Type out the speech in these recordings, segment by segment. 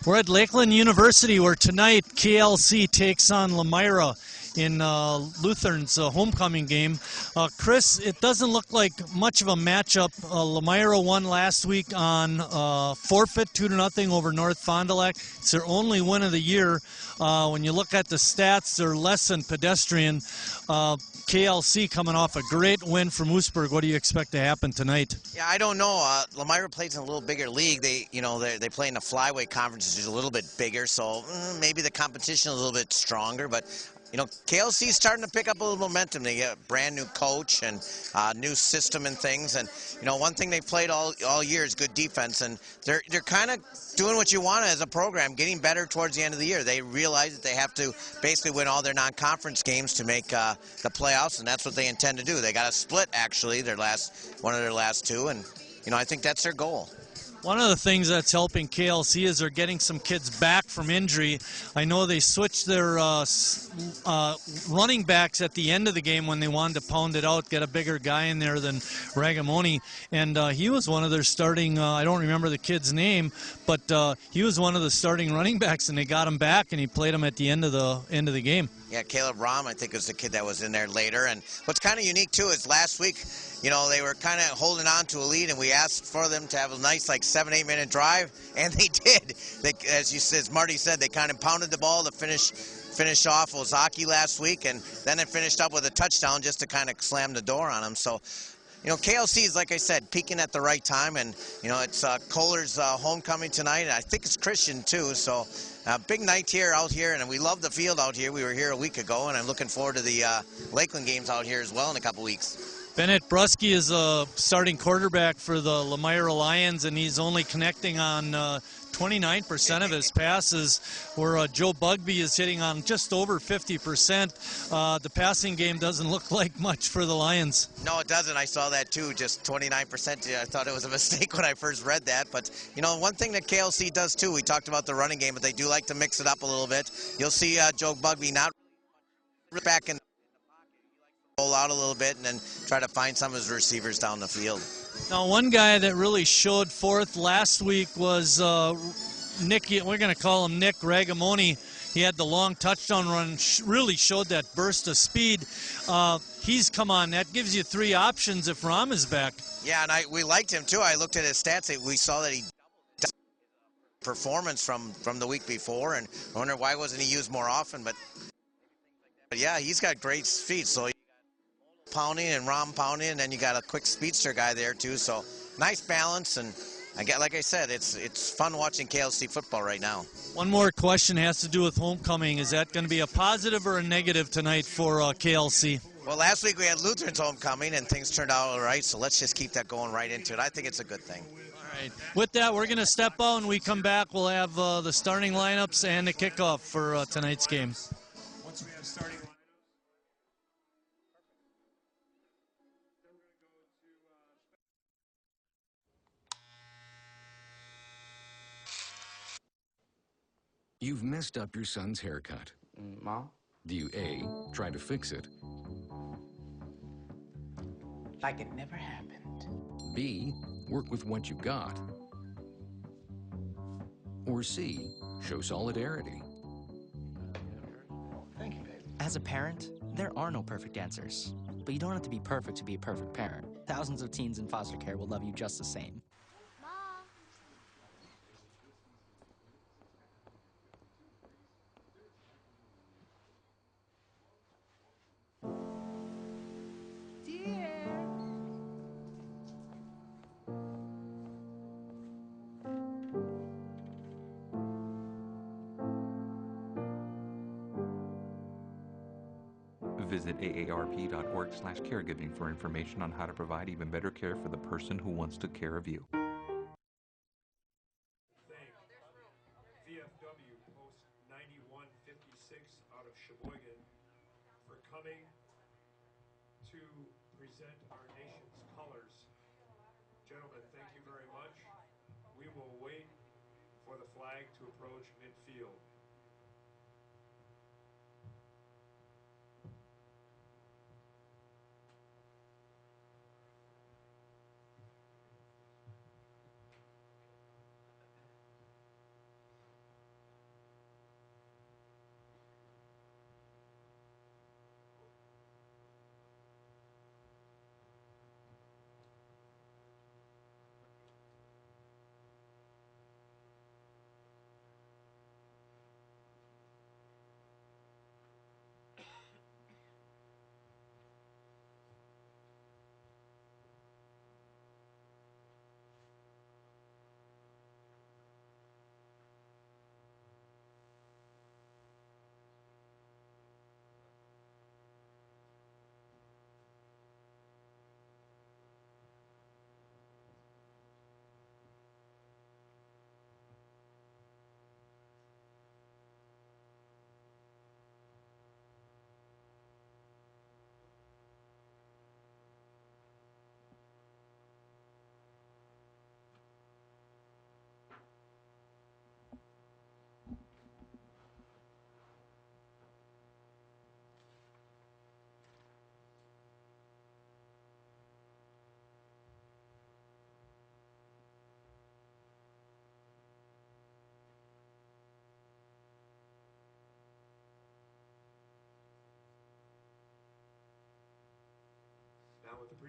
We're at Lakeland University where tonight KLC takes on Lemira in Lutheran's homecoming game. Chris, it doesn't look like much of a matchup. Lemira won last week on forfeit 2-0 over North Fond du Lac. It's their only win of the year. When you look at the stats, they're less than pedestrian. KLC coming off a great win from Moosburg. What do you expect to happen tonight? Yeah, I don't know. Lemira plays in a little bigger league. They play in the flyweight conference, which is a little bit bigger, so maybe the competition is a little bit stronger. But KLC is starting to pick up a little momentum. They get a brand new coach and new system and things. And one thing they've played all year is good defense. And they're kind of doing what you want as a program, getting better towards the end of the year. They realize that they have to basically win all their non-conference games to make the playoffs, and that's what they intend to do. They got a split actually, one of their last two, and I think that's their goal. One of the things that's helping KLC is they're getting some kids back from injury. I know they switched their running backs at the end of the game when they wanted to pound it out, get a bigger guy in there than Ragamoni. And he was one of their starting, I don't remember the kid's name, but he was one of the starting running backs, and they got him back, and he played him at the end of the game. Yeah, Caleb Rahm, I think, was the kid that was in there later. And what's kind of unique, too, is last week, they were kind of holding on to a lead, and we asked for them to have a nice, 7-8 minute drive, and they did. As Marty said, they kind of pounded the ball to finish off Ozaki last week, and then it finished up with a touchdown just to kind of slam the door on them. So, KLC is, like I said, peaking at the right time, and, it's Kohler's homecoming tonight, and I think it's Christian, too, so big night out here, and we love the field out here. We were here a week ago, and I'm looking forward to the Lakeland games out here as well in a couple weeks. Bennett Brusky is a starting quarterback for the Lemira Lions, and he's only connecting on 29% of his passes, where Joe Bugby is hitting on just over 50%. The passing game doesn't look like much for the Lions. No, it doesn't. I saw that too, just 29%. I thought it was a mistake when I first read that. But, one thing that KLC does too, we talked about the running game, but they do like to mix it up a little bit. You'll see Joe Bugby not back in, roll out a little bit, and then try to find some of his receivers down the field. Now, one guy that really showed forth last week was Nick, we're going to call him Nick Ragamoni. He had the long touchdown run, really showed that burst of speed. He's come on. That gives you three options if Rahm is back. Yeah, and we liked him too. I looked at his stats. We saw that he performance from the week before, and I wonder why wasn't he used more often. But yeah, he's got great speed. So pounding and Rahm pounding, and then you got a quick speedster guy there too. So nice balance, and like I said, it's fun watching KLC football right now. One more question has to do with homecoming. Is that going to be a positive or a negative tonight for KLC? Well, last week we had Lutheran's homecoming, and things turned out all right. So let's just keep that going right into it. I think it's a good thing. All right. With that, we're going to step out, and we come back. We'll have the starting lineups and the kickoff for tonight's game. Once we have starting lineups, You've messed up your son's haircut. Mom? Do you A, try to fix it? Like it never happened. B, work with what you got? Or C, show solidarity? Thank you, baby. As a parent, there are no perfect answers. But you don't have to be perfect to be a perfect parent. Thousands of teens in foster care will love you just the same. Visit aarp.org/caregiving for information on how to provide even better care for the person who wants to care of you. thank VFW Post 9156 out of Sheboygan for coming to present our nation's colors. Gentlemen, thank you very much. We will wait for the flag to approach midfield.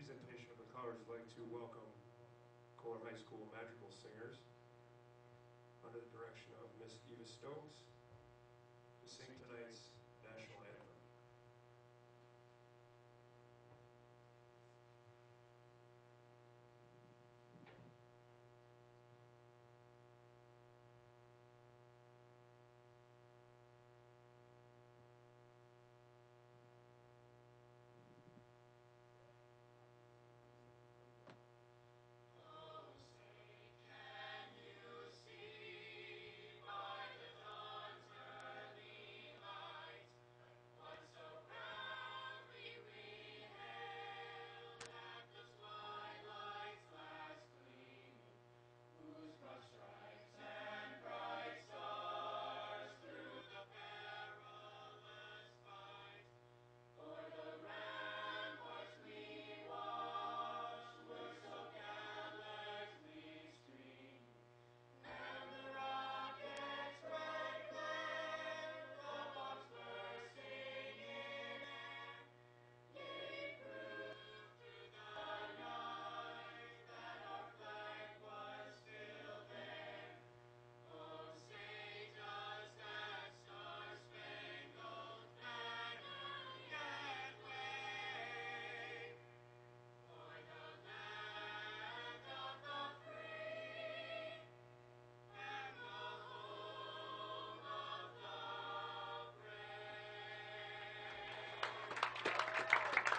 presentation of the colors, I'd like to welcome Kohler High School Madrigal Singers under the direction of Miss Eva Stokes to sing tonight's national anthem.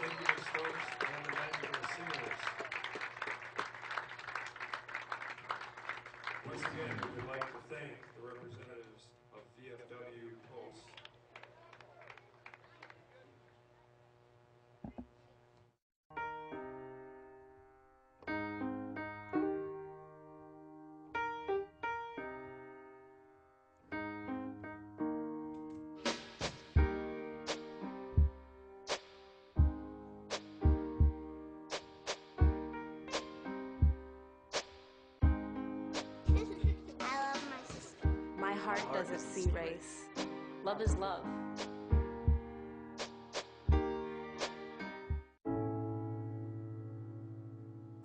Thank you, Ms. Stokes and the Madrigal Singers. Once again, we would like to thank the representatives of VFW Pulse. I love my sister. My heart doesn't see race. Love is love.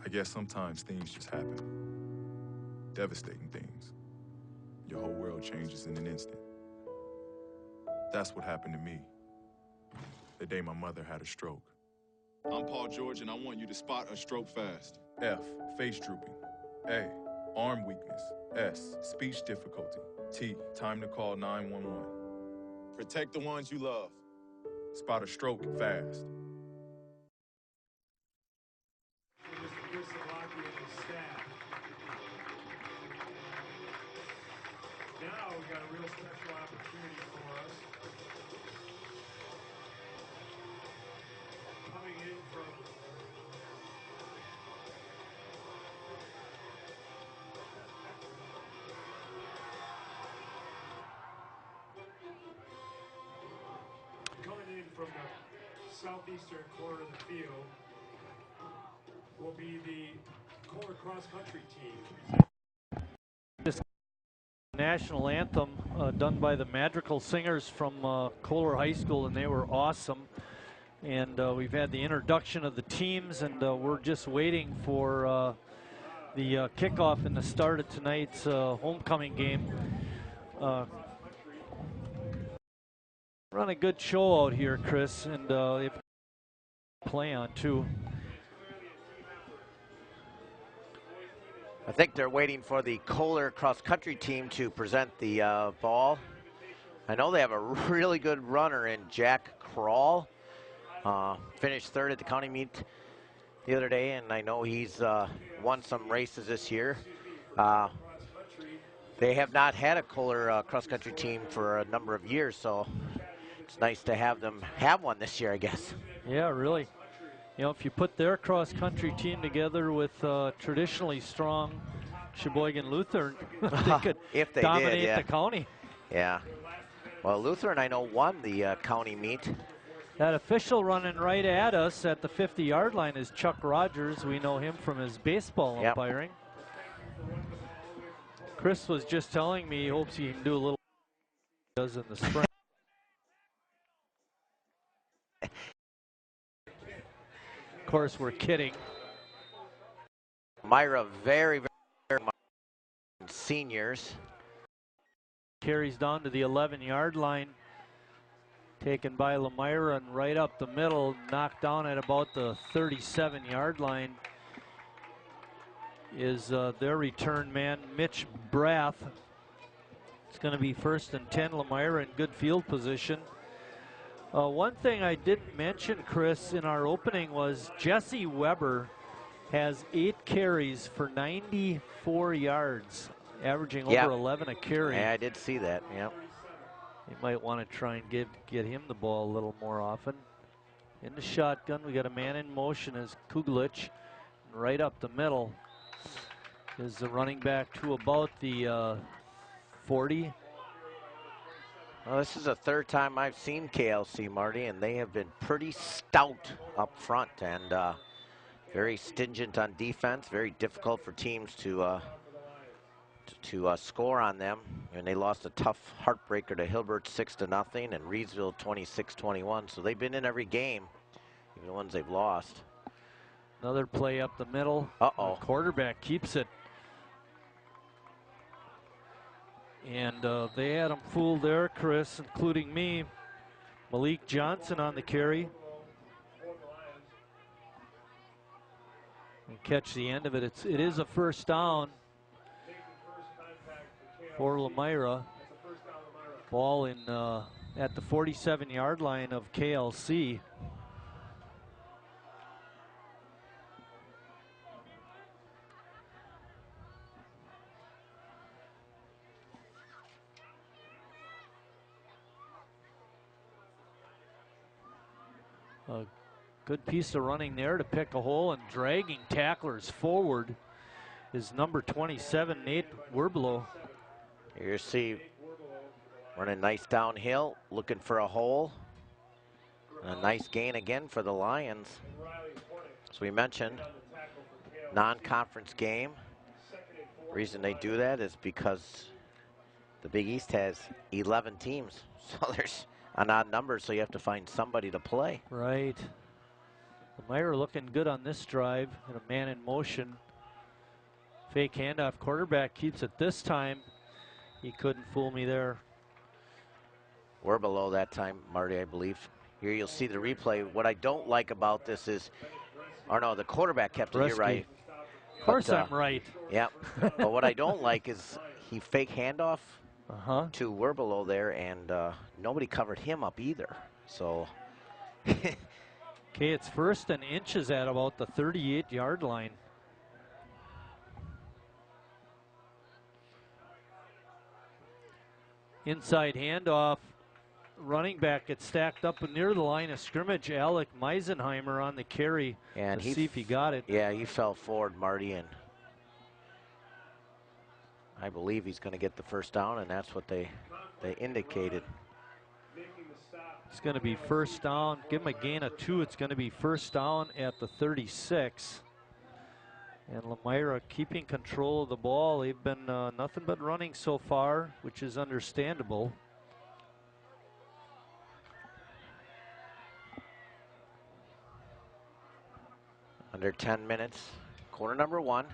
I guess sometimes things just happen. Devastating things. Your whole world changes in an instant. That's what happened to me the day my mother had a stroke. I'm Paul George, and I want you to spot a stroke fast. F, face drooping. A, arm weakness. S, speech difficulty. T, time to call 911. Protect the ones you love. Spot a stroke fast. Mr. Chris Salaki and his staff. Now we've got a real special opportunity for us. Coming in from the southeastern corner of the field will be the Kohler cross-country team. This national anthem done by the Madrigal Singers from Kohler High School, and they were awesome. And we've had the introduction of the teams, and we're just waiting for the kickoff and the start of tonight's homecoming game. Run a good show out here, Chris, and if play on too. I think they're waiting for the Kohler cross-country team to present the ball. I know they have a really good runner in Jack Crawl. Finished third at the county meet the other day, and I know he's won some races this year. They have not had a Kohler cross-country team for a number of years, so it's nice to have them have one this year, I guess. Yeah, really. You know, if you put their cross-country team together with traditionally strong Sheboygan Lutheran, they could if they dominate did, yeah. the county. Yeah. Well, Lutheran, I know, won the county meet. That official running right at us at the 50-yard line is Chuck Rogers. We know him from his baseball umpiring. Chris was just telling me he hopes he can do a little does in the spring. Of course, we're kidding. Myra, very much seniors. Carries down to the 11-yard line. Taken by Lemira and right up the middle, knocked down at about the 37-yard line is their return man, Mitch Brath. It's going to be 1st and 10. Lemira in good field position. One thing I didn't mention, Chris, in our opening was Jesse Weber has 8 carries for 94 yards, averaging over 11 a carry. Yeah, I did see that. Yep. You might want to try and get him the ball a little more often. In the shotgun, we got a man in motion as Kuglic. Right up the middle is the running back to about the 40. Well, this is the 3rd time I've seen KLC, Marty, and they have been pretty stout up front and very stingent on defense. Very difficult for teams to score on them. And they lost a tough heartbreaker to Hilbert 6-0 and Reedsville 26-21. So they've been in every game, even the ones they've lost. Another play up the middle. Uh-oh. The quarterback keeps it. And they had him fooled there, Chris, including me. Malik Johnson on the carry. And catch the end of it. It is a 1st down for Lemira. Ball in at the 47-yard line of KLC. A good piece of running there to pick a hole, and dragging tacklers forward is number 27, Nate Werbelow. Here you see running nice downhill, looking for a hole. And a nice gain again for the Lions. As we mentioned, non-conference game. The reason they do that is because the Big East has 11 teams. So there's an odd number, so you have to find somebody to play. Right. Lemira looking good on this drive, and a man in motion. Fake handoff, quarterback keeps it this time. He couldn't fool me there. We're below that time, Marty, I believe. Here you'll see the replay. What I don't like about this is, or no, the quarterback kept it. You're right. Of course I'm right. Yeah, but what I don't like is he fake handoff to Werbelow there, and nobody covered him up either. So. Okay, it's 1st and inches at about the 38-yard line. Inside handoff. Running back gets stacked up near the line of scrimmage. Alec Meisenheimer on the carry and to see if he got it. Yeah, he fell forward, Marty, and I believe he's going to get the 1st down, and that's what they indicated. It's going to be 1st down. Give him a gain of 2. It's going to be 1st down at the 36. And Lemira keeping control of the ball. They've been nothing but running so far, which is understandable. Under 10 minutes, quarter number 1.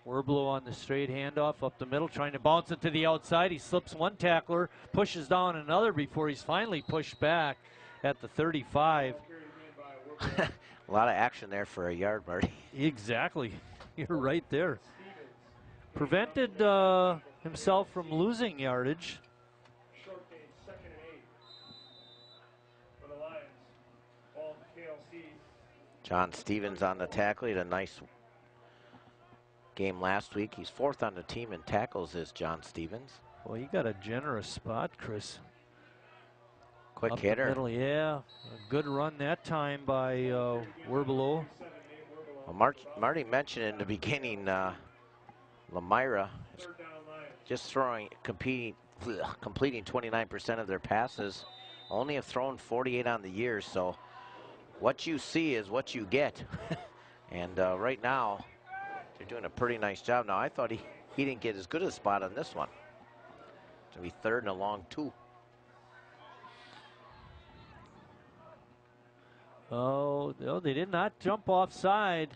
Werbelow on the straight handoff up the middle, trying to bounce it to the outside. He slips one tackler, pushes down another before he's finally pushed back at the 35. A lot of action there for a yard, Marty. Exactly. You're right there. Prevented himself from losing yardage. John Stevens on the tackle. He had a nice game last week. He's 4th on the team in tackles, is John Stevens. Well, you got a generous spot, Chris. Quick Up hitter. The middle, yeah. A good run that time by Werbelow. Well, Marty mentioned in the beginning, Lemira is just completing 29% of their passes. Only have thrown 48 on the year, so what you see is what you get. And right now, they're doing a pretty nice job. Now, I thought he didn't get as good a spot on this one. It's going to be 3rd and a long 2. Oh, no, they did not jump offside.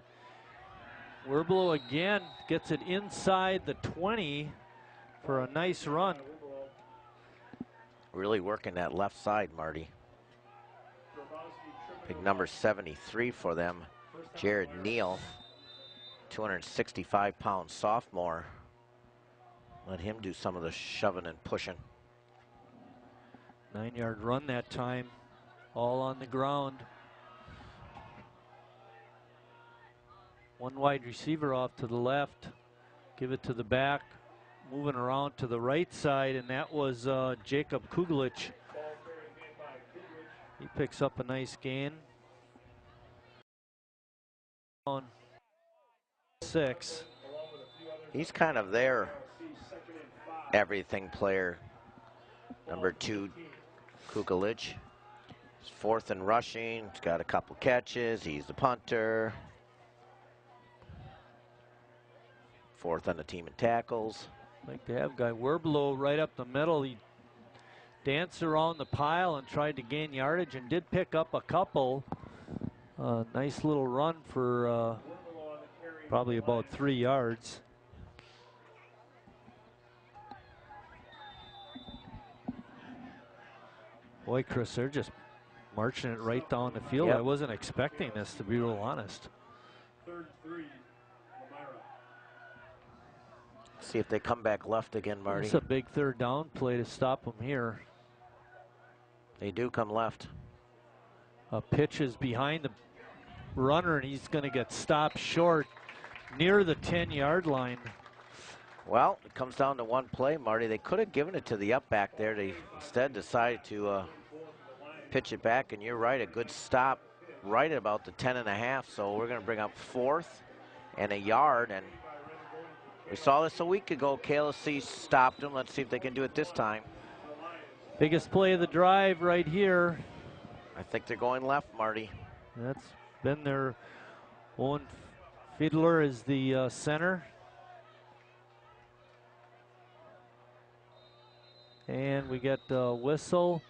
Werbelo again gets it inside the 20 for a nice run. Really working that left side, Marty. Big number 73 for them, Jared Neal, 265-pound sophomore. Let him do some of the shoving and pushing. 9-yard run that time, all on the ground. One wide receiver off to the left, give it to the back, moving around to the right side, and that was Jacob Kugelich. He picks up a nice gain. On 6. He's kind of their everything player. Number 2, Kugelich. He's 4th in rushing. He's got a couple catches. He's the punter. 4th on the team in tackles. Like to have guy Werbelo right up the middle. He danced around the pile and tried to gain yardage and did pick up a couple. Nice little run for probably about 3 yards. Boy, Chris, they're just marching it right down the field. Yep. I wasn't expecting this, to be real honest. 3rd 3, Elmira. See if they come back left again, Marty. It's a big 3rd down play to stop them here. They do come left. A pitch is behind the runner, and he's going to get stopped short near the 10-yard line. Well, it comes down to one play, Marty. They could have given it to the up back there. They instead decided to pitch it back, and you're right, a good stop right at about the 10.5. So we're going to bring up 4th and a yard, and we saw this a week ago. KLC stopped them. Let's see if they can do it this time. Biggest play of the drive right here. I think they're going left, Marty. That's been their Owen Fiedler is the center. And we get whistle.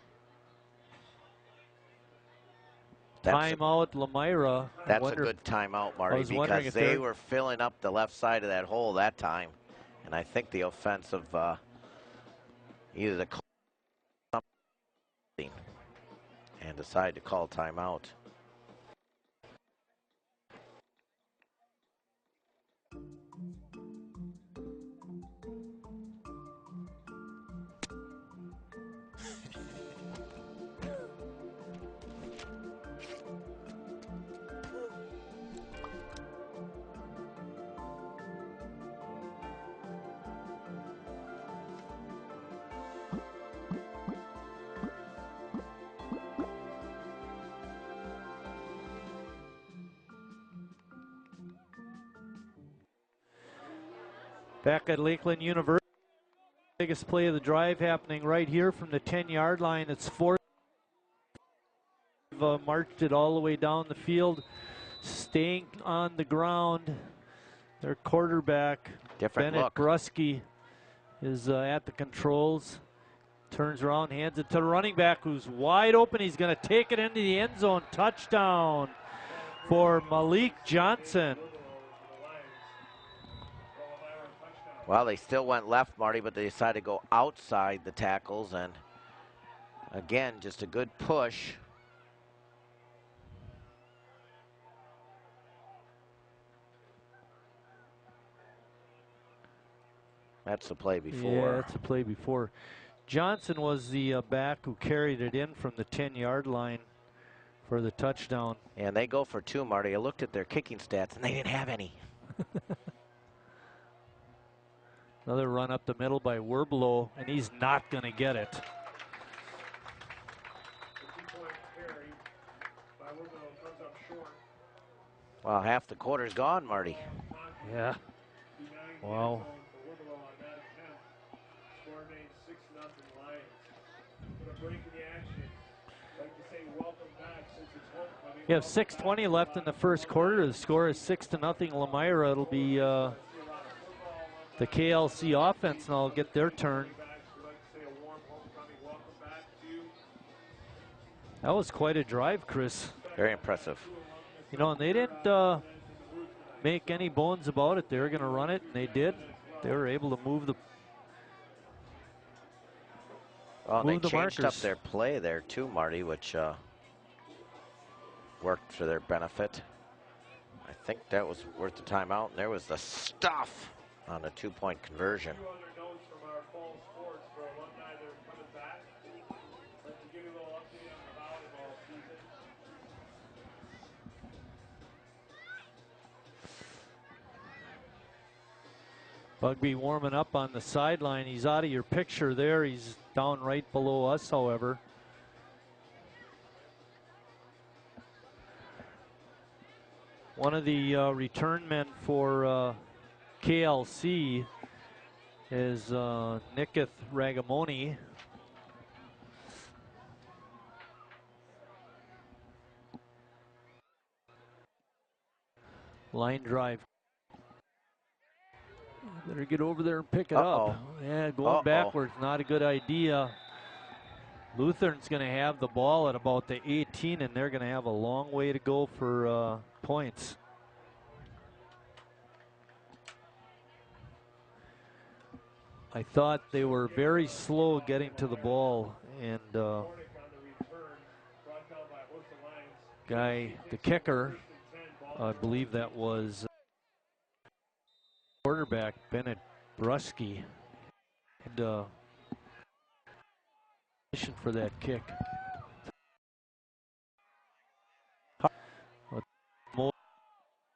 Timeout, Lamira. That's a good timeout, Marty, because they were filling up the left side of that hole that time. And I think the offense of either the and decide to call timeout. Back at Lakeland University, biggest play of the drive happening right here from the 10-yard line. It's 4th. Marched it all the way down the field, staying on the ground. Their quarterback, Bennett Brusky, is at the controls. Turns around, hands it to the running back who's wide open. He's going to take it into the end zone. Touchdown for Malik Johnson. Well, they still went left, Marty, but they decided to go outside the tackles, and again, just a good push. That's the play before. Yeah, that's the play before. Johnson was the back who carried it in from the 10-yard line for the touchdown. And they go for 2, Marty. I looked at their kicking stats, and they didn't have any. Another run up the middle by Werbelo, and he's not going to get it. Well, half the quarter's gone, Marty. Yeah. Wow. You have 6:20 left in the first quarter. The score is 6-0 Lamira. It'll be the KLC offense now get their turn. That was quite a drive, Chris. Very impressive. You know, and they didn't make any bones about it. They were going to run it, and they did. They were able to move the They changed up markers. their play there too, Marty, which worked for their benefit. I think that was worth the timeout. And there was the stuff on the 2-point conversion. Bugby warming up on the sideline. He's out of your picture there. He's down right below us, however. One of the return men for KLC is Nicketh Ragamoni. Line drive. Better get over there and pick it up. Yeah, going backwards, not a good idea. Lutheran's going to have the ball at about the 18, and they're going to have a long way to go for points. I thought they were very slow getting to the ball, and the kicker, I believe that was quarterback Bennett Brusky, and for that kick.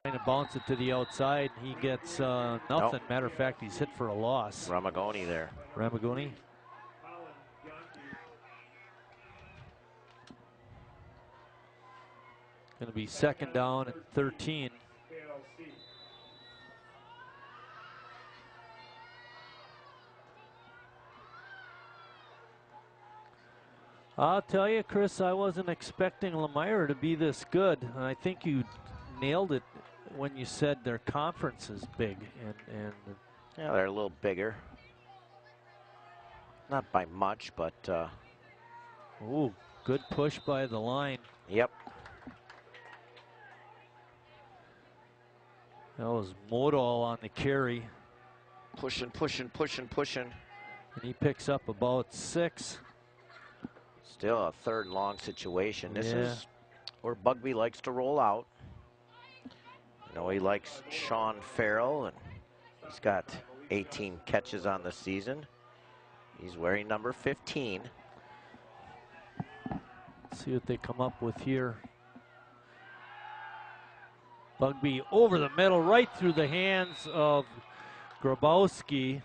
Trying to bounce it to the outside, he gets nothing. Nope. Matter of fact, he's hit for a loss. Ramagoni there. Ramagoni. Going to be second down and 13. I'll tell you, Chris, I wasn't expecting Lemire to be this good. And I think you nailed it when you said their conference is big. And yeah, they're a little bigger. Not by much, but... ooh, good push by the line. Yep. That was Modal on the carry. Pushing, pushing, pushing, pushing. And he picks up about 6. Still a third and long situation. This is where Bugby likes to roll out. You know, he likes Sean Farrell, and he's got 18 catches on the season. He's wearing number 15. Let's see what they come up with here. Bugby over the middle, right through the hands of Grabowski.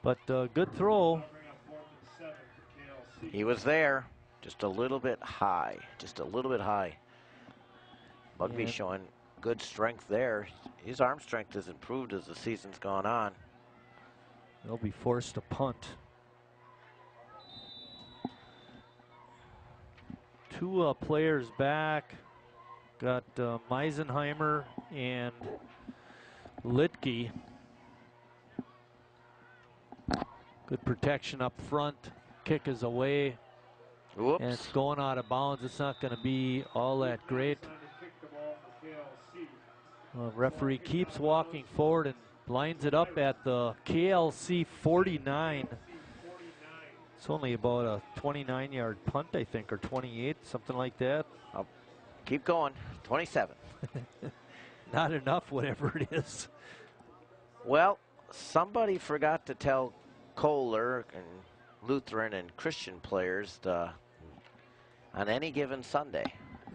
But good throw. He was there, just a little bit high, just a little bit high. Bugby showing good strength there. His arm strength has improved as the season's gone on. They'll be forced to punt. 2 players back. Got Meisenheimer and Litke. Good protection up front. Kick is away. Whoops. And it's going out of bounds. It's not going to be all that great. Referee keeps walking forward and lines it up at the KLC 49. It's only about a 29-yard punt, I think, or 28, something like that. I'll keep going. 27. Not enough, whatever it is. Well, somebody forgot to tell Kohler and Lutheran and Christian players on any given Sunday.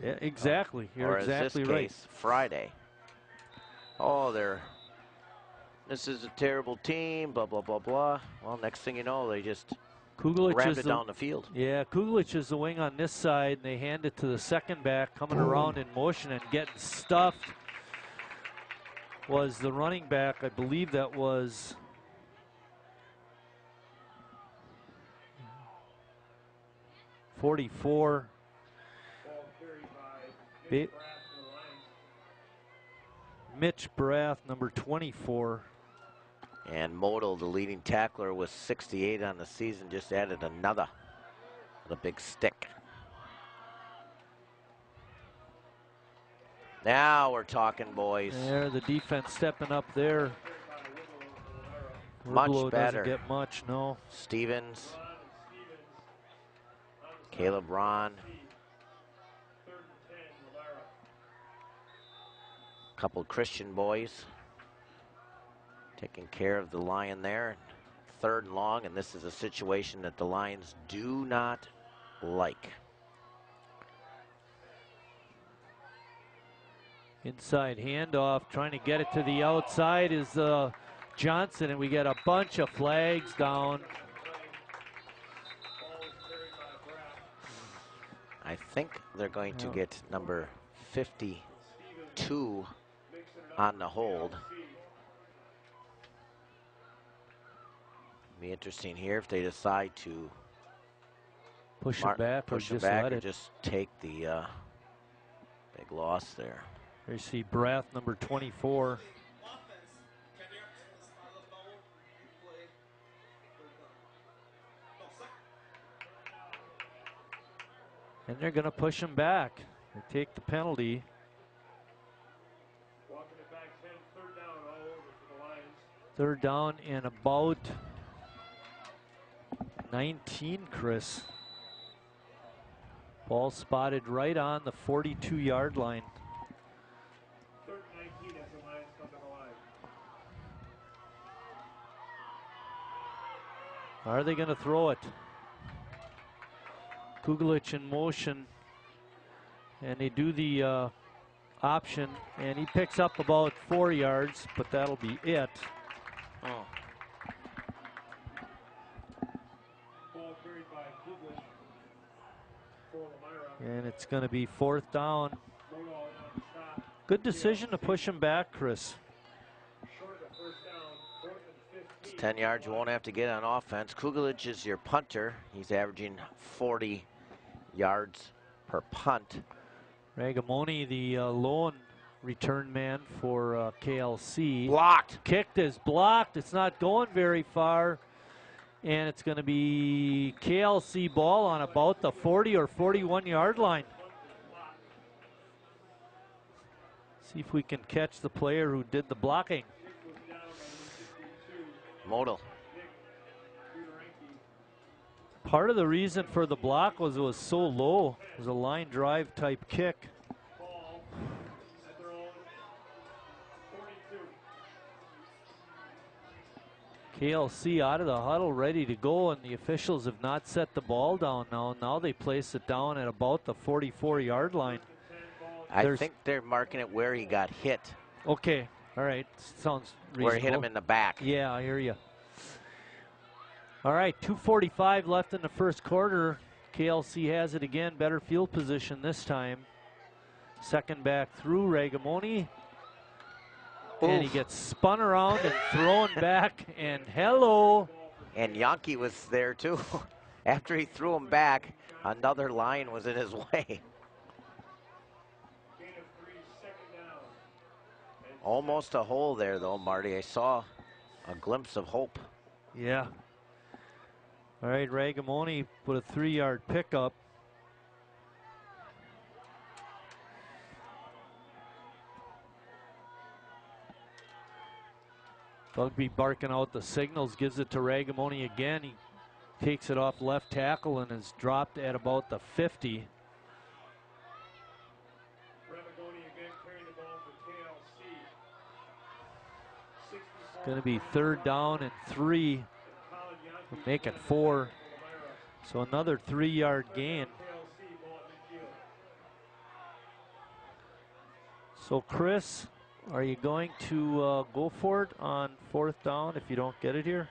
Yeah, exactly. You're exactly right. Case, Friday. Oh, this is a terrible team, blah, blah, blah, blah. Well, next thing you know, they just rammed it down the field. Yeah, Kugelich is the wing on this side, and they hand it to the second back, coming around in motion and getting stuffed. Was the running back, I believe that was... .44. Mitch Brath, number 24. And Modal, the leading tackler, with 68 on the season, just added another with a big stick. Now we're talking, boys. There, the defense stepping up there. Much Rublo better. doesn't get much, no. Stevens. Caleb Ron. Couple Christian boys taking care of the Lion there. 3rd and long, and this is a situation that the Lions do not like. Inside handoff, trying to get it to the outside is Johnson, and we get a bunch of flags down. I think they're going to get number 52 on the hold. Be interesting here if they decide to push it back, or just take the big loss there. There you see Brath, number 24. And they're going to push him back. They take the penalty. Third down and about 19, Chris. Ball spotted right on the 42-yard line. Third 19 as the Lions come to the line. Are they going to throw it? Kugelich in motion, and they do the option, and he picks up about 4 yards, but that'll be it. Oh. Ball carried by Kugelich for Lamira. And it's going to be 4th down. Good decision to push him back, Chris. It's 10 yards you won't have to get on offense. Kugelich is your punter. He's averaging 40 yards per punt. Ragamoni, the lone return man for KLC. Blocked. Kicked is blocked. It's not going very far. And it's going to be KLC ball on about the 40 or 41-yard line. See if we can catch the player who did the blocking. Modal. Part of the reason for the block was it was so low. It was a line drive type kick. KLC out of the huddle, ready to go, and the officials have not set the ball down now. Now they place it down at about the 44-yard line. I think they're marking it where he got hit. Okay, all right, sounds reasonable. Where he hit him in the back. Yeah, I hear you. All right, 2:45 left in the first quarter. KLC has it again, better field position this time. Second back through, Ragamoni. And he gets spun around and thrown back, and hello. And Yankee was there too. After he threw him back, another Lion was in his way. Almost a hole there though, Marty. I saw a glimpse of hope. Yeah. All right, Ragamoni put a 3-yard pickup. Bugby barking out the signals, gives it to Ragamoni again. He takes it off left tackle and is dropped at about the 50. It's going to be 3rd down and 3. We'll make it 4. So another 3-yard gain. So Chris, are you going to go for it on 4th down if you don't get it here?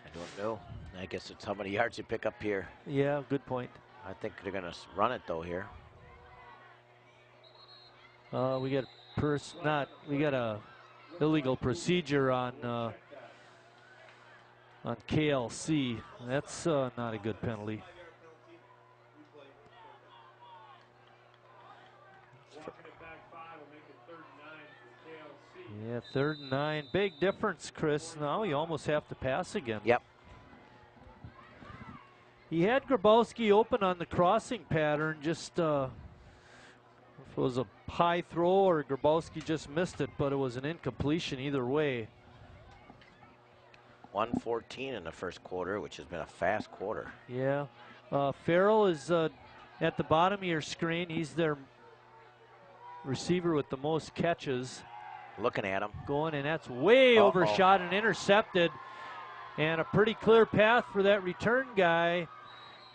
I don't know. I guess it's how many yards you pick up here. Yeah, good point. I think they're going to run it though here. We got a illegal procedure on KLC. That's not a good penalty. Yeah, 3rd and 9. Big difference, Chris. Now you almost have to pass again. Yep. He had Grabowski open on the crossing pattern. Just if it was a high throw or Grabowski just missed it, but it was an incompletion either way. 1:14 in the first quarter, which has been a fast quarter. Yeah. Farrell is at the bottom of your screen. He's their receiver with the most catches. Looking at him. Going, and that's way overshot and intercepted. And a pretty clear path for that return guy.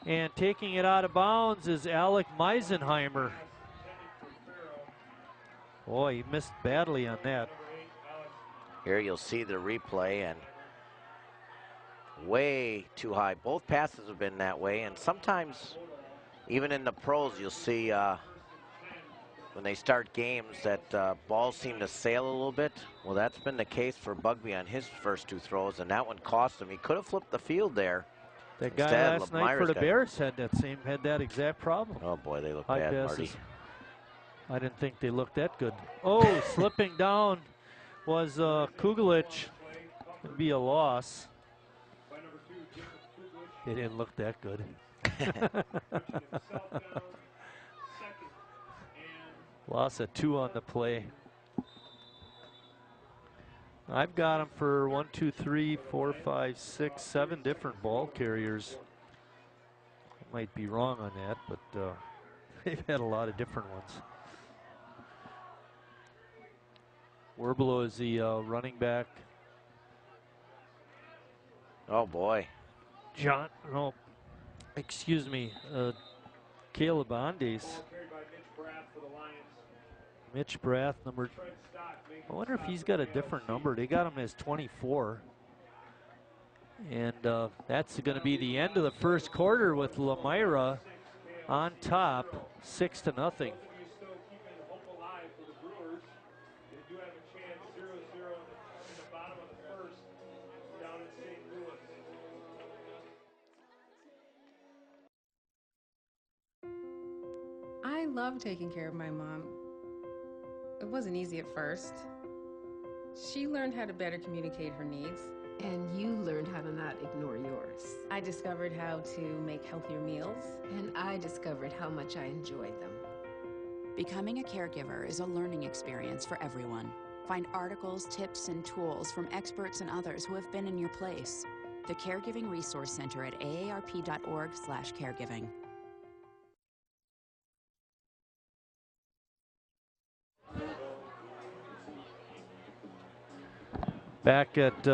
And taking it out of bounds is Alec Meisenheimer. Boy, he missed badly on that. Here you'll see the replay, and way too high. Both passes have been that way, and sometimes even in the pros you'll see when they start games that balls seem to sail a little bit. Well, that's been the case for Bugby on his first 2 throws, and that one cost him. He could have flipped the field there. That guy last night for the Bears had that exact problem. Oh boy, they look high bad, passes. Marty. I didn't think they looked that good. Oh, slipping down was Kugelich. It'd be a loss. They didn't look that good. Loss of 2 on the play. I've got them for 1, 2, 3, 4, 5, 6, 7 different ball carriers. I might be wrong on that, but they've had a lot of different ones. Werbelo is the running back. Oh boy. Excuse me, Caleb Andes. Mitch Brath, number. I wonder if he's got a different number. They got him as 24. And that's going to be the end of the first quarter with Lamira on top, 6-0. I love taking care of my mom. It wasn't easy at first. She learned how to better communicate her needs. And you learned how to not ignore yours. I discovered how to make healthier meals. And I discovered how much I enjoyed them. Becoming a caregiver is a learning experience for everyone. Find articles, tips, and tools from experts and others who have been in your place. The Caregiving Resource Center at aarp.org/caregiving. Back at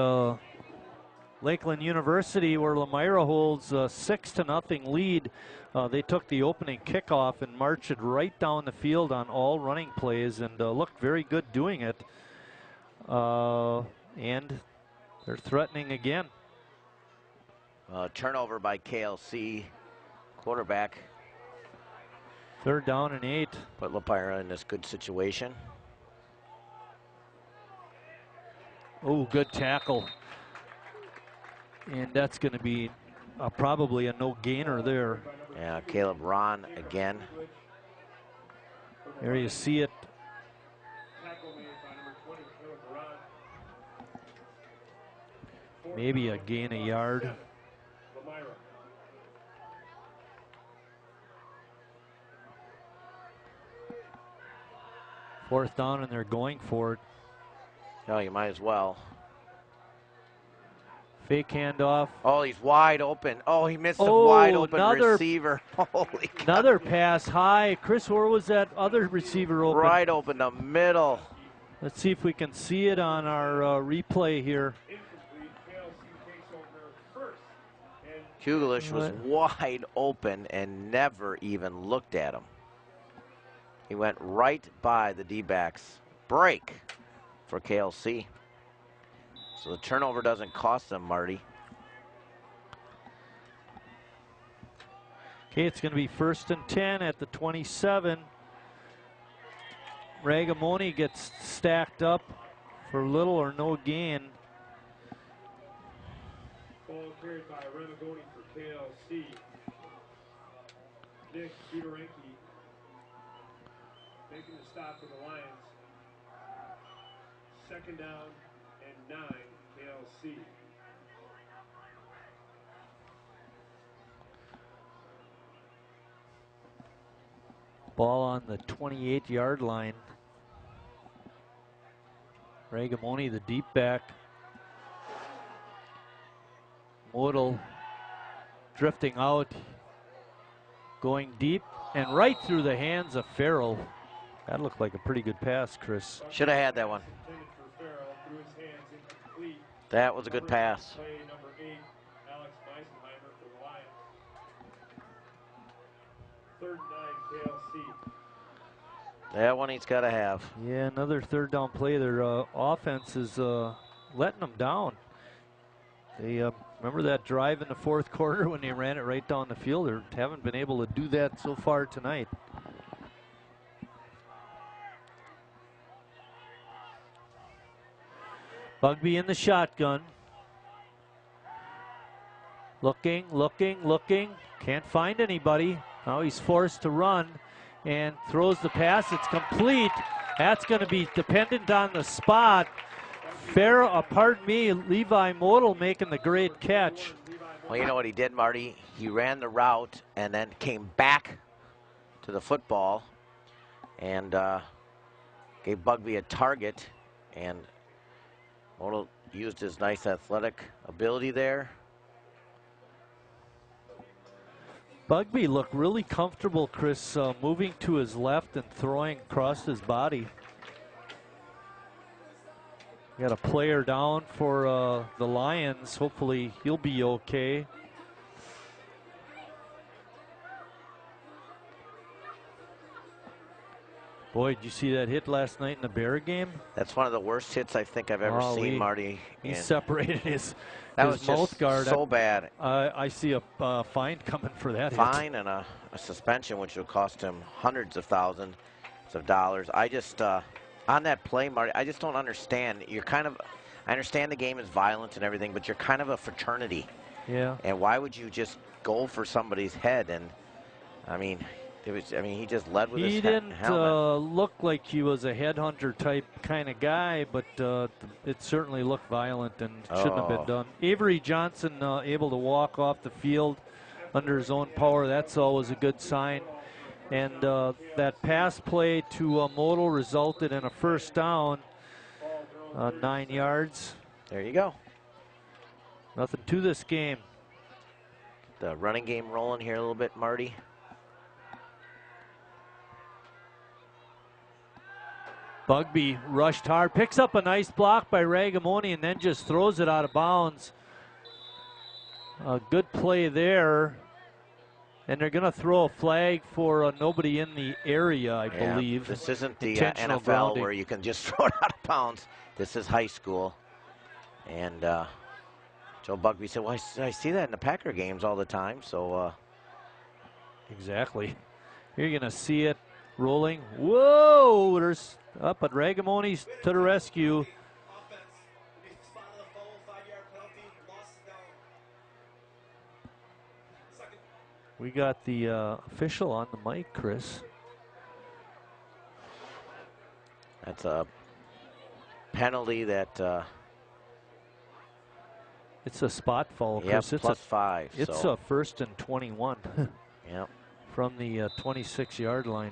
Lakeland University, where Lamira holds a 6-0 lead. They took the opening kickoff and marched it right down the field on all running plays and looked very good doing it. And they're threatening again. Turnover by KLC, quarterback. 3rd down and 8. Put Lamira in this good situation. Oh, good tackle. And that's going to be probably a no gainer there. Yeah, Caleb Ron again. There you see it. Maybe a gain a yard. Fourth down and they're going for it. Oh, you might as well. Fake handoff. Oh, he's wide open. Oh, he missed a wide open receiver. Holy cow. Another pass high. Chris, where was that other receiver open? Right open the middle. Let's see if we can see it on our replay here. Kugelich was wide open and never even looked at him. He went right by the D-backs. Break for KLC. So the turnover doesn't cost them, Marty. Okay, it's going to be 1st and 10 at the 27. Ragamoni gets stacked up for little or no gain. Ball carried by Ramagoni for KLC. Nick Budorenki making the stop for the Lions. 2nd down and 9, KLC. Ball on the 28-yard line. Ragamoni, the deep back. Modal drifting out, going deep, and right through the hands of Farrell. That looked like a pretty good pass, Chris. Should have had that one. That was a good pass. That one he's got to have. Yeah, another third down play. Their offense is letting them down. They remember that drive in the fourth quarter when they ran it right down the field. They haven't been able to do that so far tonight. Bugby in the shotgun. Looking, looking, looking. Can't find anybody. Now he's forced to run and throws the pass. It's complete. That's going to be dependent on the spot. Levi Modal making the great catch. Well, you know what he did, Marty? He ran the route and then came back to the football and gave Bugby a target, and Modal used his nice athletic ability there. Bugby looked really comfortable, Chris, moving to his left and throwing across his body. Got a player down for the Lions. Hopefully he'll be okay. Boy, did you see that hit last night in the Bear game? That's one of the worst hits I think I've ever seen, Marty. He separated his mouth guard. So bad. I see a fine coming for that fine hit. And a suspension, which will cost him hundreds of thousands of dollars. I just, on that play, Marty, I just don't understand. I understand the game is violent and everything, but you're kind of a fraternity. Yeah. And why would you just go for somebody's head? And, I mean, he just led with his helmet. He didn't look like he was a headhunter type kind of guy, but it certainly looked violent and shouldn't have been done. Avery Johnson able to walk off the field under his own power. That's always a good sign. And that pass play to Modal resulted in a first down, 9 yards. There you go. Nothing to this game. The running game rolling here a little bit, Marty. Bugby rushed hard, picks up a nice block by Ragamoni, and then just throws it out of bounds. A good play there. And they're going to throw a flag for nobody in the area, I believe. This isn't the NFL grounding where you can just throw it out of bounds. This is high school. And Joe Bugby said, well, I see that in the Packer games all the time. So exactly. You're going to see it rolling. Whoa! There's up at Ragamoni's to the rescue. We got the official on the mic, Chris. That's a penalty that... it's a spot foul, Chris. Yep, plus 5. It's a 1st and 21. Yep. From the 26-yard line.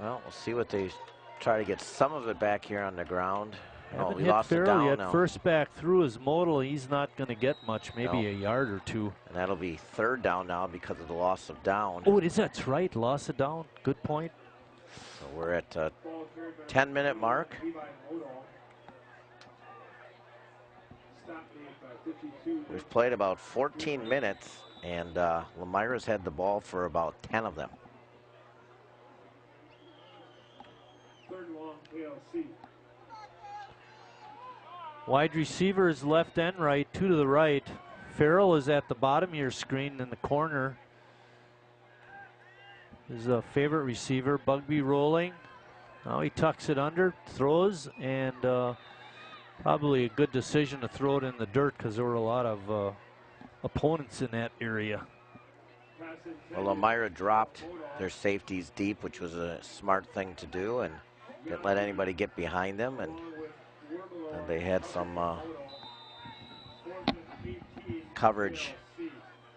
Well, we'll see what they try to get some of it back here on the ground. Haven't we hit lost it down yet. now. First back through his Modal. He's not going to get much, maybe a yard or two. And that'll be 3rd down now because of the loss of down. Oh, it is. That's right. Loss of down. Good point. So we're at 10-minute mark. We've played about 14 minutes, and Lemira's had the ball for about 10 of them. Wide receivers left and right, 2 to the right. Farrell is at the bottom of your screen in the corner. His favorite receiver, Bugby rolling. Now he tucks it under, throws, and probably a good decision to throw it in the dirt because there were a lot of opponents in that area. Well, Lemira dropped their safeties deep, which was a smart thing to do, and didn't let anybody get behind them. And they had some coverage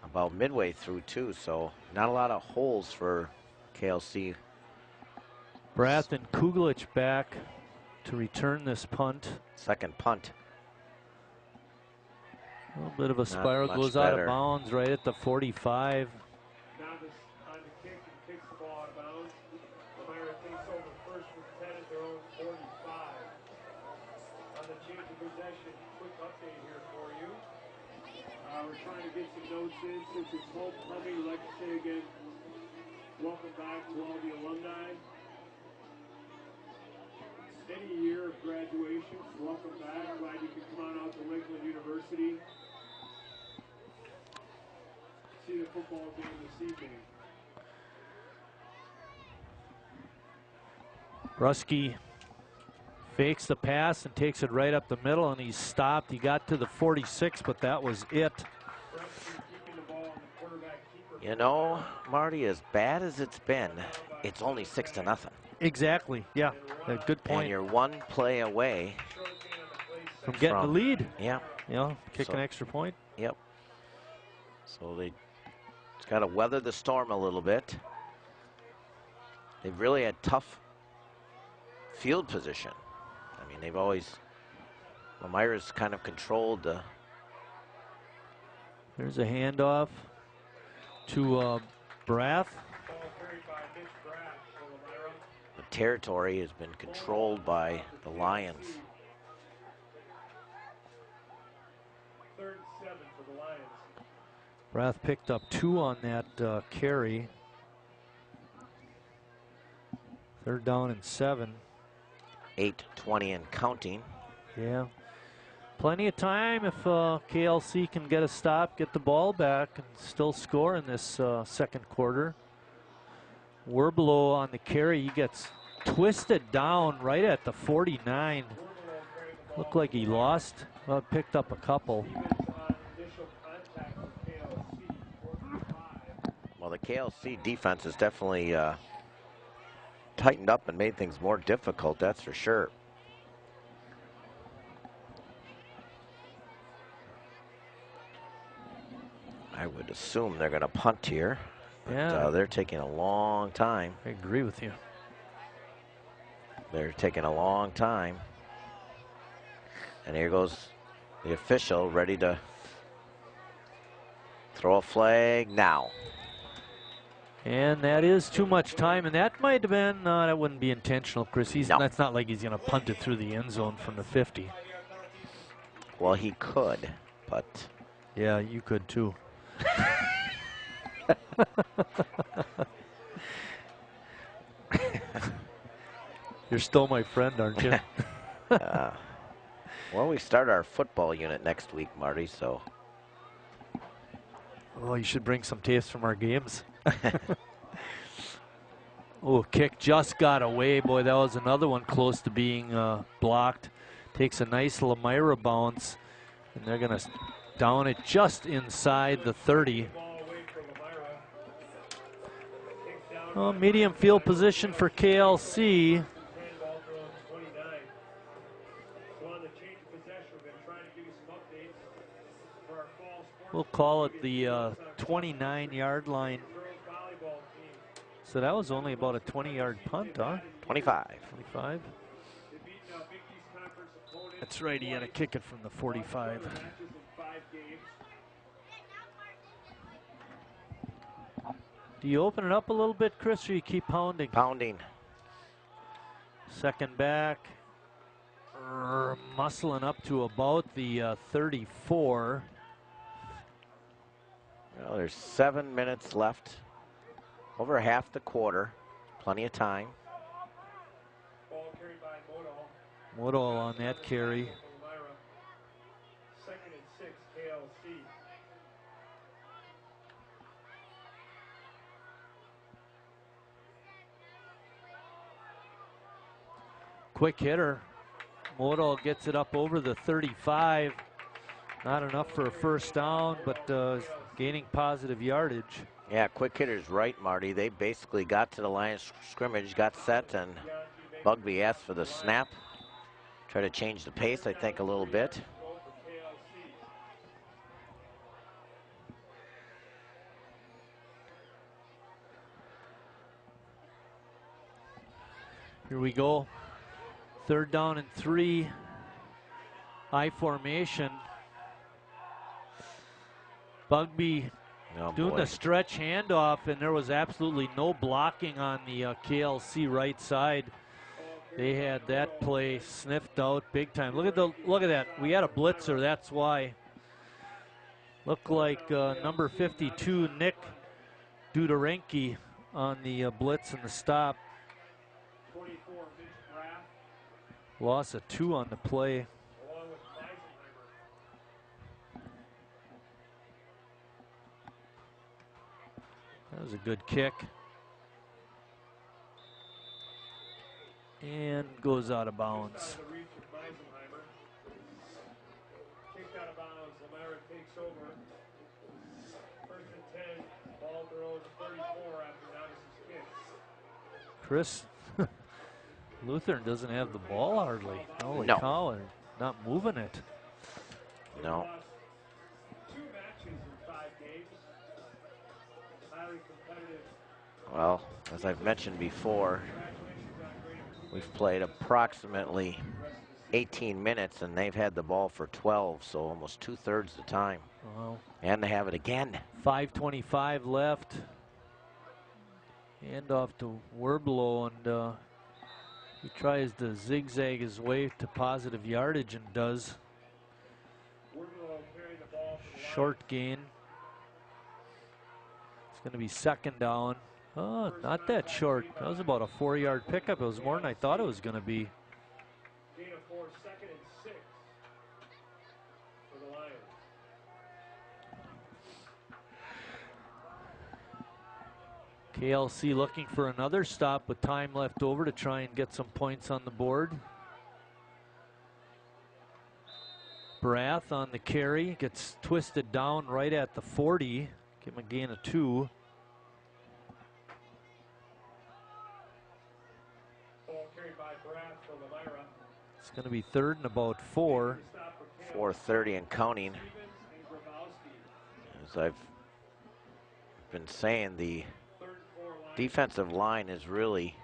about midway through, too, so not a lot of holes for KLC. Brath and Kugelich back to return this punt. Second punt. A little bit of a Not spiral, much goes out better. of bounds right at the 45. Now this on the kick and kicks the ball out of bounds. Lemira takes over first and 10 at their own 45. On the change of possession, quick update here for you. We're trying to get some notes in since it's homecoming. I'd like to say again, welcome back to all the alumni. Any year of graduation, welcome back. Glad you could come on out to Lakeland University. See the football game this evening. Ruski fakes the pass and takes it right up the middle, and he's stopped. He got to the 46, but that was it. You know, Marty, as bad as it's been, it's only 6-0. Exactly, yeah, a good point. And you're one play away from getting the lead. Yeah. You know, kick an extra point. Yep. So they just got to weather the storm a little bit. They've really had tough field position. I mean, they've always, Lemira's kind of controlled the. There's a handoff to Brath. The territory has been controlled by the Lions. 3rd and 7 for the Lions. Brath picked up 2 on that carry. 3rd down and 7. 8:20 and counting. Yeah. Plenty of time if KLC can get a stop, get the ball back, and still score in this second quarter. Werbelow on the carry. He gets twisted down right at the 49. Looked like he lost. Well, picked up a couple. Well, the KLC defense has definitely tightened up and made things more difficult, that's for sure. I would assume they're going to punt here. But, yeah. They're taking a long time. I agree with you. They're taking a long time. And here goes the official ready to throw a flag now. And that is too much time, and that might have been, that wouldn't be intentional, Chris. That's not like he's going to punt it through the end zone from the 50. Well, he could, but. Yeah, you could too. You're still my friend, aren't you? Well, we start our football unit next week, Marty, so. Oh, you should bring some tapes from our games. Oh, kick just got away. Boy, that was another one close to being blocked. Takes a nice Lemira bounce, and they're going to down it just inside the 30. Oh, medium field position for KLC. We'll call it the 29-yard line. So that was only about a 20-yard punt, huh? 25. 25. That's right, he had to kick it from the 45. Do you open it up a little bit, Chris, or you keep pounding? Pounding. Second back. Muscling up to about the 34. Well, there's 7 minutes left. Over half the quarter. Plenty of time. Ball carried by Modal. Modal on that carry. 2nd and 6, KLC. Quick hitter. Modal gets it up over the 35. Not enough for a first down, but gaining positive yardage. Yeah, quick hitters right, Marty. They basically got to the line of scrimmage, got set, and Bugby asked for the snap. Try to change the pace, I think, a little bit. Here we go. 3rd down and 3. I formation. Bugby doing the stretch handoff, and there was absolutely no blocking on the KLC right side. They had that play sniffed out big time. Look at that. We had a blitzer. That's why. Looked like number 52 Nick Dudarenki on the blitz and the stop. Loss of 2 on the play. That was a good kick. And goes out of bounds. Kicked out of bounds. Lamera takes over. 1st and 10. Ball throws 34 after Navis's kick. Chris, Lutheran doesn't have the ball hardly. Holy No. cow, they're not moving it. No. 2 matches in 5 games. Highly competitive. Well, as I've mentioned before, we've played approximately 18 minutes, and they've had the ball for 12, so almost 2/3 the time. Wow. And they have it again. 5:25 left. Hand off to Werblow, and he tries to zigzag his way to positive yardage and does. Short gain. It's going to be 2nd down. Oh, not that short. That was about a 4-yard pickup. It was more than I thought it was going to be. Gain of 4, 2nd and 6 for the Lions. KLC looking for another stop with time left over to try and get some points on the board. Brath on the carry, gets twisted down right at the 40. Give him a gain of 2. Ball carried by Brath for Lamera. It's going to be 3rd and about 4. 4:30 and counting. As I've been saying, the defensive line is really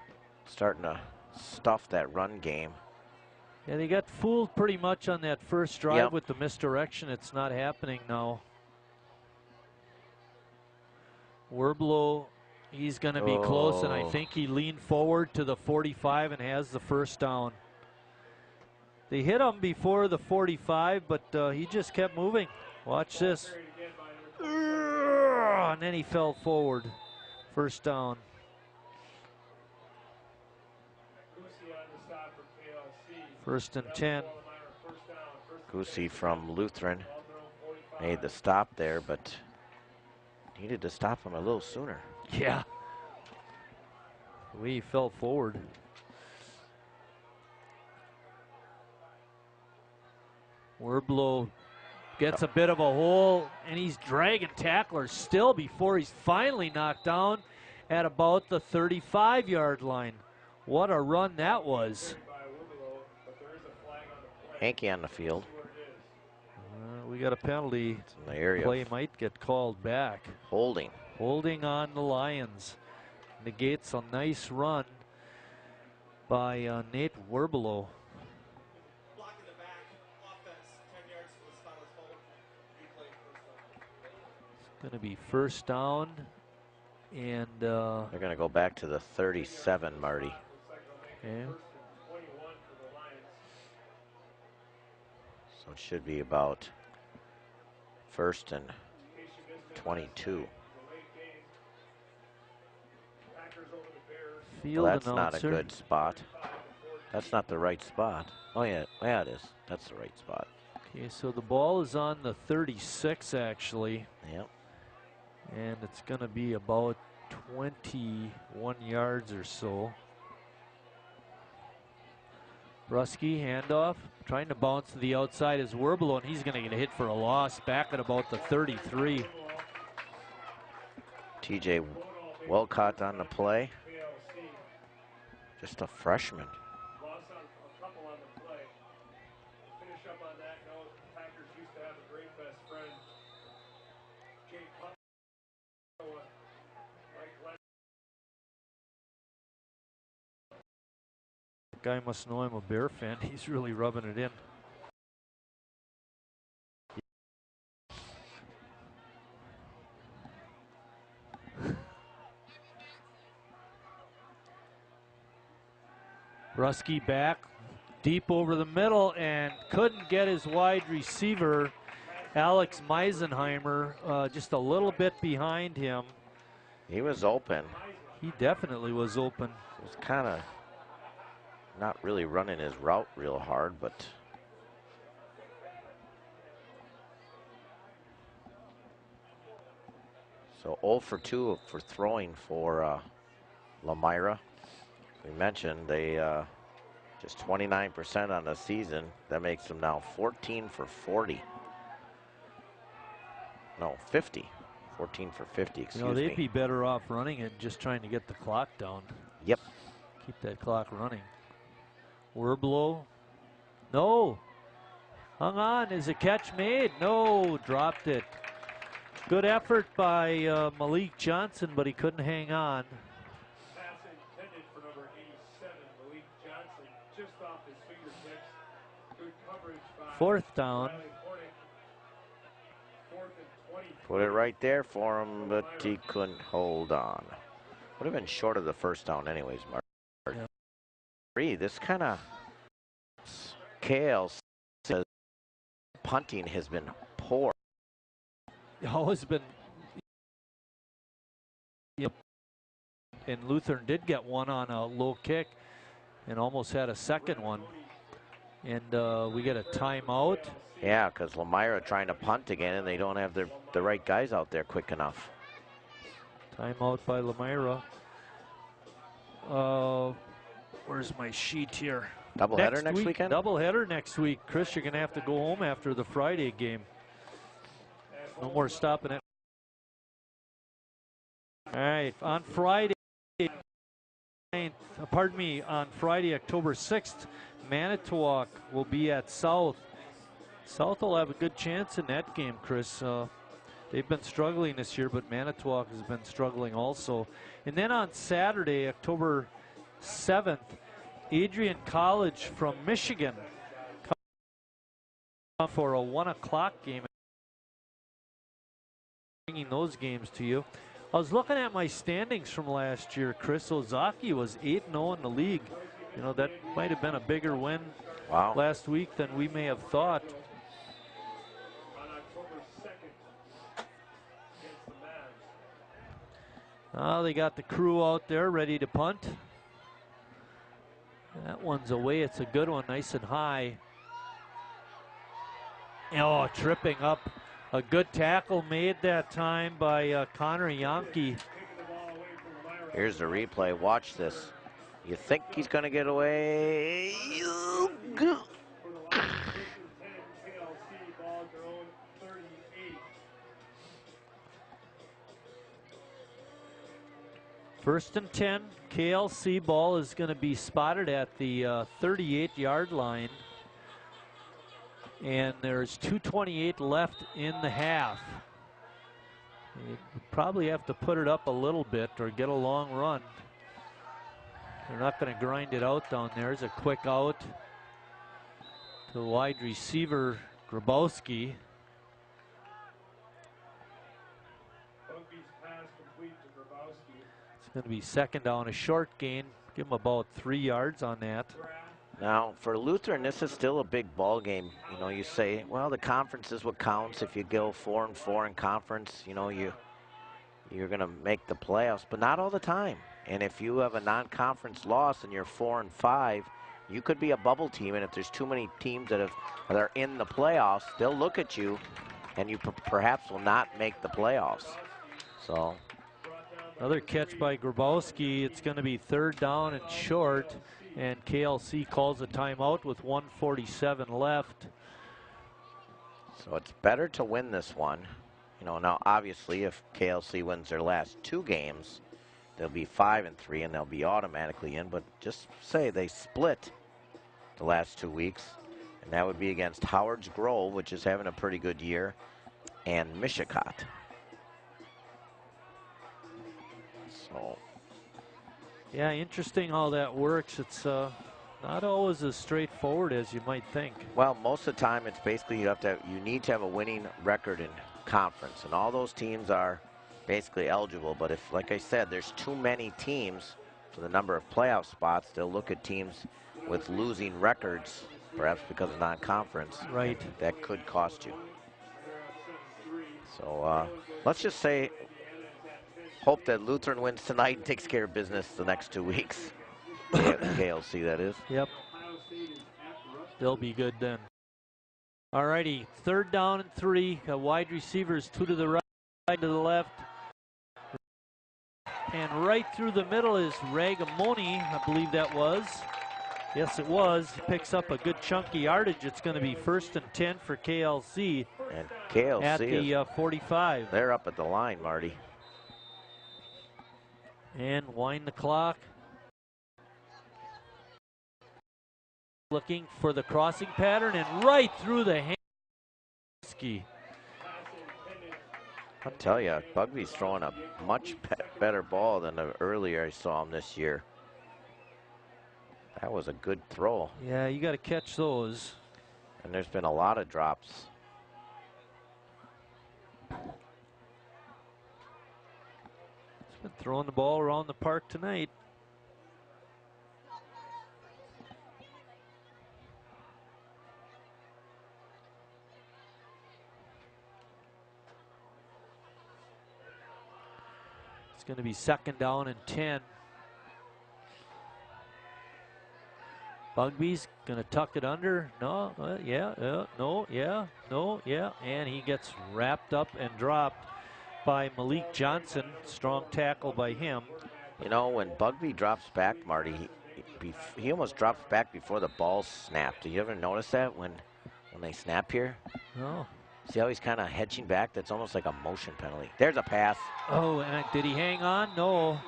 starting to stuff that run game. Yeah, they got fooled pretty much on that first drive with the misdirection. It's not happening now. Werblow, he's going to be close, and I think he leaned forward to the 45 and has the 1st down. They hit him before the 45, but he just kept moving. Watch this. And then he fell forward. 1st down. First and 10. Goosey from Lutheran made the stop there, but needed to stop him a little sooner. Yeah. We fell forward. Werblow gets a bit of a hole, and he's dragging tacklers still before he's finally knocked down at about the 35-yard line. What a run that was. Hankey on the field. We got a penalty. It's in the area. Play might get called back. Holding. Holding on the Lions. Negates a nice run by Nate Werblow. It's going to be 1st down, and they're going to go back to the 37, Marty. Okay. So it should be about 1st and 22. Field well, that's announcer. not a good spot. That's not the right spot. Oh yeah, it is. That's the right spot. Okay, so the ball is on the 36 actually. Yep. And it's going to be about 21 yards or so. Brusky, handoff, trying to bounce to the outside is Werblow, and he's going to get a hit for a loss back at about the 33. TJ Welcott on the play. Just a freshman. Guy must know I'm a Bear fan. He's really rubbing it in. Brusky back deep over the middle and couldn't get his wide receiver, Alex Meisenheimer, just a little bit behind him. He was open. He definitely was open. He was kind of not really running his route real hard, but so 0 for 2 for throwing for Lamira. We mentioned they just 29% on the season. That makes them now 14 for 40. No, 50. 14 for 50, excuse me. They'd be better off running it, just trying to get the clock down. Yep. Keep that clock running. Werblow. No. Hung on. Is a catch made? No. Dropped it. Good effort by Malik Johnson, but he couldn't hang on. Pass intended for number 87, Malik Johnson, just off his fingertips. Good coverage by 4th down. Riley Hornick. 4th and 20. Put it right there for him, but he couldn't hold on. Would have been short of the 1st down anyways, Mark. Yeah. This kind of KL says punting has been poor. Always been. Yep. And Lutheran did get one on a low kick and almost had a second one. And we get a timeout. Yeah, because Lamira trying to punt again, and they don't have the right guys out there quick enough. Timeout by Lamira. Where's my sheet here? Doubleheader next weekend? Doubleheader next week. Chris, you're going to have to go home after the Friday game. No more stopping it. All right, on Friday, on Friday, October 6th, Manitowoc will be at South. South will have a good chance in that game, Chris. They've been struggling this year, but Manitowoc has been struggling also. And then on Saturday, October 7th, Adrian College from Michigan for a 1 o'clock game. Bringing those games to you. I was looking at my standings from last year, Chris. Ozaki was 8-0 in the league. That might have been a bigger win last week than we may have thought. On October 2nd, against the Mavs. They got the crew out there ready to punt. That one's away. It's a good one, nice and high. Oh, tripping up. A good tackle made that time by Connor Yonke. Here's the replay. Watch this. You think he's going to get away? First and 10. KLC ball is going to be spotted at the 38-yard line. And there's 2:28 left in the half. You probably have to put it up a little bit or get a long run. They're not going to grind it out down there. There's a quick out to wide receiver Grabowski. It's going to be 2nd down, a short gain. Give him about 3 yards on that. Now, for Lutheran, this is still a big ball game. You say, well, the conference is what counts. If you go 4-4 in conference, you're going to make the playoffs, but not all the time. And if you have a non-conference loss and you're 4-5, you could be a bubble team. And if there's too many teams that are in the playoffs, they'll look at you, and you perhaps will not make the playoffs. So, another catch by Grabowski. It's going to be 3rd down and short. And KLC calls a timeout with 1:47 left. So it's better to win this one. Now obviously if KLC wins their last 2 games, they'll be 5-3 and they'll be automatically in. But just say they split the last 2 weeks, and that would be against Howard's Grove, which is having a pretty good year, and Mishicot. So. Yeah, interesting how that works. It's Not always as straightforward as you might think. Well, most of the time it's basically you need to have a winning record in conference, and all those teams are basically eligible. But if, like I said, there's too many teams for the number of playoff spots, they'll look at teams with losing records, perhaps because of non-conference. Right. That could cost you. So let's just say, hope that Lutheran wins tonight and takes care of business the next 2 weeks. KLC, that is. Yep. They'll be good then. All righty, 3rd down and 3. Wide receivers, 2 to the right, to the left. And right through the middle is Ragamoni, I believe that was. Yes, it was. He picks up a good chunky yardage. It's going to be 1st and 10 for KLC. And KLC at the 45. They're up at the line, Marty. And wind the clock. Looking for the crossing pattern and right through the hand. I'll tell you, Bugby's throwing a much better ball than the earlier I saw him this year. That was a good throw. Yeah, you got to catch those. And there's been a lot of drops. He's been throwing the ball around the park tonight. It's going to be 2nd down and 10. Bugby's going to tuck it under. No, yeah. And he gets wrapped up and dropped by Malik Johnson. Strong tackle by him. You know, when Bugby drops back, Marty, he almost drops back before the ball snapped. Do you ever notice that when they snap here? No. See how he's kind of hedging back? That's almost like a motion penalty. There's a pass. Oh, and did he hang on? No.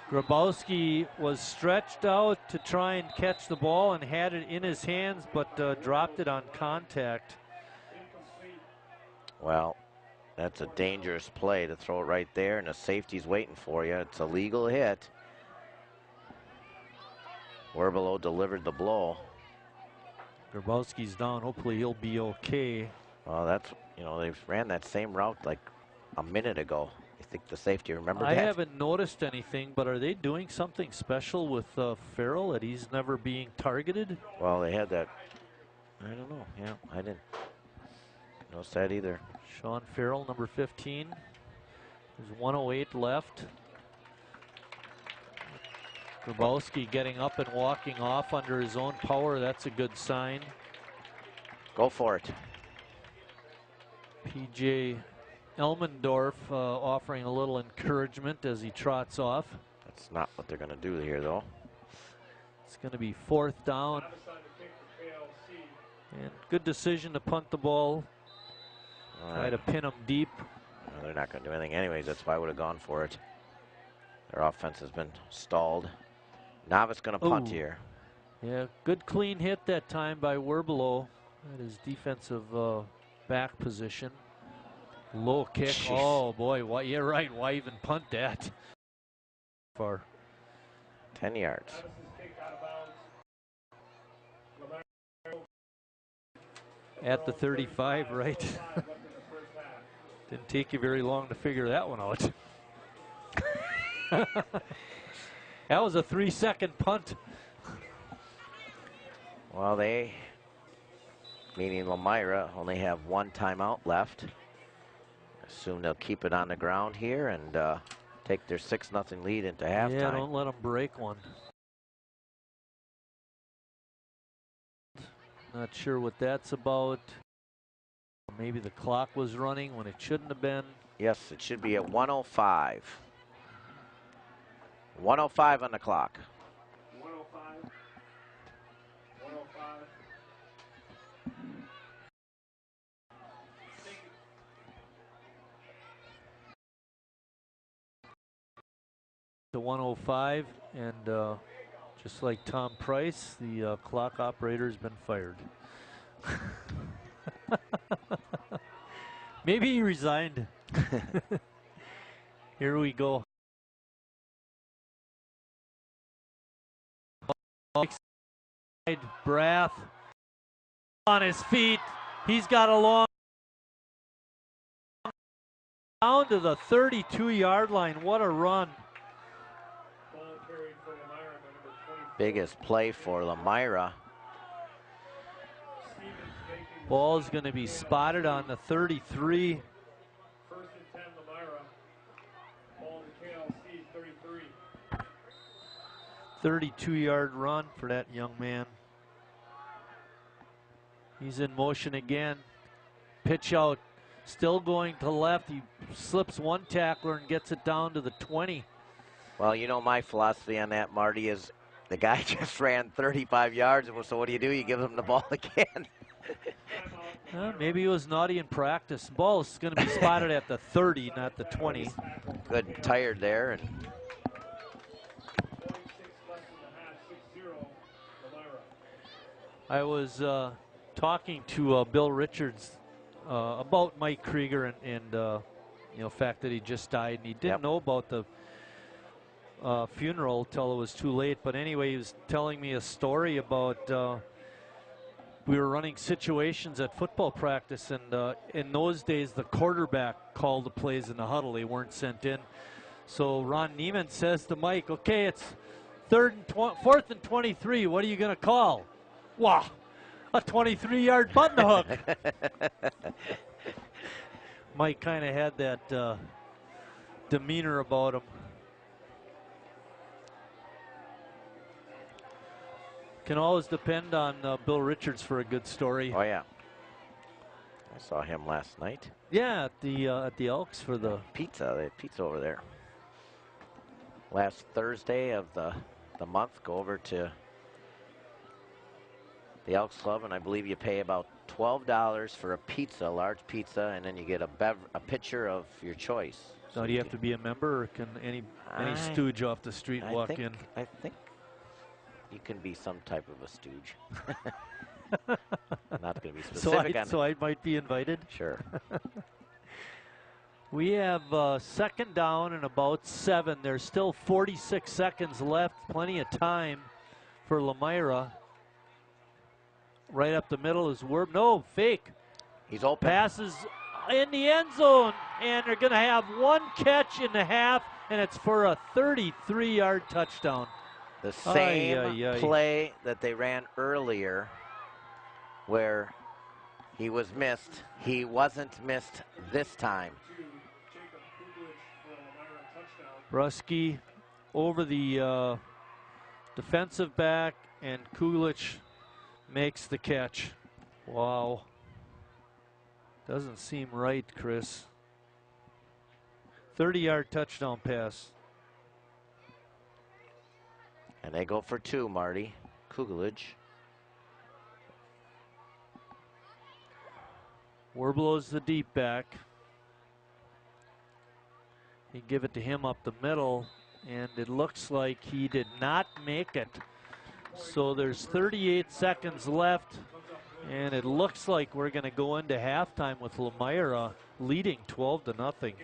Grabowski was stretched out to try and catch the ball and had it in his hands, but dropped it on contact. Well, that's a dangerous play to throw it right there, and the safety's waiting for you. It's a legal hit. Werbelow delivered the blow. Grabowski's down. Hopefully he'll be okay. Well, that's, you know, they ran that same route like a minute ago. I think the safety remembered I that. haven't noticed anything, but are they doing something special with Farrell that he's never being targeted? Well, they had that. I don't know. Yeah, I didn't notice that either. Sean Farrell, number 15. There's 1:08 left. Grabowski getting up and walking off under his own power. That's a good sign. Go for it. PJ Elmendorf offering a little encouragement as he trots off. That's not what they're going to do here, though. It's going to be 4th down. And good decision to punt the ball. Try to pin them deep. Well, they're not going to do anything anyways. That's why I would have gone for it. Their offense has been stalled. Novice going to punt here. Yeah, good clean hit that time by Werbelow at his defensive back position. Low kick. Jeez. Oh boy, why, you're right. Why even punt that? For 10 yards. At the 35, right? Didn't take you very long to figure that one out. That was a 3-second punt. Well, they, meaning Lamira, only have 1 timeout left. Assume they'll keep it on the ground here and take their 6-0 lead into halftime. Yeah, don't let them break one. Not sure what that's about. Maybe the clock was running when it shouldn't have been. Yes, it should be at 1:05. 1:05 on the clock. 105. 105. To 1:05, and just like Tom Price, the clock operator's been fired. Maybe he resigned. Here we go. Brath on his feet. He's got a long down to the 32-yard line. What a run. Biggest play for Lemira. Ball's going to be spotted on the 33. First and 10, Lemira. Ball to KLC, 33. 32-yard run for that young man. He's in motion again. Pitch out, still going to left. He slips one tackler and gets it down to the 20. Well, you know my philosophy on that, Marty, is the guy just ran 35 yards. So what do? You give him the ball again. Maybe he was naughty in practice. Ball is going to be spotted at the 30, not the 20. Good and tired there. And I was talking to Bill Richards about Mike Krieger and fact that he just died, and he didn't know about the funeral till it was too late. But anyway, he was telling me a story about we were running situations at football practice, and in those days the quarterback called the plays in the huddle. They weren't sent in. So Ron Neiman says to Mike, okay, it's 4th and 23. What are you going to call? Wow, a 23-yard button hook. Mike kind of had that demeanor about him. Can always depend on Bill Richards for a good story. Oh yeah, I saw him last night. Yeah, at the Elks for the pizza. They had pizza over there. Last Thursday of the month, go over to the Elks Club, and I believe you pay about $12 for a pizza, a large pizza, and then you get a pitcher of your choice. So do you have to be a member, or can any stooge off the street walk in? I think you can be some type of a stooge. Not going to be specific. So I might be invited? Sure. We have second down and about 7. There's still 46 seconds left. Plenty of time for Lemira. Right up the middle is Werb. No, fake. He's open. Passes in the end zone, and they're going to have one catch in the half, and it's for a 33-yard touchdown. The same play that they ran earlier where he was missed. He wasn't missed this time. Brusky over the defensive back, and Kulich makes the catch. Wow. Doesn't seem right, Chris. 30-yard touchdown pass. And they go for 2, Marty. Kulich. Werblow's the deep back. He give it to him up the middle, and it looks like he did not make it. So there's 38 seconds left, and it looks like we're going to go into halftime with Lemira leading 12-0.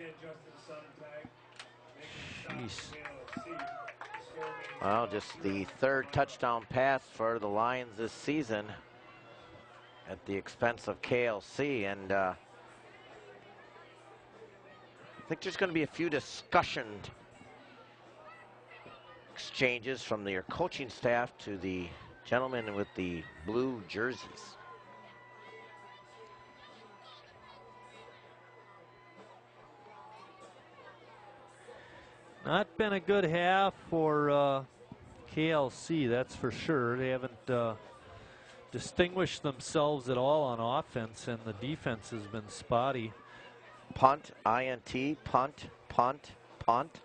Jeez. Well, just the 3rd touchdown pass for the Lions this season at the expense of KLC, and I think there's going to be a few exchanges from their coaching staff to the gentlemen with the blue jerseys. Not been a good half for KLC, that's for sure. They haven't distinguished themselves at all on offense, and the defense has been spotty. Punt, INT, punt, punt, punt.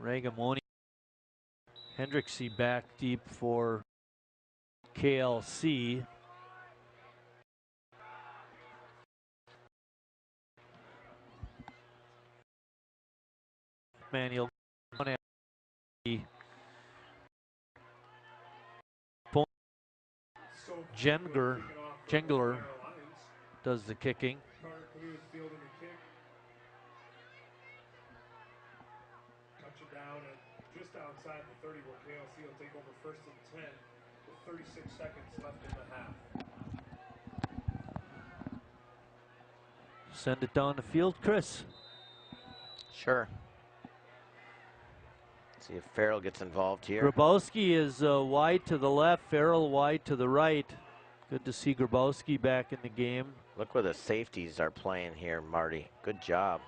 Regamoni. Hendricksy back deep for KLC. Manuel Jengler does the kicking. Carter Canoes fielding the kick. Touch it down at just outside the 30 where KLC will take over first and 10 with 36 seconds left in the half. Send it down the field, Chris. Sure. See if Farrell gets involved here. Grabowski is wide to the left, Farrell wide to the right. Good to see Grabowski back in the game. Look where the safeties are playing here, Marty. Good job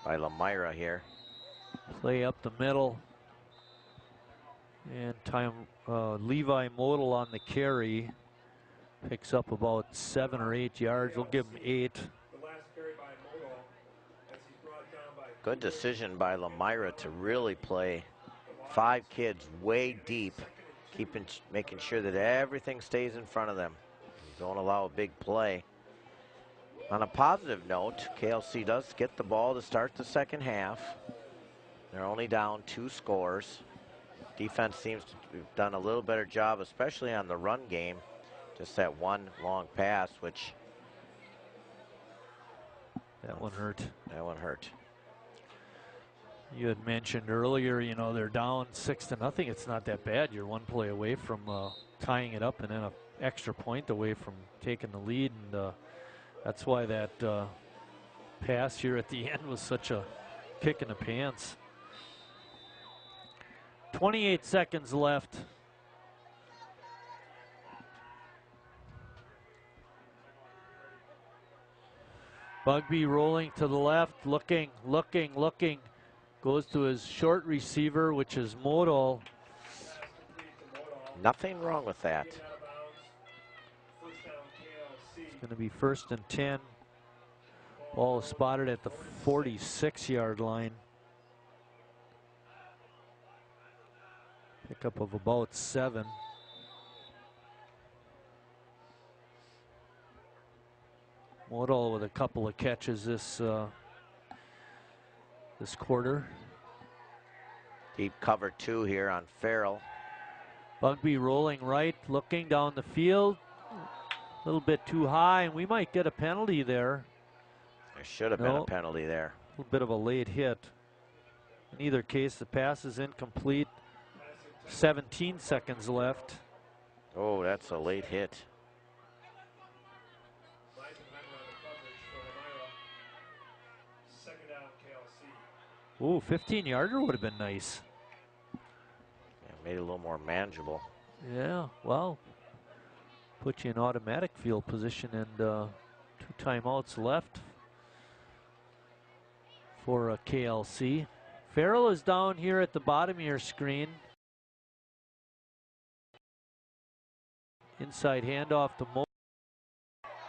by Lemira here. Play up the middle. And Levi Modal on the carry. Picks up about 7 or 8 yards. We'll give him 8. The last carry by Modal as he's brought down by Good decision by Lemira to really play 5 kids way deep, making sure that everything stays in front of them. Don't allow a big play. On a positive note, KLC does get the ball to start the second half. They're only down 2 scores. Defense seems to have done a little better job, especially on the run game. Just that one long pass, which... That one hurt. That one hurt. You had mentioned earlier, you know, they're down 6-0. It's not that bad. You're one play away from tying it up and then an extra point away from taking the lead. And that's why that pass here at the end was such a kick in the pants. 28 seconds left. Bugby rolling to the left, looking. Goes to his short receiver, which is Modal. Nothing wrong with that. It's going to be first and 10. Ball is spotted at the 46-yard line. Pickup of about 7. Modal with a couple of catches this quarter. Deep cover 2 here on Farrell. Bugby rolling right, looking down the field. A little bit too high, and we might get a penalty there. There should have been a penalty there. A little bit of a late hit. In either case, the pass is incomplete. 17 seconds left. Oh, that's a late hit. Ooh, 15-yarder would have been nice. Yeah, made it a little more manageable. Yeah, well, put you in automatic field position, and 2 timeouts left for KLC. Farrell is down here at the bottom of your screen. Inside handoff to Mo.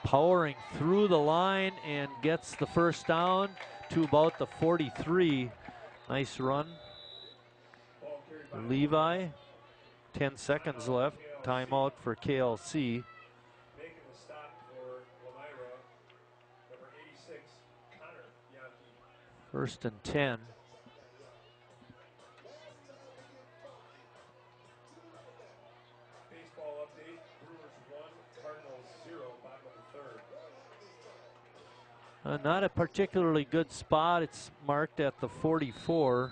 Powering through the line and gets the first down to about the 43. Nice run. Levi, 10 seconds left. Timeout for KLC. making the stop for Lemira, number 86, Connor Yaki. First and 10. Baseball update, Brewers 1, Cardinals 0, bottom of the 3rd. Not a particularly good spot. It's marked at the 44.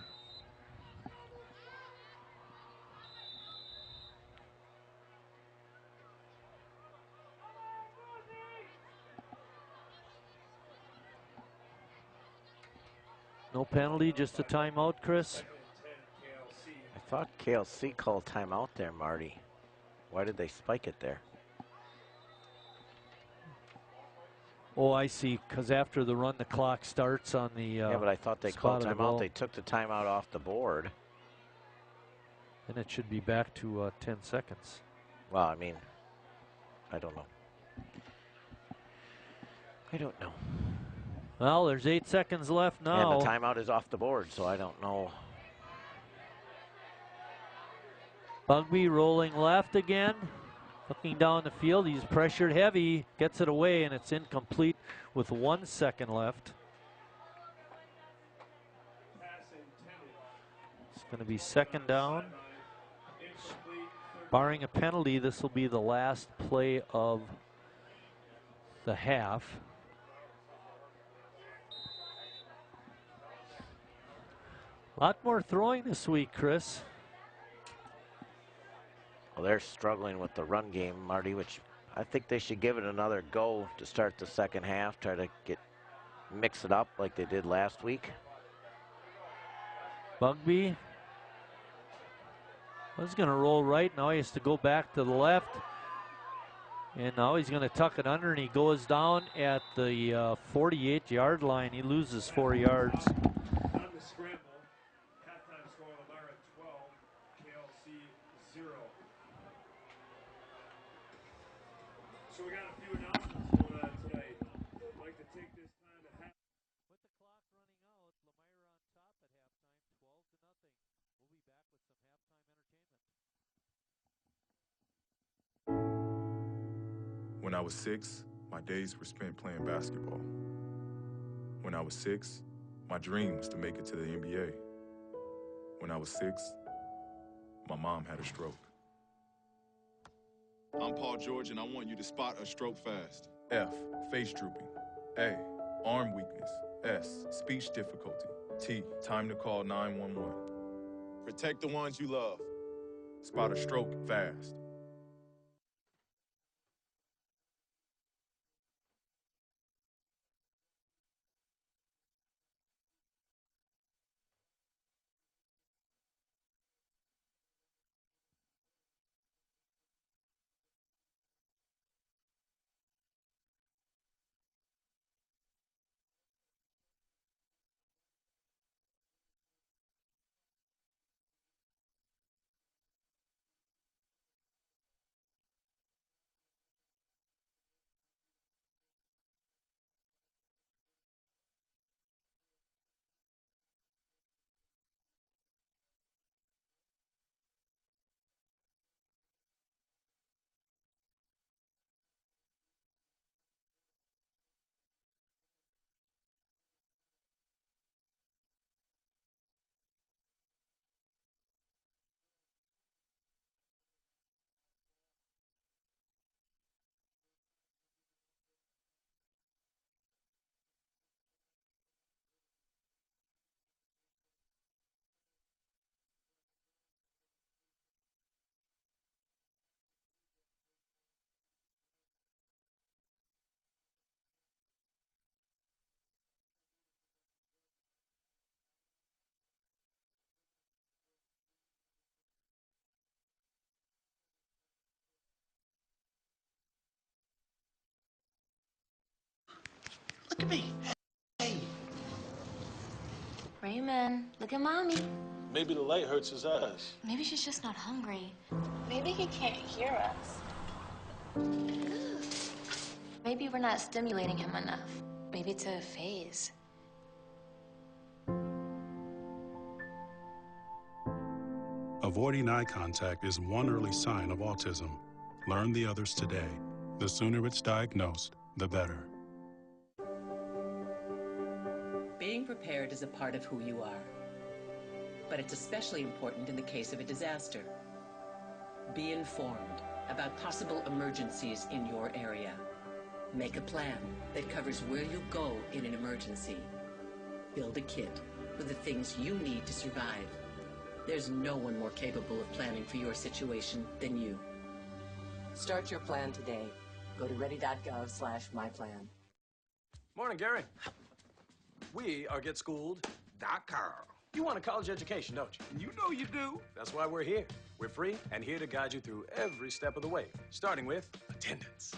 No penalty, just a timeout, Chris. I thought KLC called timeout there, Marty. Why did they spike it there? Oh, I see, because after the run, the clock starts on the yeah, but I thought they called timeout. They took the timeout off the board. And it should be back to 10 seconds. Well, I mean, I don't know. I don't know. Well, there's 8 seconds left now. And the timeout is off the board, so I don't know. Bugby rolling left again. Looking down the field, he's pressured heavy, gets it away, and it's incomplete with 1 second left. It's going to be second down. Barring a penalty, this will be the last play of the half. A lot more throwing this week, Chris. Well, they're struggling with the run game, Marty, which I think they should give it another go to start the second half, try to mix it up like they did last week. Bugby was going to roll right. Now he has to go back to the left. And now he's going to tuck it under, and he goes down at the 48-yard line. He loses 4 yards. On the scramble, halftime score Lamar at 12, KLC 0. So we got a few announcements going on tonight. I'd like to take this time to have. With the clock running out, Lamar on top at halftime, 12-0. We'll be back with some halftime entertainment. When I was 6, my days were spent playing basketball. When I was 6, my dream was to make it to the NBA. When I was 6, my mom had a stroke. I'm Paul George, and I want you to spot a stroke fast. F, face drooping. A, arm weakness. S, speech difficulty. T, time to call 911. Protect the ones you love. Spot a stroke fast. Look at me. Hey. Raymond, look at Mommy. Maybe the light hurts his eyes. Maybe she's just not hungry. Maybe he can't hear us. Maybe we're not stimulating him enough. Maybe it's a phase. Avoiding eye contact is one early sign of autism. Learn the others today. The sooner it's diagnosed, the better. Being prepared is a part of who you are. But it's especially important in the case of a disaster. Be informed about possible emergencies in your area. Make a plan that covers where you go in an emergency. Build a kit with the things you need to survive. There's no one more capable of planning for your situation than you. Start your plan today. Go to ready.gov/myplan. Morning, Gary. We are GetSchooled.com. You want a college education, don't you? You know you do. That's why we're here. We're free and here to guide you through every step of the way, starting with attendance.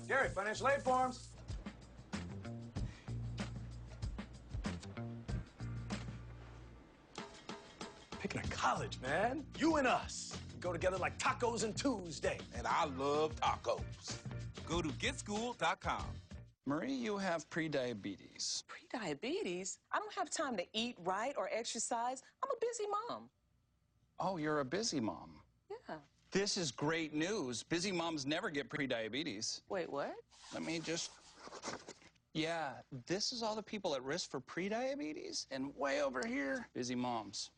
Gary, financial aid forms. Picking a college, man. You and us. We go together like tacos and Tuesday. And I love tacos. Go to GetSchooled.com. Marie, you have prediabetes. Prediabetes? I don't have time to eat right or exercise. I'm a busy mom. Oh, you're a busy mom. Yeah. This is great news. Busy moms never get prediabetes. Wait, what? Let me just... Yeah, this is all the people at risk for prediabetes, and way over here, busy moms.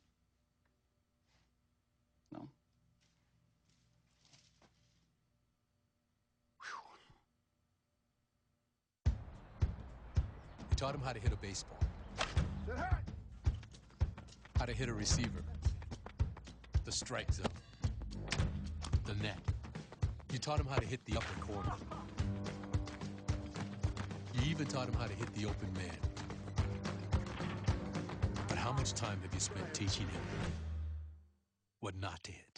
No? taught him how to hit a baseball, how to hit a receiver, the strike zone, the net. You taught him how to hit the upper corner. You even taught him how to hit the open man. But how much time have you spent teaching him what not to hit?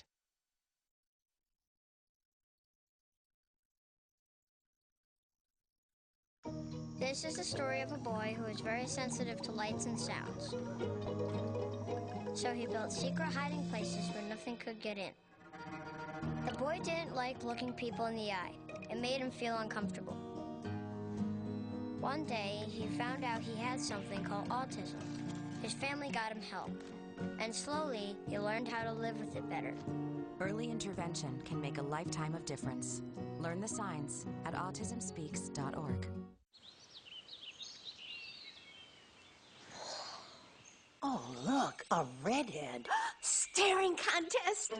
This is the story of a boy who is very sensitive to lights and sounds. So he built secret hiding places where nothing could get in. The boy didn't like looking people in the eye. It made him feel uncomfortable. One day, he found out he had something called autism. His family got him help, and slowly, he learned how to live with it better. Early intervention can make a lifetime of difference. Learn the signs at autismspeaks.org. Oh, look, a redhead. Staring contest.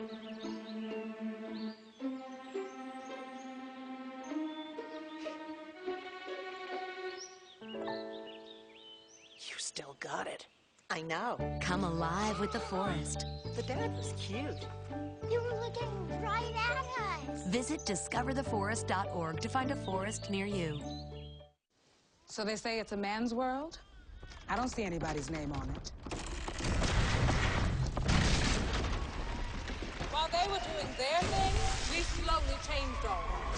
You still got it. I know. Come alive with the forest. The dad was cute. You were looking right at us. Visit discovertheforest.org to find a forest near you. So they say it's a man's world? I don't see anybody's name on it. While they were doing their thing, we slowly changed ours.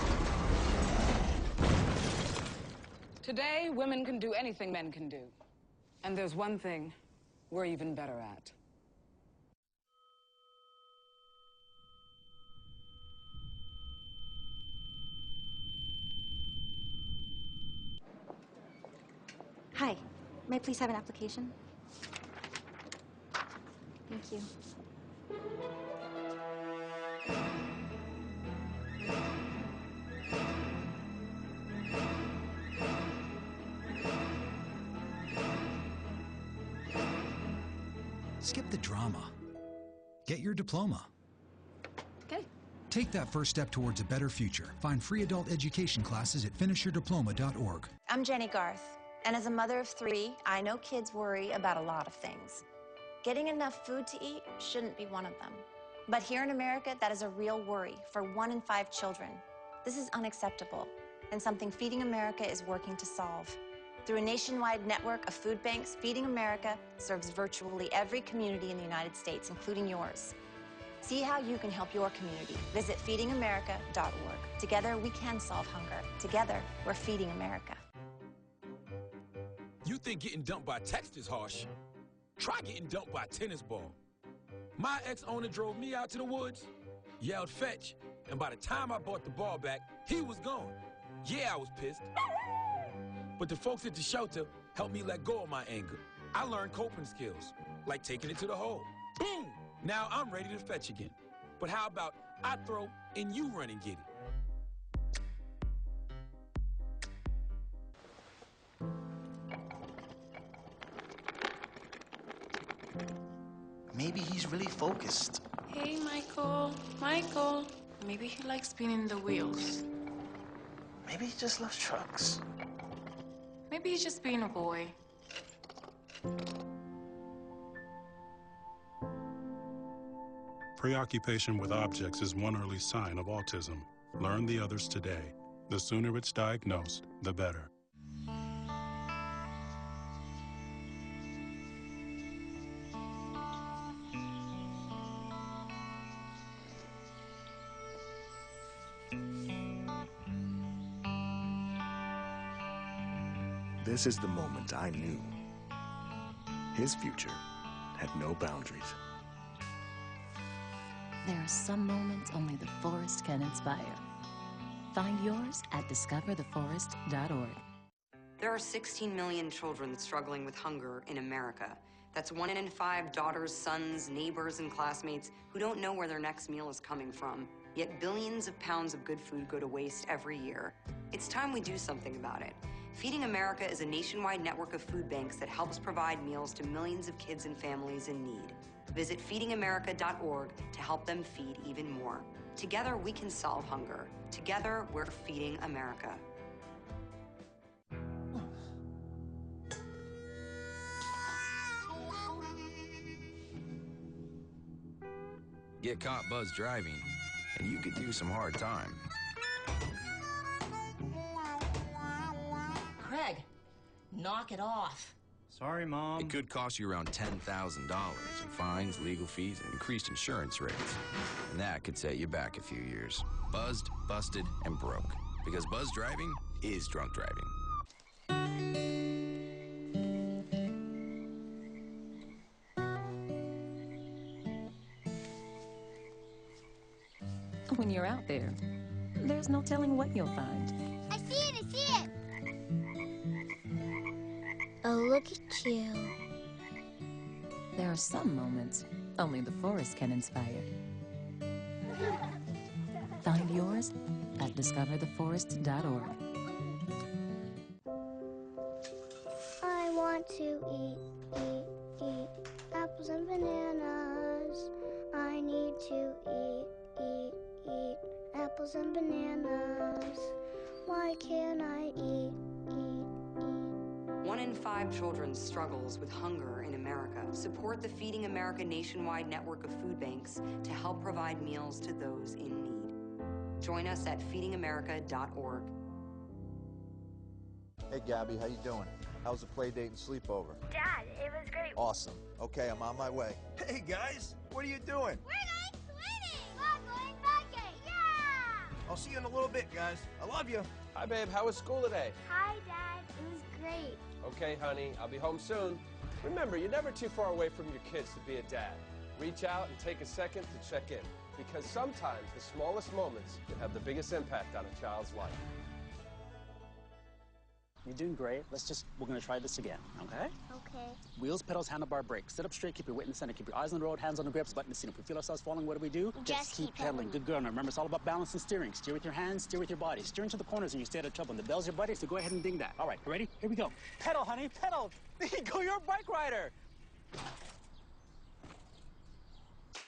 Today, women can do anything men can do. And there's one thing we're even better at. Hi, may I please have an application? Thank you. Skip the drama. Get your diploma. Okay. Take that first step towards a better future. Find free adult education classes at finishyourdiploma.org. I'm Jenny Garth, and as a mother of 3, I know kids worry about a lot of things. Getting enough food to eat shouldn't be one of them. But here in America, that is a real worry for 1 in 5 children. This is unacceptable, and something Feeding America is working to solve. Through a nationwide network of food banks, Feeding America serves virtually every community in the United States, including yours. See how you can help your community. Visit feedingamerica.org. Together, we can solve hunger. Together, we're Feeding America. You think getting dumped by text is harsh? Try getting dumped by a tennis ball. My ex-owner drove me out to the woods, yelled fetch, and by the time I brought the ball back, he was gone. Yeah, I was pissed. But the folks at the shelter helped me let go of my anger. I learned coping skills, like taking it to the hole. Boom! Now I'm ready to fetch again. But how about I throw and you run and get it? Maybe he's really focused. Hey, Michael. Michael. Maybe he likes spinning the wheels. Maybe he just loves trucks. Maybe he's just being a boy. Preoccupation with objects is one early sign of autism. Learn the others today. The sooner it's diagnosed, the better. This is the moment I knew. His future had no boundaries. There are some moments only the forest can inspire. Find yours at discovertheforest.org. There are 16 million children struggling with hunger in America. That's 1 in 5 daughters, sons, neighbors, and classmates who don't know where their next meal is coming from. Yet billions of pounds of good food go to waste every year. It's time we do something about it. Feeding America is a nationwide network of food banks that helps provide meals to millions of kids and families in need. Visit feedingamerica.org to help them feed even more. Together, we can solve hunger. Together, we're Feeding America. Get caught buzz driving, and you could do some hard time. Craig, knock it off. Sorry, Mom. It could cost you around $10,000 in fines, legal fees, and increased insurance rates. And that could set you back a few years. Buzzed, busted, and broke. Because buzz driving is drunk driving. When you're out there, there's no telling what you'll find. I see it, I see it. Oh, look at you. There are some moments only the forest can inspire. Find yours at discovertheforest.org. I want to eat apples and bananas. I need to eat apples and bananas. Why can't I eat? 1 in 5 children struggles with hunger in America. Support the Feeding America nationwide network of food banks to help provide meals to those in need. Join us at feedingamerica.org. Hey, Gabby, how you doing? How's the play date and sleepover? Dad, it was great. Awesome. Okay, I'm on my way. Hey, guys, what are you doing? We're going swimming. We're going biking. Yeah! I'll see you in a little bit, guys. I love you. Hi, babe. How was school today? Hi, Dad. It was great. Okay, honey. I'll be home soon. Remember, you're never too far away from your kids to be a dad. Reach out and take a second to check in, because sometimes the smallest moments can have the biggest impact on a child's life. You're doing great. We're gonna try this again, okay? Okay. Wheels, pedals, handlebar, brakes. Sit up straight, keep your weight in the center, keep your eyes on the road, hands on the grips, button the seat. If we feel ourselves falling, what do we do? Just keep pedaling. Good girl. Now remember, it's all about balance and steering. Steer with your hands, steer with your body. Steer into the corners and you stay out of trouble. And the bell's your buddy, so go ahead and ding that. All right, ready? Here we go. Pedal, honey, pedal. There you go, you're a bike rider.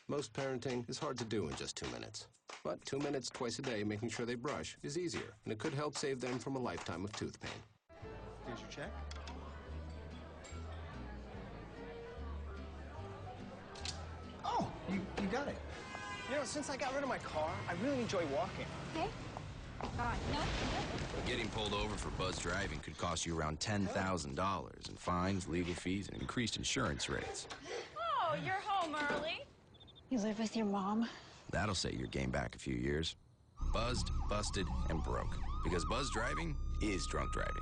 Most parenting is hard to do in just 2 minutes. But 2 minutes twice a day making sure they brush is easier, and it could help save them from a lifetime of tooth pain. Here's your check. Oh, you got it. You know, since I got rid of my car, I really enjoy walking. Okay. No. Getting pulled over for buzz driving could cost you around $10,000 in fines, legal fees, and increased insurance rates. Oh, you're home early. You live with your mom? That'll set your game back a few years. Buzzed, busted, and broke. Because buzz driving is drunk driving.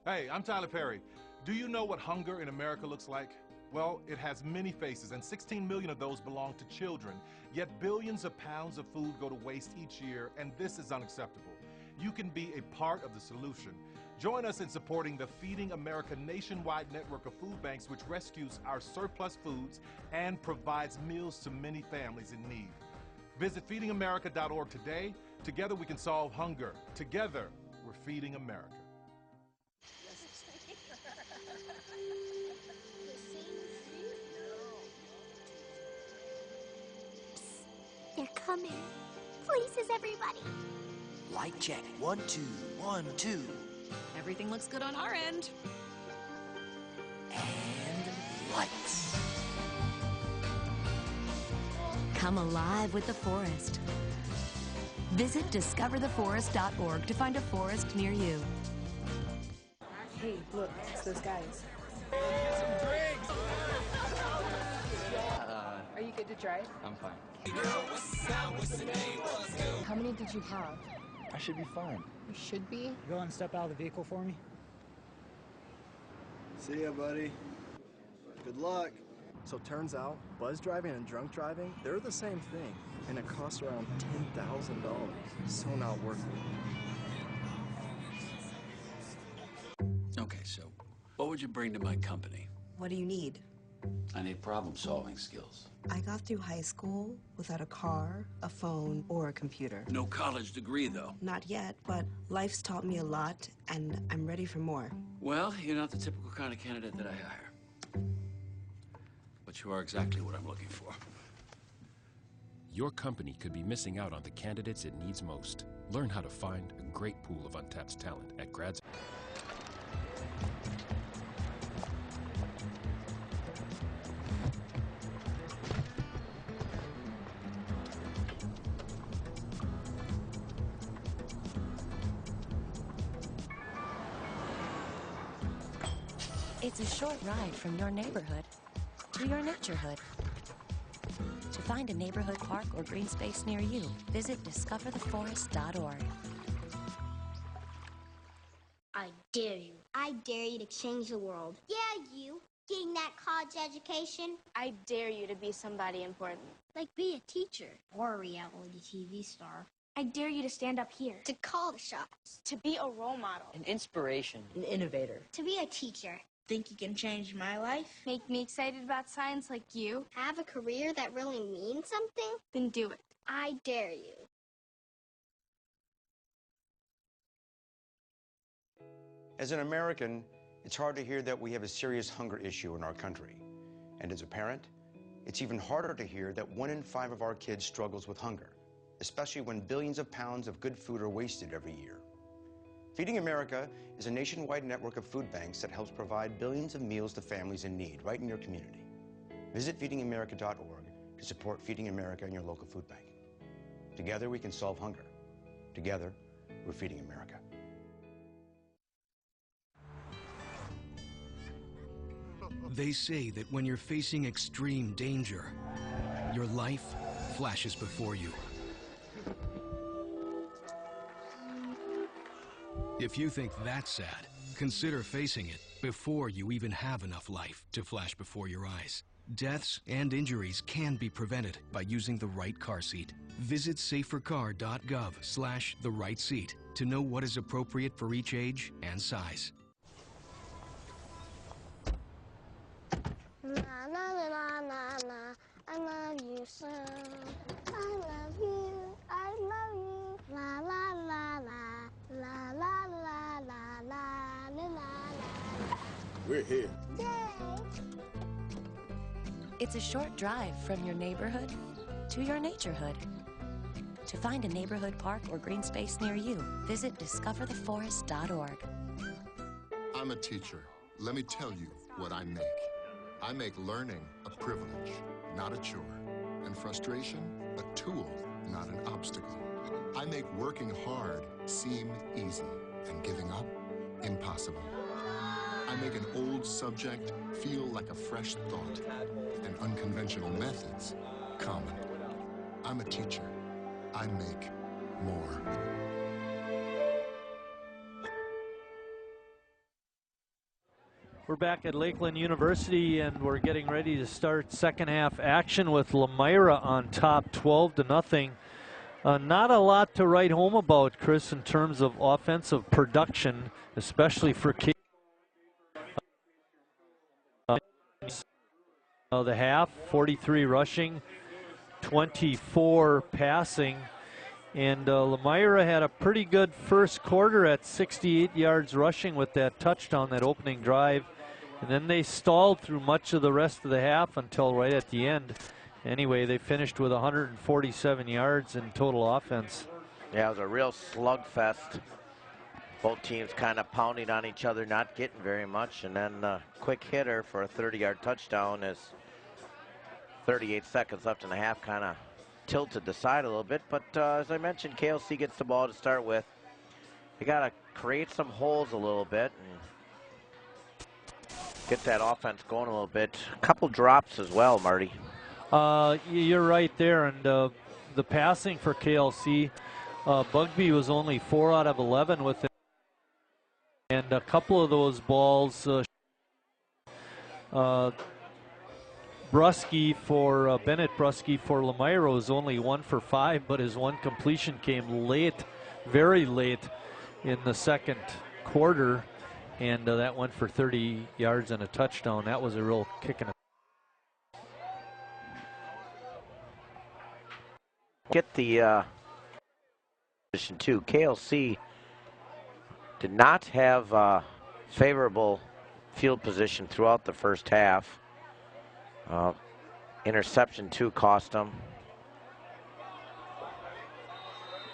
Hey, I'm Tyler Perry. Do you know what hunger in America looks like? Well, it has many faces, and 16 million of those belong to children. Yet billions of pounds of food go to waste each year, and this is unacceptable. You can be a part of the solution. Join us in supporting the Feeding America nationwide network of food banks, which rescues our surplus foods and provides meals to many families in need. Visit feedingamerica.org today. Together we can solve hunger. Together, we're feeding America. They're coming. Places, everybody. Light check. 1, 2, 1, 2. Everything looks good on our end. And lights. Come alive with the forest. Visit discovertheforest.org to find a forest near you. Hey, look, it's those guys. Are you good to drive? I'm fine. How many did you have? I should be fine. You should be. Go and step out of the vehicle for me. See ya, buddy. Good luck. So turns out, buzz driving and drunk driving, they're the same thing, and it costs around $10,000. So not worth it. Okay, so what would you bring to my company? What do you need? I need problem-solving skills. I got through high school without a car, a phone, or a computer. No college degree, though. Not yet, but life's taught me a lot, and I'm ready for more. Well, you're not the typical kind of candidate that I hire. But you are exactly what I'm looking for. Your company could be missing out on the candidates it needs most. Learn how to find a great pool of untapped talent at grads. It's a short ride from your neighborhood to your naturehood. To find a neighborhood park or green space near you, visit discovertheforest.org. I dare you. I dare you to change the world. Yeah, you. Getting that college education. I dare you to be somebody important. Like be a teacher or a reality TV star. I dare you to stand up here. To call the shots. To be a role model. An inspiration. An innovator. To be a teacher. Think you can change my life? Make me excited about science like you? Have a career that really means something? Then do it. I dare you. As an American, it's hard to hear that we have a serious hunger issue in our country. And as a parent, it's even harder to hear that 1 in 5 of our kids struggles with hunger, especially when billions of pounds of good food are wasted every year. Feeding America is a nationwide network of food banks that helps provide billions of meals to families in need right in your community. Visit feedingamerica.org to support Feeding America and your local food bank. Together we can solve hunger. Together, we're Feeding America. They say that when you're facing extreme danger, your life flashes before you. If you think that's sad, consider facing it before you even have enough life to flash before your eyes. Deaths and injuries can be prevented by using the right car seat. Visit safercar.gov/the-right-seat to know what is appropriate for each age and size. La la la la la la, I love you so. I love you, I love you. La la la la, la la la la la la la. We're here. Yay! It's a short drive from your neighborhood to your naturehood. To find a neighborhood park or green space near you, visit discovertheforest.org. I'm a teacher. Let me tell you what I make. I make learning a privilege, not a chore, and frustration a tool, not an obstacle. I make working hard seem easy and giving up impossible. I make an old subject feel like a fresh thought and unconventional methods common. I'm a teacher. I make more. We're back at Lakeland University, and we're getting ready to start second half action with Lamira on top 12-0. Not a lot to write home about, Chris, in terms of offensive production, especially for kids. The half, 43 rushing, 24 passing. And Lamira had a pretty good first quarter at 68 yards rushing with that touchdown, that opening drive. And then they stalled through much of the rest of the half until right at the end. Anyway, they finished with 147 yards in total offense. Yeah, it was a real slugfest. Both teams kind of pounding on each other, not getting very much. And then a quick hitter for a 30-yard touchdown as 38 seconds left in the half kind of tilted the side a little bit. But as I mentioned, KLC gets the ball to start with. They got to create some holes a little bit and get that offense going a little bit. A couple drops as well, Marty. You're right there. And the passing for KLC, Bugby was only 4 out of 11 with it. And a couple of those balls, Brusky for Bennett Brusky for Lamira was only 1 for 5, but his one completion came late, very late in the second quarter, and that went for 30 yards and a touchdown. That was a real kick in the get the position too. KLC did not have favorable field position throughout the first half. Interception too cost them.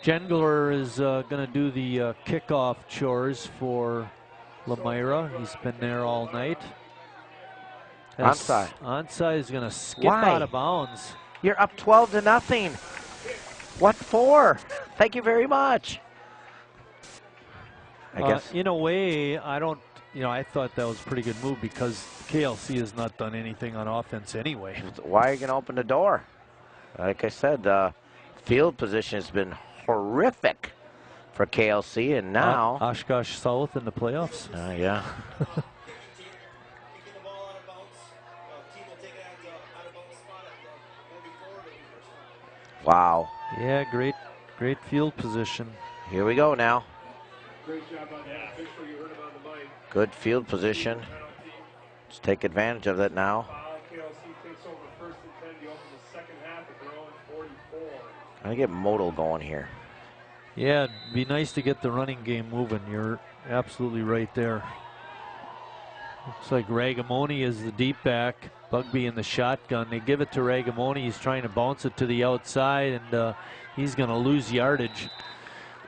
Jengler is going to do the kickoff chores for Lamira. He's been there all night. Onside. Onside is going to skip Why? out of bounds. You're up 12-0. What for? Thank you very much. I guess in a way, I don't you know, I thought that was a pretty good move because KLC has not done anything on offense anyway. Why are you going to open the door? Like I said, field position has been horrific for KLC, and now Oshkosh South in the playoffs. Yeah. Wow. Yeah, great field position. Here we go now. Great job on that. Official, you heard him on the mic. Good field position. Let's take advantage of it now. Foul. KLC takes over first and 10. You open the second half at their own 44. Gonna get Modal going here. Yeah, it'd be nice to get the running game moving. You're absolutely right there. Looks like Ragamoni is the deep back. Bugby in the shotgun. They give it to Ragamoni. He's trying to bounce it to the outside, and he's going to lose yardage.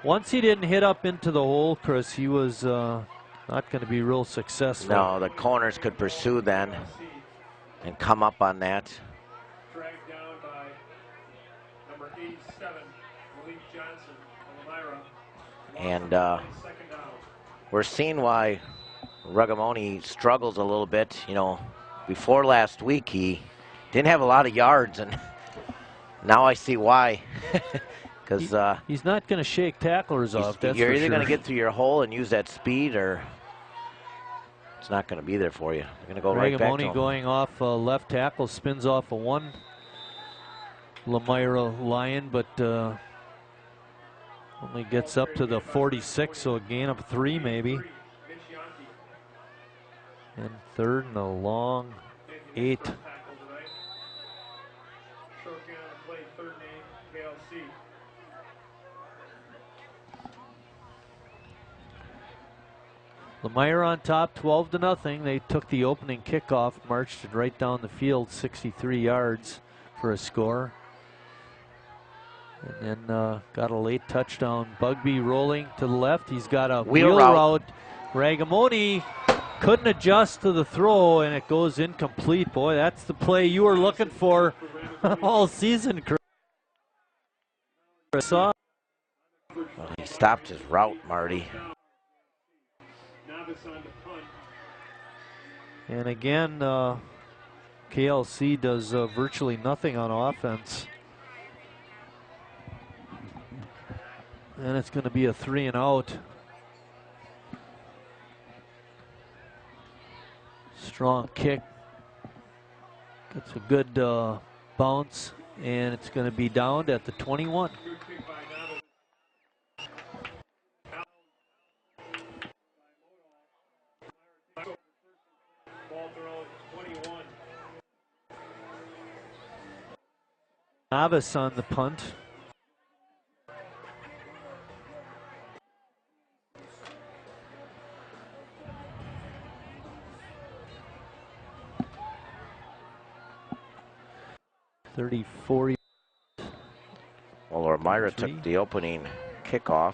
Once he didn't hit up into the hole, Chris, he was not going to be real successful. No, the corners could pursue then and come up on that. Dragged down by number 87, Malik Johnson of Elmira. And we're seeing why Ragamoni struggles a little bit. You know, before last week he didn't have a lot of yards, and now I see why. Because he's not going to shake tacklers off. That's you're for either sure. going to get through your hole and use that speed, or it's not going to be there for you. You're going to go right back to him. going off left tackle, spins off a one Elmira Lion, but only gets up to the 46, so a gain of 3 maybe. And third and a long 8. Elmira on top, 12-0. They took the opening kickoff, marched it right down the field, 63 yards for a score. And then got a late touchdown. Bugby rolling to the left. He's got a wheel route. Ragamoni couldn't adjust to the throw, and it goes incomplete. Boy, that's the play you were looking for all season, Chris. Well, he stopped his route, Marty. And again, KLC does virtually nothing on offense. And it's going to be a 3 and out. Strong kick. Gets a good bounce, and it's going to be downed at the 21. Navis on the punt. Well, Elmira took the opening kickoff.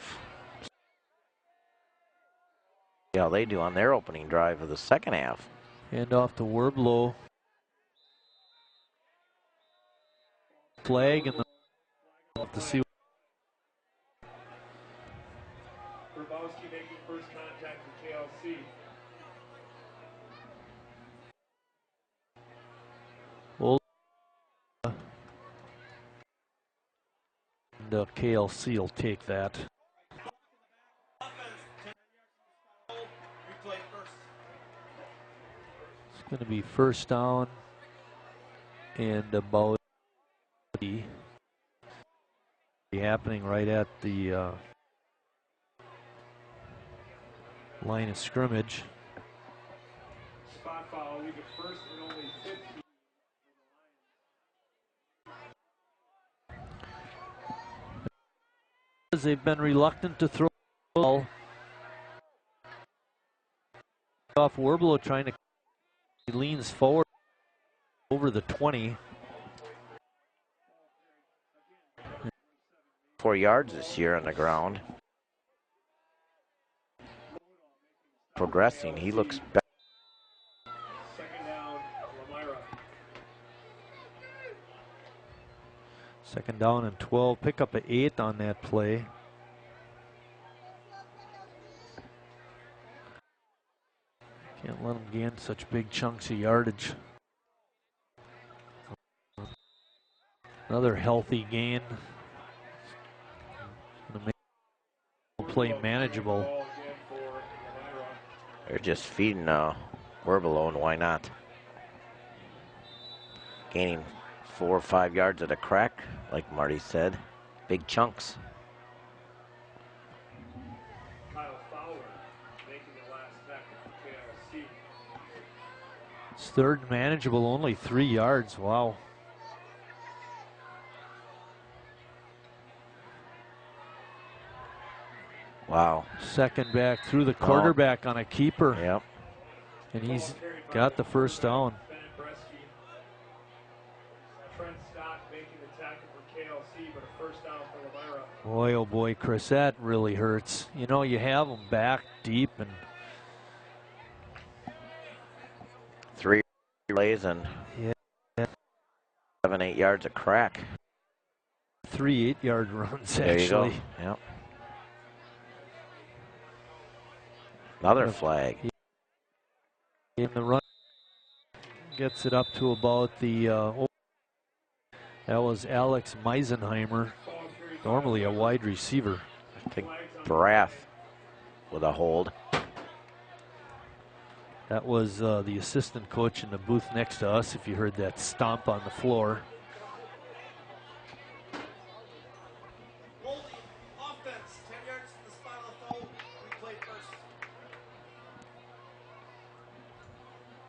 See how they do on their opening drive of the second half. Hand off to Werblow. Flag, and we'll have to see. Grabowski making first contact with KLC. Well, and KLC will take that. It's going to be first down and about happening right at the line of scrimmage. Spot foul, leave it first and only 15. They've been reluctant to throw the ball. Off Werblow trying to, he leans forward over the 20. 4 yards this year on the ground. Progressing, he looks better. Second down, Elmira. Second down and 12. Pick up an 8 on that play. Can't let them gain such big chunks of yardage. Another healthy gain. Gonna make play manageable. They're just feeding Werbelo, and why not? Gaining 4 or 5 yards at a crack, like Marty said. Big chunks. It's third and manageable, only 3 yards. Wow. Wow. Second back through the quarterback on a keeper. Yep. And he's got the first down. Boy, oh boy, Chris, that really hurts. You know, you have them back deep and 3 plays and yeah, 7, 8 yards a crack. 3 8-yard runs, there actually. You go. Yep. Another flag. In the run, gets it up to about the, that was Alex Meisenheimer, normally a wide receiver. I think Brath with a hold. That was the assistant coach in the booth next to us, if you heard that stomp on the floor.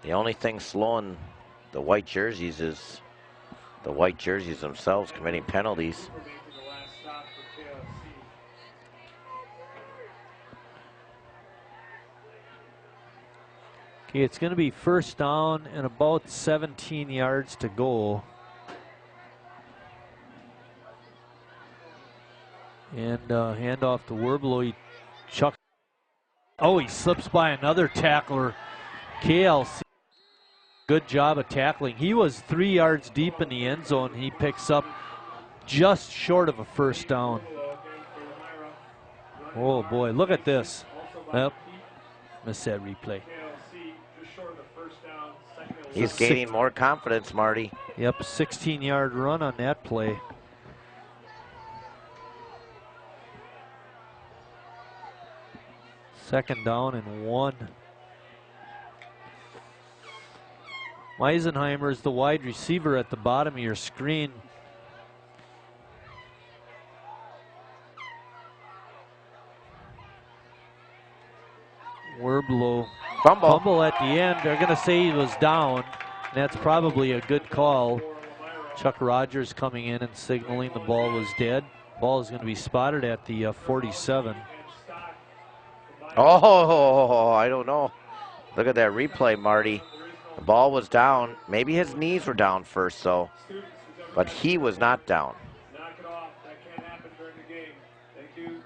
The only thing slowing the white jerseys is the white jerseys themselves committing penalties. Okay, it's going to be first down and about 17 yards to go. And handoff to Werbelo. Oh, he slips by another tackler. KLC. Good job of tackling. He was 3 yards deep in the end zone. He picks up just short of a first down. Oh boy, look at this. Yep, missed that replay. He's gaining more confidence, Marty. Yep, 16-yard run on that play. Second down and 1. Meisenheimer is the wide receiver at the bottom of your screen. Werbelo. Fumble at the end. They're going to say he was down. And that's probably a good call. Chuck Rogers coming in and signaling the ball was dead. Ball is going to be spotted at the 47. Oh, I don't know. Look at that replay, Marty. The ball was down. Maybe his knees were down first, though. But he was not down. Knock it off. That can't happen during the game. Thank you.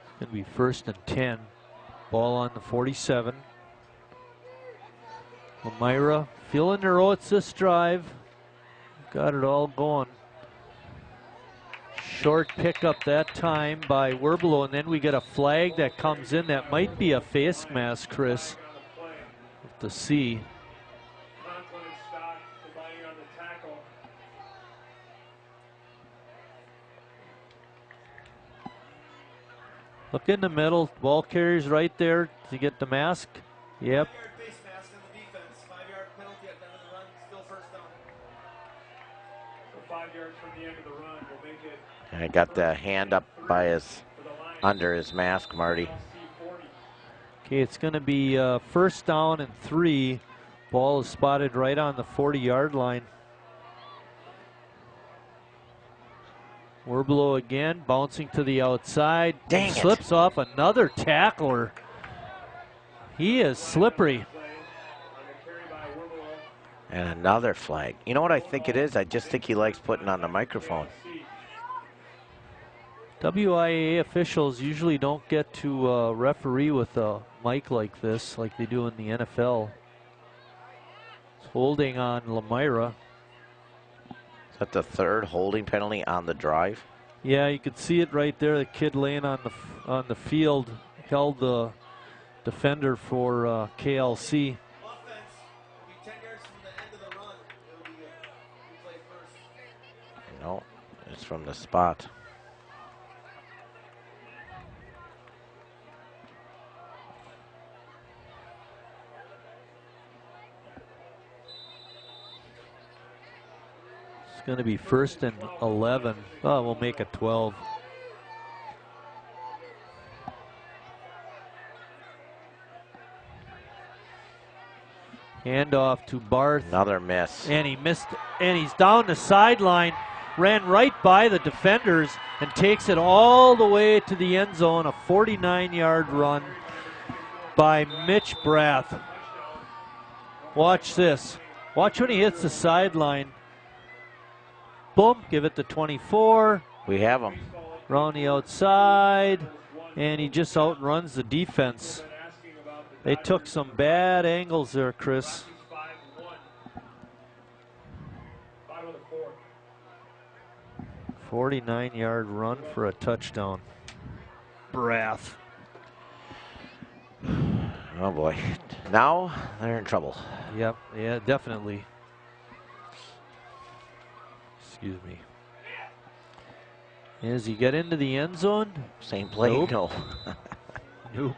It's going to be first and 10. Ball on the 47. Elmira feeling their oats this drive. Got it all going. Short pickup that time by Werbelo, and then we get a flag that comes in. That might be a face mask, Chris. Have to see. Look in the middle. Ball carrier's right there to get the mask. Yep. 5 yards from the end of the run will make it. I got the hand up by his, under his mask, Marty. Okay, it's going to be first down and 3. Ball is spotted right on the 40-yard line. Werbelo again, bouncing to the outside. Dang it. Slips off another tackler. He is slippery. And another flag. You know what I think it is? I just think he likes putting on the microphone. WIAA officials usually don't get to referee with a mic like this, like they do in the NFL. It's holding on Lemira. Is that the third holding penalty on the drive? Yeah, you could see it right there. The kid laying on the field held the defender for KLC. No, it's from the spot. It's going to be 1st and 11. Oh, we'll make it 12. Handoff to Barth. Another miss. And he missed, and he's down the sideline, ran right by the defenders and takes it all the way to the end zone. A 49-yard run by Mitch Brath. Watch this. Watch when he hits the sideline. Boom, give it to 24. We have him. Round the outside, and he just outruns the defense. They took some bad angles there, Chris. 49-yard run for a touchdown. Brath. Oh boy. Now they're in trouble. Yep, yeah, definitely. Excuse me. As he get into the end zone? Same play, nope. no. Nope.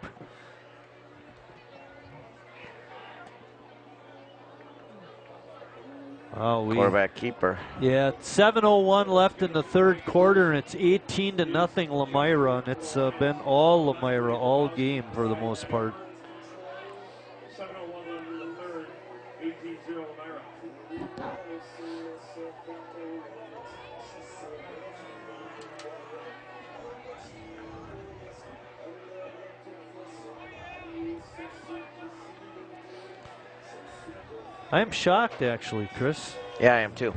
Oh, quarterback keeper. Yeah, 7:01 left in the third quarter, and it's 18-0 Lemira, and it's been all Lemira all game for the most part. 7:01 left in the third, 18-0 Lemira. I'm shocked, actually, Chris. Yeah, I am too.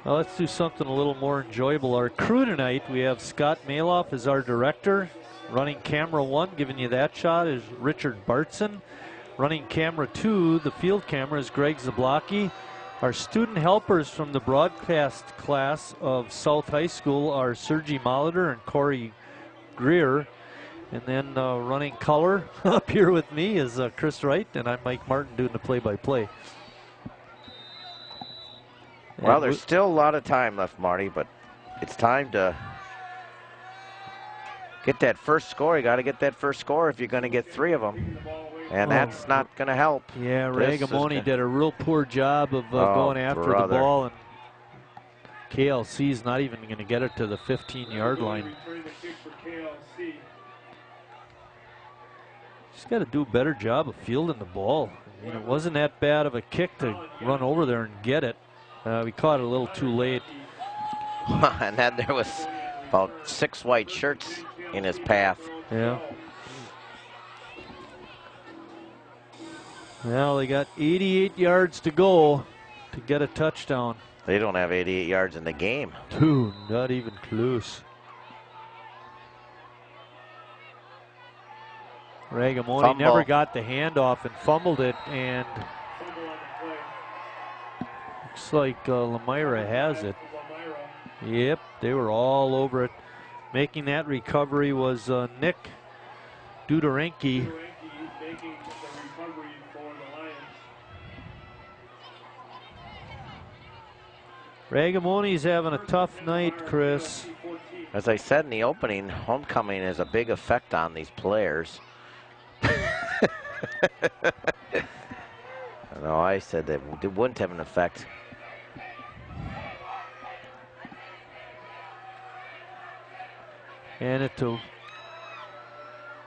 Well, let's do something a little more enjoyable. Our crew tonight, we have Scott Maloff as our director. Running camera 1, giving you that shot, is Richard Bartson. Running camera 2, the field camera, is Greg Zablocki. Our student helpers from the broadcast class of South High School are Sergi Molitor and Corey Greer. And then running color up here with me is Chris Wright, and I'm Mike Martin doing the play-by-play. Well, there's still a lot of time left, Marty, but it's time to get that first score. You got to get that first score if you're going to get 3 of them. And that's not going to help. Yeah, Ragamoni did a real poor job of going after the ball, and KLC's not even going to get it to the 15-yard line. Just got to do a better job of fielding the ball. I mean, it wasn't that bad of a kick to run over there and get it. We caught it a little too late. And then there was about 6 white shirts in his path. Yeah. Well, they got 88 yards to go to get a touchdown. They don't have 88 yards in the game. Dude, not even close. Ragamoni never got the handoff and fumbled it, and looks like Lemira has it. Yep, they were all over it. Making that recovery was Nick Dudorenki. Ragamoni's having a tough night, Chris. As I said in the opening, homecoming has a big effect on these players. No, I said that it wouldn't have an effect. And it to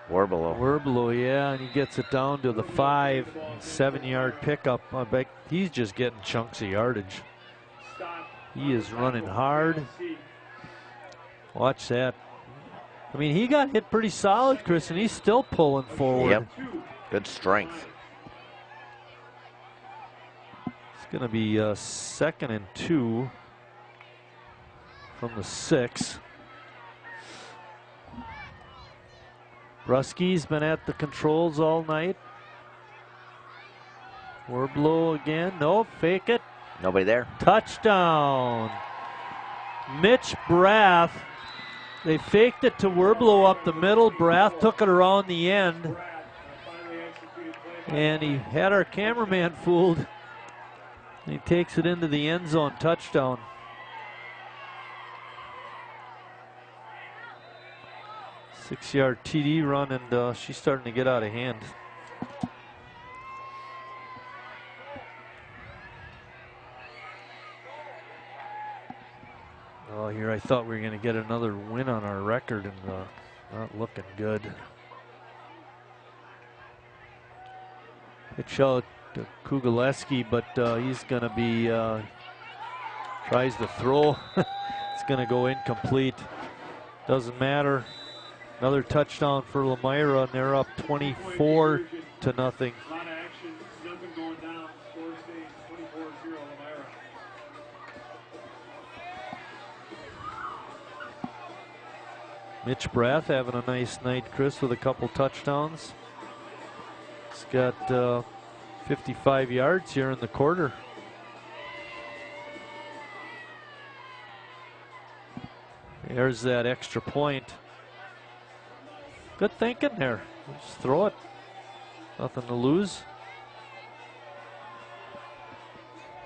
Warbelow. Warbelow, yeah, and he gets it down to the 5, 7-yard pickup. I bet he's just getting chunks of yardage. He is running hard. Watch that. I mean, he got hit pretty solid, Chris, and he's still pulling forward. Yep, good strength. It's going to be 2nd and 2 from the 6. Rusky's been at the controls all night. Warbelow again. No, fake it. Nobody there. Touchdown. Mitch Brath. They faked it to Werblow up the middle. Brath took it around the end. And he had our cameraman fooled. He takes it into the end zone, touchdown. Six-yard TD run, and she's starting to get out of hand. Oh, here I thought we were going to get another win on our record, and not looking good. Pitch out to Kugaleski, but he's going to be, tries to throw. It's going to go incomplete. Doesn't matter. Another touchdown for Lomira, and they're up 24-0. A lot of action, nothing going down. Score stays 24-0 Lomira. Mitch Brath having a nice night, Chris, with a couple touchdowns. He's got 55 yards here in the quarter. There's that extra point. Good thinking there. Just throw it. Nothing to lose.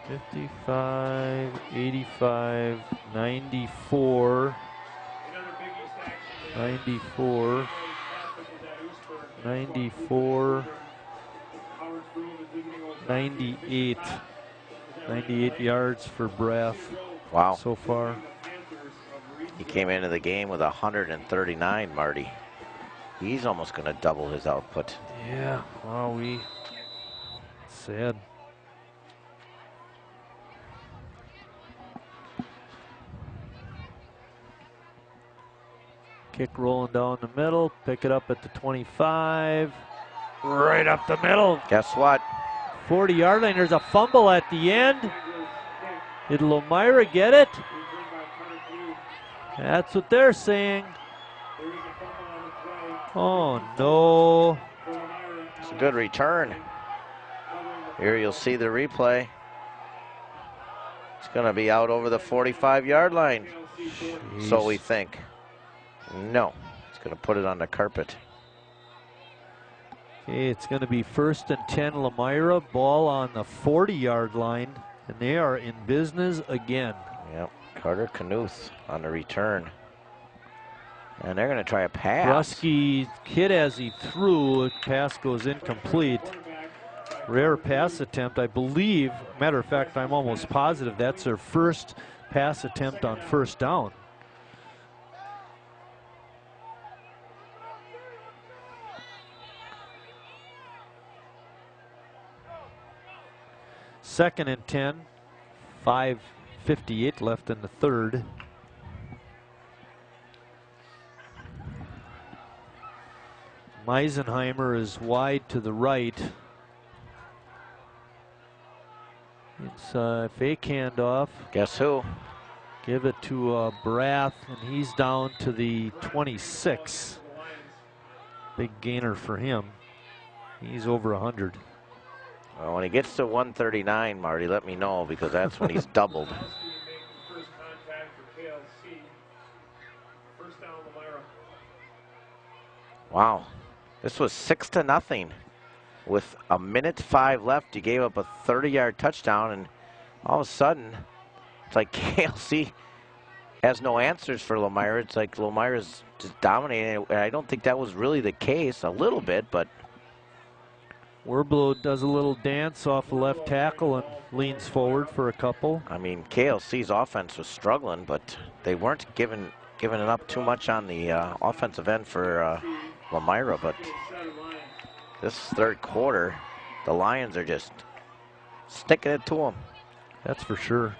55, 85, 94. 94. 94. 98. 98 yards for Brath. Wow. So far. He came into the game with 139, Marty. He's almost going to double his output. Yeah, well, sad. Kick rolling down the middle, pick it up at the 25. Right up the middle. Guess what? 40-yard line, there's a fumble at the end. Did Lomira get it? That's what they're saying. Oh, no. It's a good return. Here you'll see the replay. It's going to be out over the 45-yard line. Jeez. So we think. No, it's going to put it on the carpet. Okay, it's going to be 1st and 10 Lomira, ball on the 40-yard line, and they are in business again. Yep, Carter Knuth on the return. And they're going to try a pass. Brusky hit as he threw. Pass goes incomplete. Rare pass attempt, I believe. Matter of fact, I'm almost positive that's their first pass attempt on first down. Second and 10. 5:58 left in the third. Meisenheimer is wide to the right. It's fake handoff. Guess who? Give it to Brath, and he's down to the 26. Big gainer for him. He's over 100. Well, when he gets to 139, Marty, let me know, because that's when he's doubled. Wow. This was 6-0. With 1:05 left, you gave up a 30-yard touchdown, and all of a sudden, it's like KLC has no answers for Lomira. It's like Lomira's just dominating, and I don't think that was really the case. A little bit, but Werblow does a little dance off the left tackle and leans forward for a couple. I mean, KLC's offense was struggling, but they weren't giving it up too much on the offensive end for Lomira. But this third quarter, the Lions are just sticking it to them. That's for sure.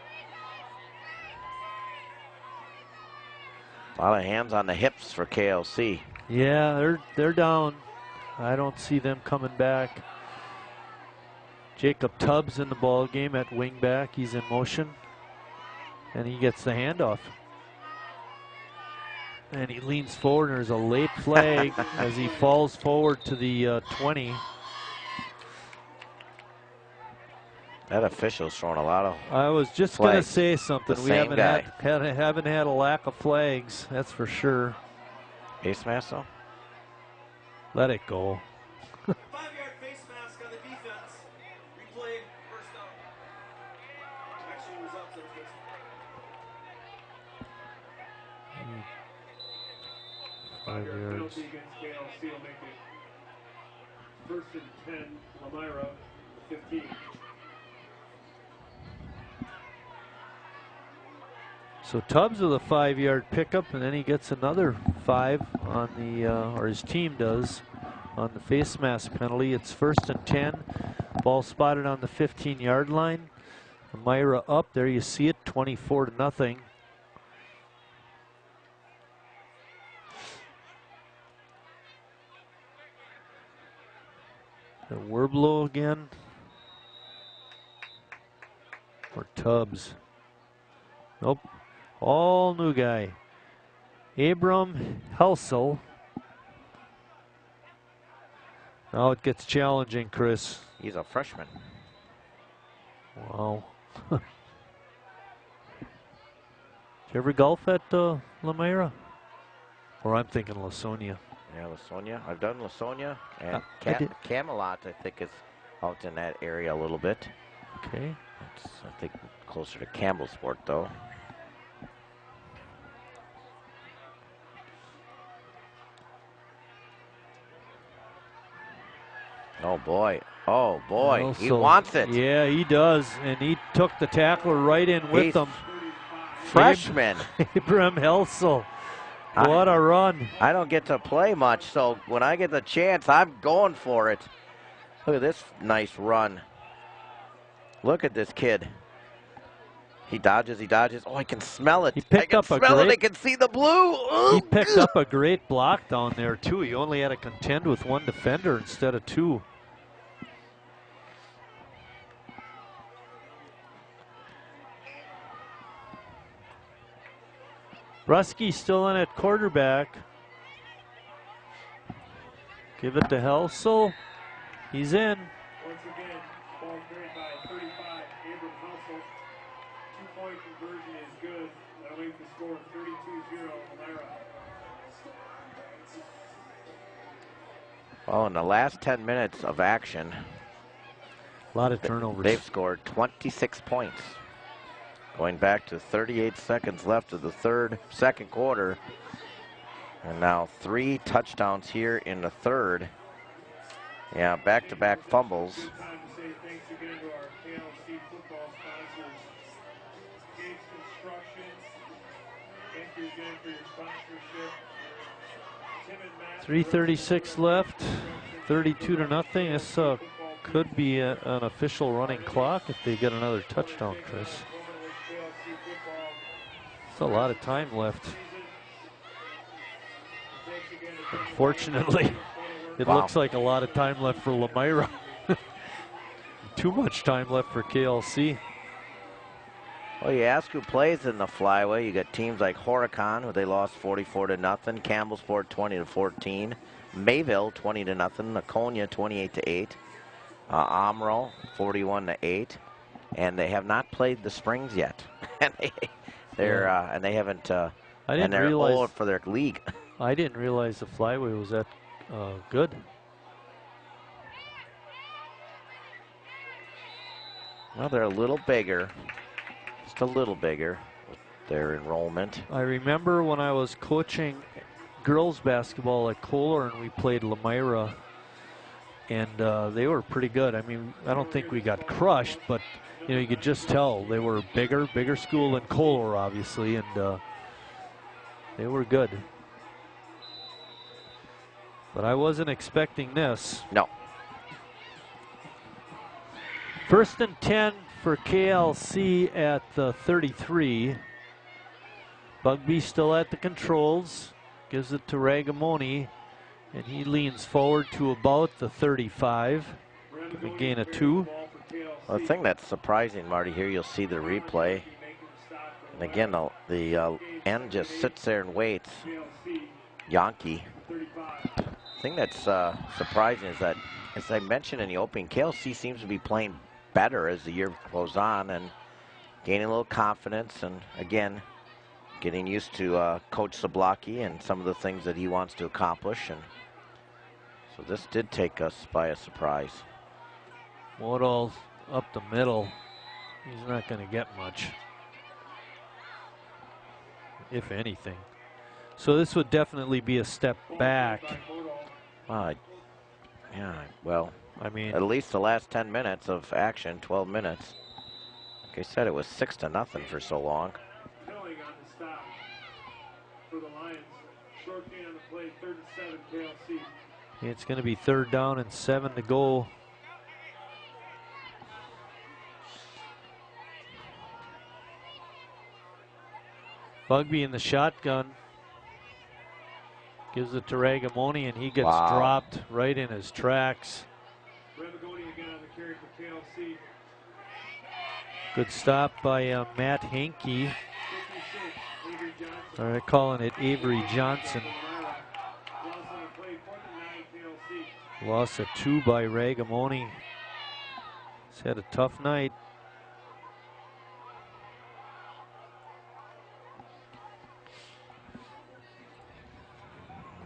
A lot of hands on the hips for KLC. Yeah, they're down. I don't see them coming back. Jacob Tubbs in the ball game at wingback. He's in motion, and he gets the handoff. And he leans forward, and there's a late flag as he falls forward to the 20. That official's throwing a lot of I was just going to say something. The We same haven't had a lack of flags, that's for sure. Face mask, though? Let it go. 5-yard face mask on the defense. Replay, first down. Actually, it was up to this. Five-yard penalty against KLC will make it 1st and 10, Lamira, 15. So Tubbs with a 5-yard pickup, and then he gets another 5 on the, or his team does, on the face mask penalty. It's 1st and 10. Ball spotted on the 15-yard line. Myra up, there you see it, 24-0. The Werblow again. Or Tubbs. Nope. All new guy. Abram Helsel. Now it gets challenging, Chris. He's a freshman. Wow. Did you ever golf at Lamira? Or I'm thinking Lasonia. Yeah, Lasonia. I've done Lasonia. And I did. Camelot, I think, is out in that area a little bit. Okay. It's, I think, closer to Campbellsport, though. Oh boy, oh boy, Also, he wants it. Yeah, he does, and he took the tackler right in with He's him. Freshman. Abram Helsel. What a run. I don't get to play much, so when I get the chance, I'm going for it. Look at this nice run. Look at this kid. He dodges, he dodges. Oh, I can smell it. He picked up a smell it, I great, can see the blue. Oh, he picked up a great block down there, too. He only had to contend with one defender instead of two. Rusky still in at quarterback. Give it to Helsel. He's in. Once again, ball carried by 35, Abram Helsel. 2-point conversion is good. That'll make the score 32-0, Lamira. Well, in the last 10 minutes of action, a lot of turnovers. They've scored 26 points. Going back to 38 seconds left of the second quarter. And now 3 touchdowns here in the third. Yeah, back-to-back fumbles. Time to say thanks again to our KLC football sponsors. Gates Construction. Thank you again for your sponsorship. Tim and Matt. 3:36 left. 32-0. This could be an official running clock if they get another touchdown, Chris. It's a lot of time left. Unfortunately, it looks like a lot of time left for Lamira. Too much time left for KLC. Well, you ask who plays in the flyway. You got teams like Horicon, who they lost 44-0. Campbellsport 20-14. Mayville 20-0. Laconia 28-8. Amro 41-8. And they have not played the Springs yet. And they haven't. And they're old for their league. I didn't realize the flyway was that good. Well, they're a little bigger, just a little bigger with their enrollment. I remember when I was coaching girls basketball at Kohler and we played Lamira, and they were pretty good. I mean, I don't think we got crushed, but you know, you could just tell they were bigger school than Kohler, obviously, and they were good. But I wasn't expecting this. No. 1st and 10 for KLC at the 33. Bugby still at the controls. Gives it to Ragamoni. And he leans forward to about the 35. A gain of 2. Well, the thing that's surprising, Marty, here you'll see the replay. And again, the end just sits there and waits. Yankee. The thing that's surprising is that, as I mentioned in the opening, KLC seems to be playing better as the year goes on and gaining a little confidence, and again, getting used to Coach Zablocki and some of the things that he wants to accomplish. And so this did take us by a surprise. Woodall's up the middle. He's not going to get much, if anything. So this would definitely be a step back. Yeah, well, I mean, at least the last 10 minutes of action, 12 minutes. Like I said, it was 6-0 for so long. Tilling on the stop for the Lions. Short gain on the play, 3rd and 7, KLC. It's going to be 3rd down and 7 to go. Bugby in the shotgun. Gives it to Ragamoni, and he gets dropped right in his tracks. Ramagoni again on the carry for KLC. Good stop by Matt Hankey. All right, calling it Avery Johnson. Loss of 2 by Ragamoni. He's had a tough night.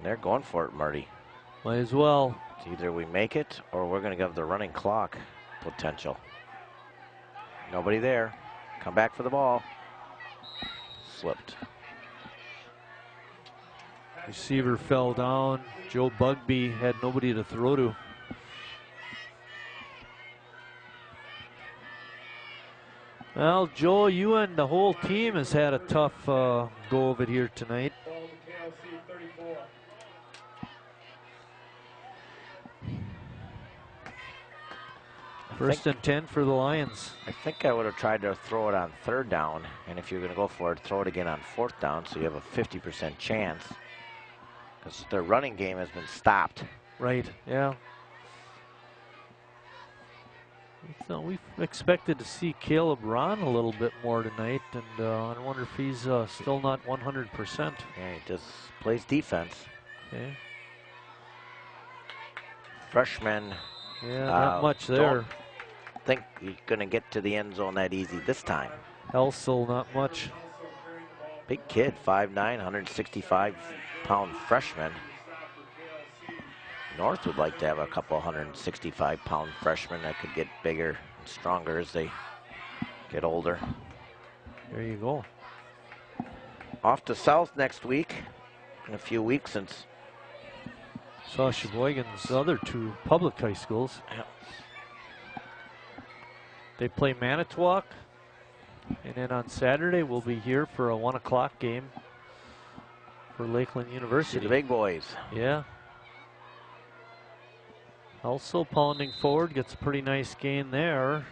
They're going for it, Marty. Might as well. It's either we make it or we're going to give the running clock potential. Nobody there. Come back for the ball. Slipped. Receiver fell down. Joe Bugby had nobody to throw to. Well, Joe, you and the whole team has had a tough go of it here tonight. First and 10 for the Lions. I think I would have tried to throw it on 3rd down, and if you're going to go for it, throw it again on 4th down so you have a 50% chance, because their running game has been stopped. Right, yeah. So we've expected to see Caleb Ron a little bit more tonight, and I wonder if he's still not 100%. Yeah, he just plays defense. Okay. Freshman. Yeah, not much there. Think you're going to get to the end zone that easy this time. Elsel, not much. Big kid, 5'9", 165-pound freshman. North would like to have a couple 165-pound freshmen that could get bigger and stronger as they get older. There you go. Off to South next week. In a few weeks since. Saw Sheboygan's other 2 public high schools. Yep. They play Manitowoc, and then on Saturday we'll be here for a 1 o'clock game for Lakeland University. See the big boys. Yeah. Also pounding forward, gets a pretty nice gain there.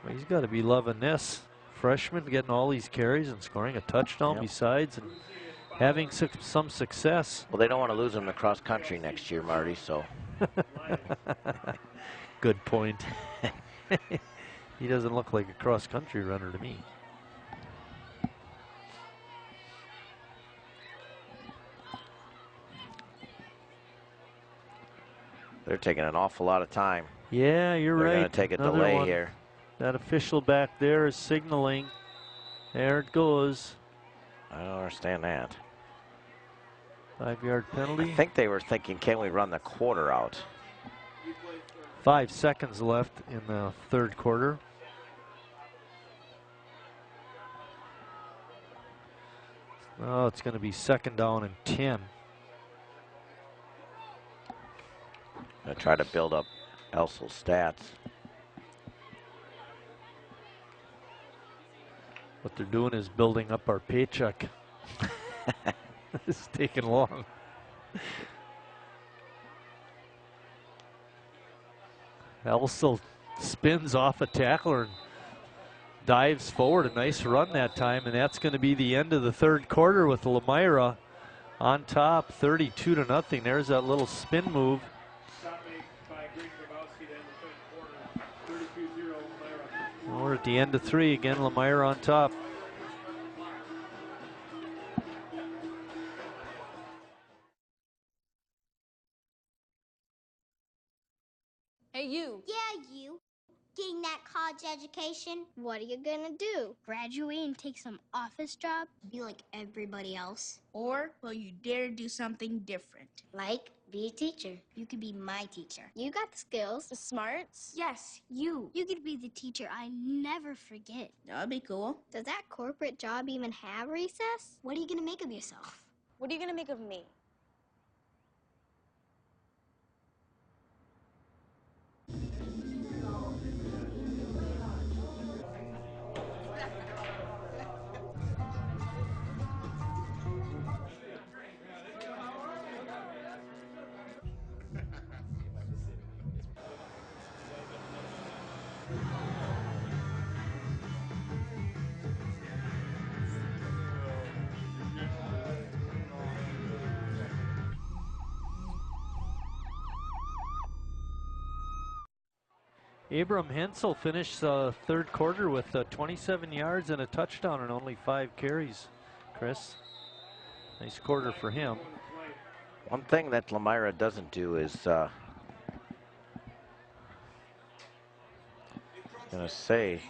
Well, he's got to be loving this. Freshman getting all these carries and scoring a touchdown besides, and having some success. Well, they don't want to lose him to cross country next year, Marty, so. Good point. He doesn't look like a cross-country runner to me. They're taking an awful lot of time. Yeah, you're right. They're going to take a delay here. That official back there is signaling. There it goes. I don't understand that. 5-yard penalty. I think they were thinking, can we run the quarter out? 5 seconds left in the 3rd quarter. Oh, it's going to be 2nd down and 10. Gonna try to build up Elsel's stats. What they're doing is building up our paycheck. It's taking long. Elsel spins off a tackler and dives forward. A nice run that time, and that's going to be the end of the 3rd quarter with Lamira on top, 32-0. There's that little spin move. We're at the end of 3 again. Lamira on top. Hey, you. Yeah, you. Getting that college education? What are you gonna do? Graduate and take some office job? Be like everybody else? Or will you dare do something different? Like, be a teacher. You could be my teacher. You got the skills. The smarts? Yes, you. You could be the teacher I never forget. That'd be cool. Does that corporate job even have recess? What are you gonna make of yourself? What are you gonna make of me? Abram Hensel finished the third quarter with 27 yards and a touchdown and only 5 carries. Chris, nice quarter for him. One thing that Lamira doesn't do is, gonna say,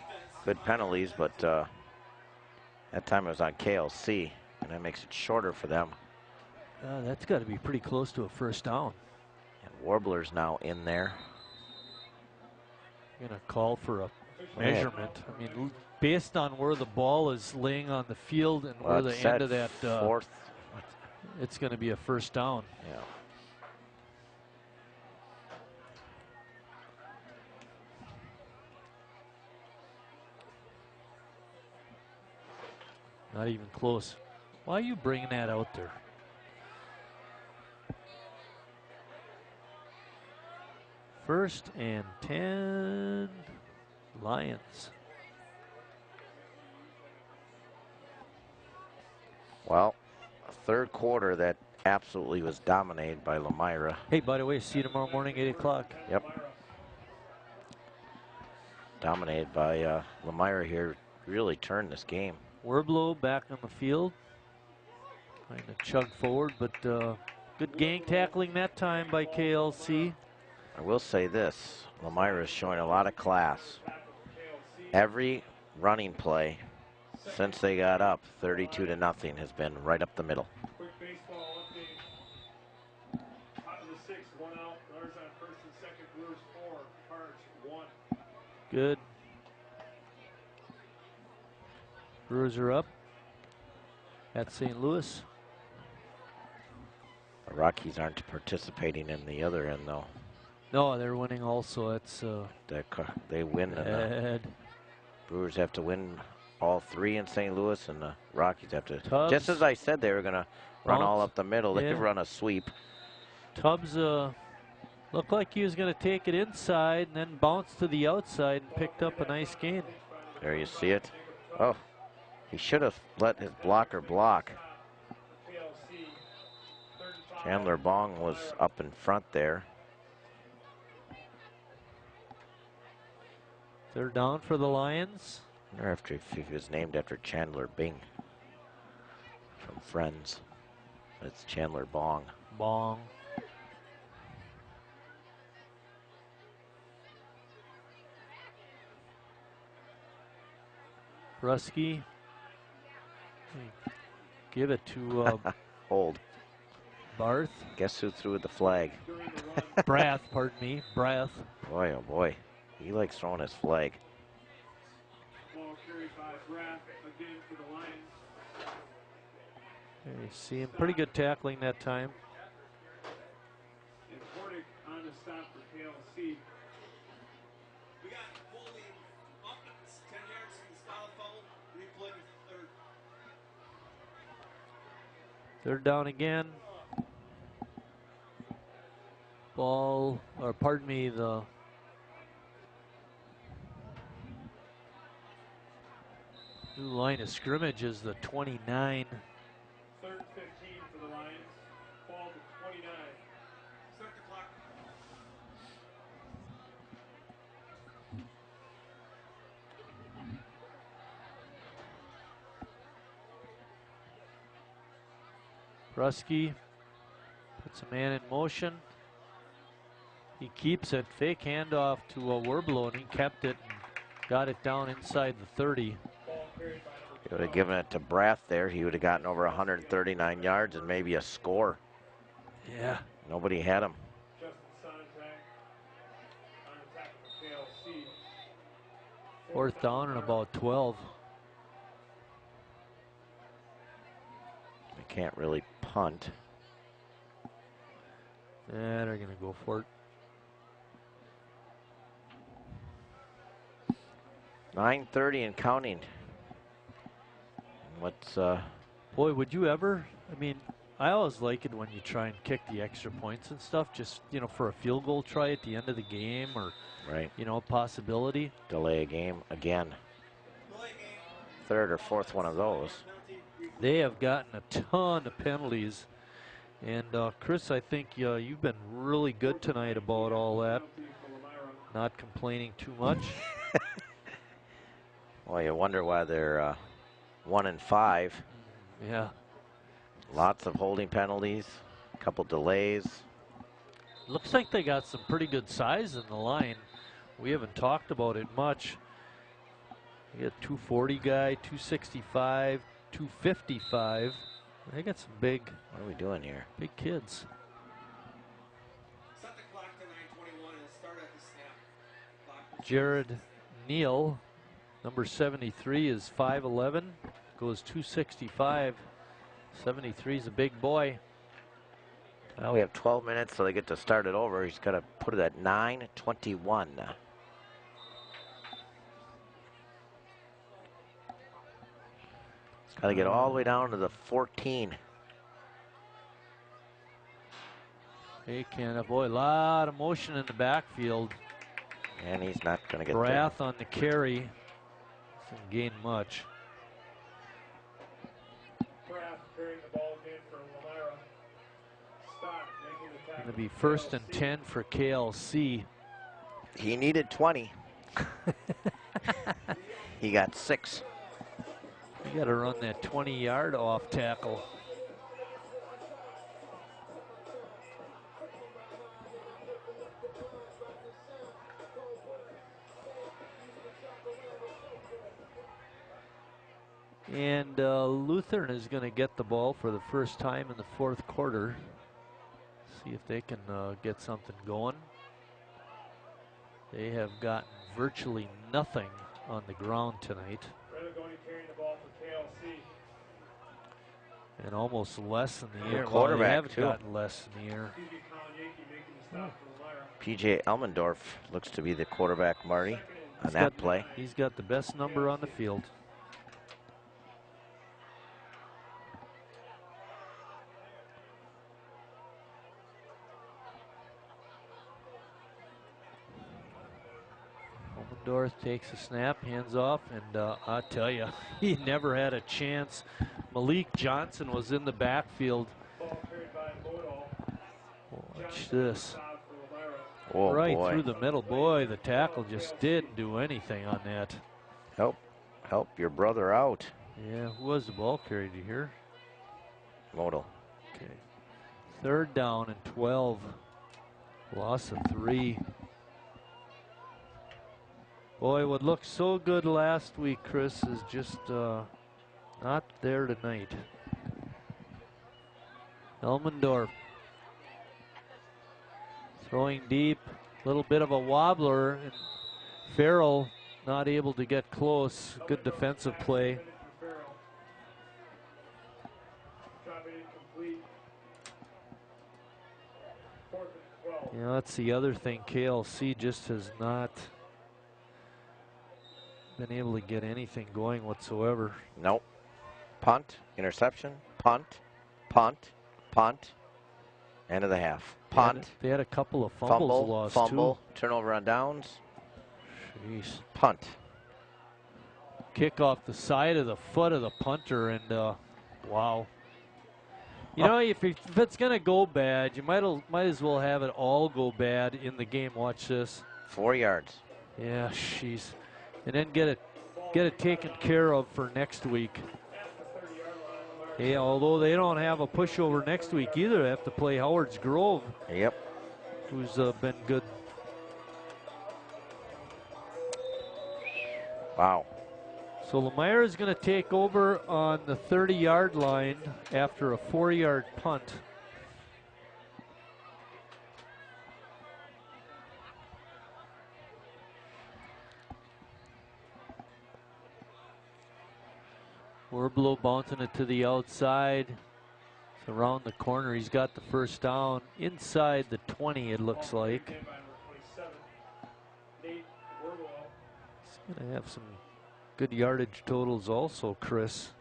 good penalties, but that time it was on KLC, and that makes it shorter for them. That's got to be pretty close to a first down. And Warbler's now in there. Going to call for a measurement. I mean, based on where the ball is laying on the field and where the end of that fourth, it's going to be a first down. Yeah. Not even close. Why are you bringing that out there? First and 10, Lions. Well, a third quarter that absolutely was dominated by Lamira. Hey, by the way, see you tomorrow morning, 8 o'clock. Yep. Dominated by Lamira here. Really turned this game. Werblow back on the field. Trying to chug forward, but good gang tackling that time by KLC. I will say this, Lamira is showing a lot of class. Every running play since they got up 32-0 has been right up the middle. Quick baseball update. Top of the sixth, 1 out. Runners on first and second. Brewers 4, Cards 1. Good. Brewers are up at St. Louis. The Rockies aren't participating in the other end, though. No, they're winning also. It's they win. And Brewers have to win all 3 in St. Louis, and the Rockies have to. Tubbs, just as I said, they were going to run all up the middle. They run a sweep. Tubbs looked like he was going to take it inside and then bounce to the outside and picked up a nice gain. There you see it. Oh, he should have let his blocker block. Chandler Bong was up in front there. Third down for the Lions. I wonder if he was named after Chandler Bing from Friends. It's Chandler Bong. Bong. Rusky. Give it to Hold. Barth. Guess who threw the flag? Brath, pardon me. Brath. Boy, oh boy. He likes throwing his flag. Ball carried by Brath again for the Lions. There you see him. Pretty good tackling that time. And Hordick on the stop for KLC. We got holding up 10 yards from the style foul. Replay third. Third down again. Ball, or pardon me, the new line of scrimmage is the 29. Third 15 for the Lions. Ball to 29. Start the clock. Brusky puts a man in motion. He keeps it. Fake handoff to Werblow, and he kept it and got it down inside the 30. He would have given it to Brath there. He would have gotten over 139 yards and maybe a score. Yeah. Nobody had him. Fourth down and about 12. They can't really punt. Yeah, they're going to go for it. 9:30 and counting. What's Boy, would you ever? I mean, I always like it when you try and kick the extra points and stuff. Just for a field goal try at the end of the game, or right? A possibility. Delay a game again. Third or fourth one of those. They have gotten a ton of penalties, and Chris, I think you've been really good tonight about all that. Not complaining too much. Well, you wonder why they're 1-5. Yeah. Lots of holding penalties, a couple delays. Looks like they got some pretty good size in the line. We haven't talked about it much. You got 240 guy, 265, 255. They got some big. What are we doing here? Big kids. Set the clock to 9:21 and start at the snap. Jared Neal, number 73, is 5'11", goes 265. 73 is a big boy. Well, we have 12 minutes, so they get to start it over. He's got to put it at 9:21. Got to get all the way down to the 14. Hey, Canada, boy, a lot of motion in the backfield. And he's not going to get Brath on the carry. Doesn't gain much. Brath carrying the ball again for Elmira. Stott making the tackle. Going to be 1st and 10 for KLC. He needed 20. He got 6. You got to run that 20-yard off tackle. And Lutheran is going to get the ball for the first time in the fourth quarter. See if they can get something going. They have gotten virtually nothing on the ground tonight. Carrying the ball for KLC. And almost less in the air. Quarterback, well, they haven't too. gotten less in the air. PJ Elmendorf looks to be the quarterback, Marty, on that play. He's got the best number on the field. Elmendorf takes a snap, hands off, and I tell you, he never had a chance. Malik Johnson was in the backfield. Watch this. Oh, right boy. through the middle. Boy, the tackle just didn't do anything on that. Help your brother out. Yeah, who was the ball carrier? Did you hear? Modal. Okay. 3rd down and 12. Loss of 3. Boy, what looked so good last week, Chris, is just not there tonight. Elmendorf throwing deep, little bit of a wobbler, and Farrell not able to get close. Good defensive play. Yeah, that's the other thing. KLC just has not been able to get anything going whatsoever. Nope. Punt, interception, punt, punt, punt. End of the half. Punt. They had a couple of fumbles lost fumble, too. turnover on downs. Jeez. Punt. Kick off the side of the foot of the punter, and wow. You know, if it's gonna go bad, you might as well have it all go bad in the game. Watch this. 4 yards. Yeah, jeez. And then get it taken care of for next week. Yeah, although they don't have a pushover next week either, they have to play Howard's Grove. Yep. who's been good. Wow. So Lemire is going to take over on the 30-yard line after a 4-yard punt. Werblow bouncing it to the outside. It's around the corner. He's got the first down inside the 20, it looks like. He's going to have some good yardage totals also, Chris.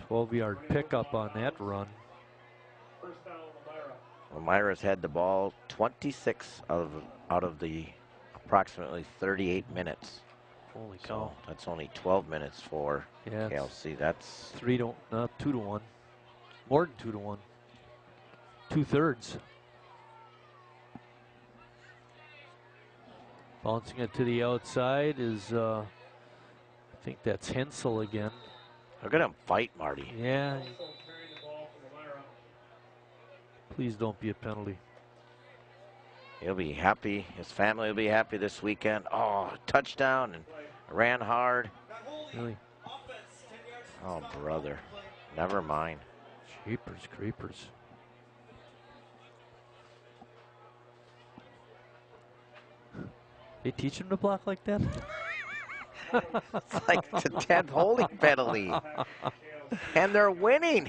12-yard pickup on that run. Lemira's had the ball 26 out of the approximately 38 minutes. Holy cow. So that's only 12 minutes for KLC. That's 2 to 1. More than 2 to 1. 2/3. Bouncing it to the outside is, I think that's Hensel again. Look at him fight, Marty. Yeah. Please don't be a penalty. He'll be happy. His family will be happy this weekend. Oh, touchdown and ran hard. Really? Oh, brother. Never mind. Jeepers creepers. They teach him to block like that? It's like the 10th holding penalty. And they're winning.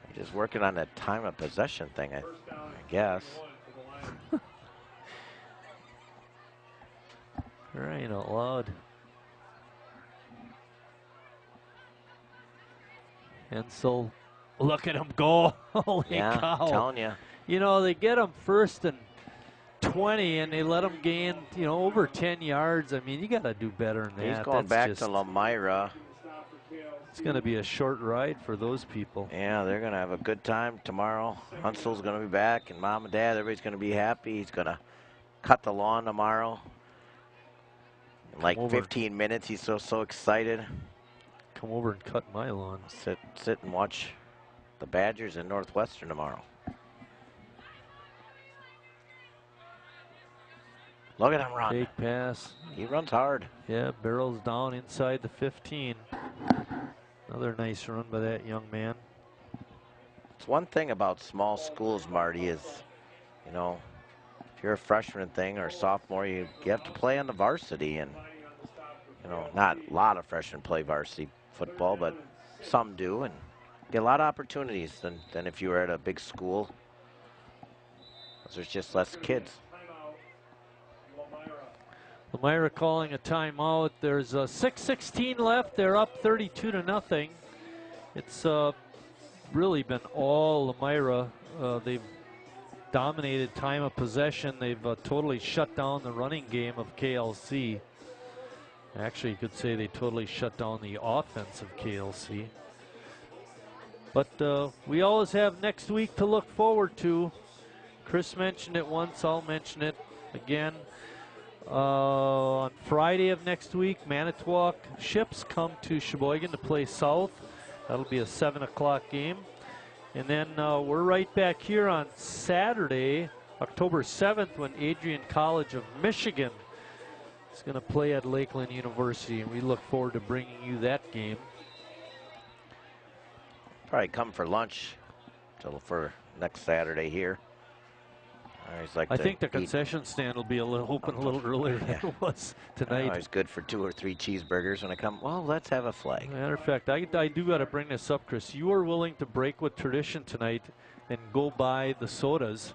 They're just working on that time of possession thing, I guess. Crying out loud. And so, look at him go. Holy cow. I'm telling you. You know, they get him 1st and 20, and they let him gain, you know, over 10 yards. I mean, you got to do better than that. He's going back to Lemira. It's going to be a short ride for those people. Yeah, they're going to have a good time tomorrow. Hunsel's going to be back, and Mom and Dad, everybody's going to be happy. He's going to cut the lawn tomorrow. In like 15 minutes, he's so excited. Come over and cut my lawn. Sit and watch the Badgers in Northwestern tomorrow. Look at him run. Big pass. He runs hard. Yeah, barrels down inside the 15. Another nice run by that young man. It's one thing about small schools, Marty, is, you know, if you're a freshman thing or a sophomore, you have to play on the varsity. And, you know, not a lot of freshmen play varsity football, but some do. And get a lot of opportunities than if you were at a big school. There's just less kids. Lemira calling a timeout. There's 6:16 left. They're up 32 to nothing. It's really been all Lemira. They've dominated time of possession. They've totally shut down the running game of KLC. Actually, you could say they totally shut down the offense of KLC. But we always have next week to look forward to. Chris mentioned it once. I'll mention it again. On Friday of next week, Manitowoc ships come to Sheboygan to play South. That'll be a 7 o'clock game. And then we're right back here on Saturday, October 7th, when Adrian College of Michigan is going to play at Lakeland University. And we look forward to bringing you that game. Probably come for lunch for next Saturday here. I think the concession stand will be open a little earlier than it was tonight. It's good for 2 or 3 cheeseburgers when I come. Well, let's have a flag. Matter of fact, I do got to bring this up, Chris. You are willing to break with tradition tonight and go buy the sodas,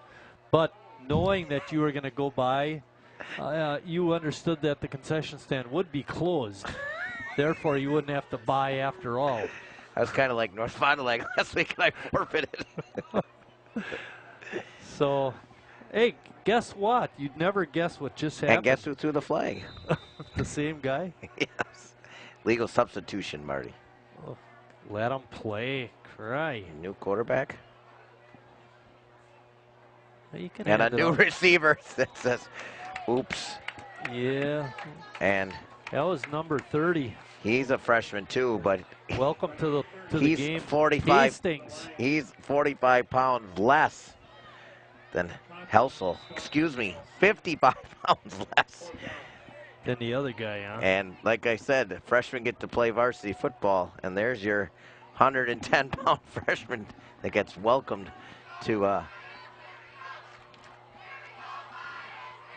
but knowing that you were going to go buy, you understood that the concession stand would be closed. Therefore, you wouldn't have to buy after all. I was kind of like North Fond du Lac last week, and I forfeited. So. Hey, guess what? You'd never guess what just happened. And guess who threw the flag? The same guy? Yes. Legal substitution, Marty. Oh, let him play. Cry. New quarterback. You can and a new receiver that says, oops. Yeah. And that was number 30. He's a freshman too, but welcome to the game. 45. Hastings. He's 45 pounds less than Helsel. Excuse me, 55 pounds less than the other guy, huh? And like I said, freshmen get to play varsity football, and there's your 110-pound freshman that gets welcomed to.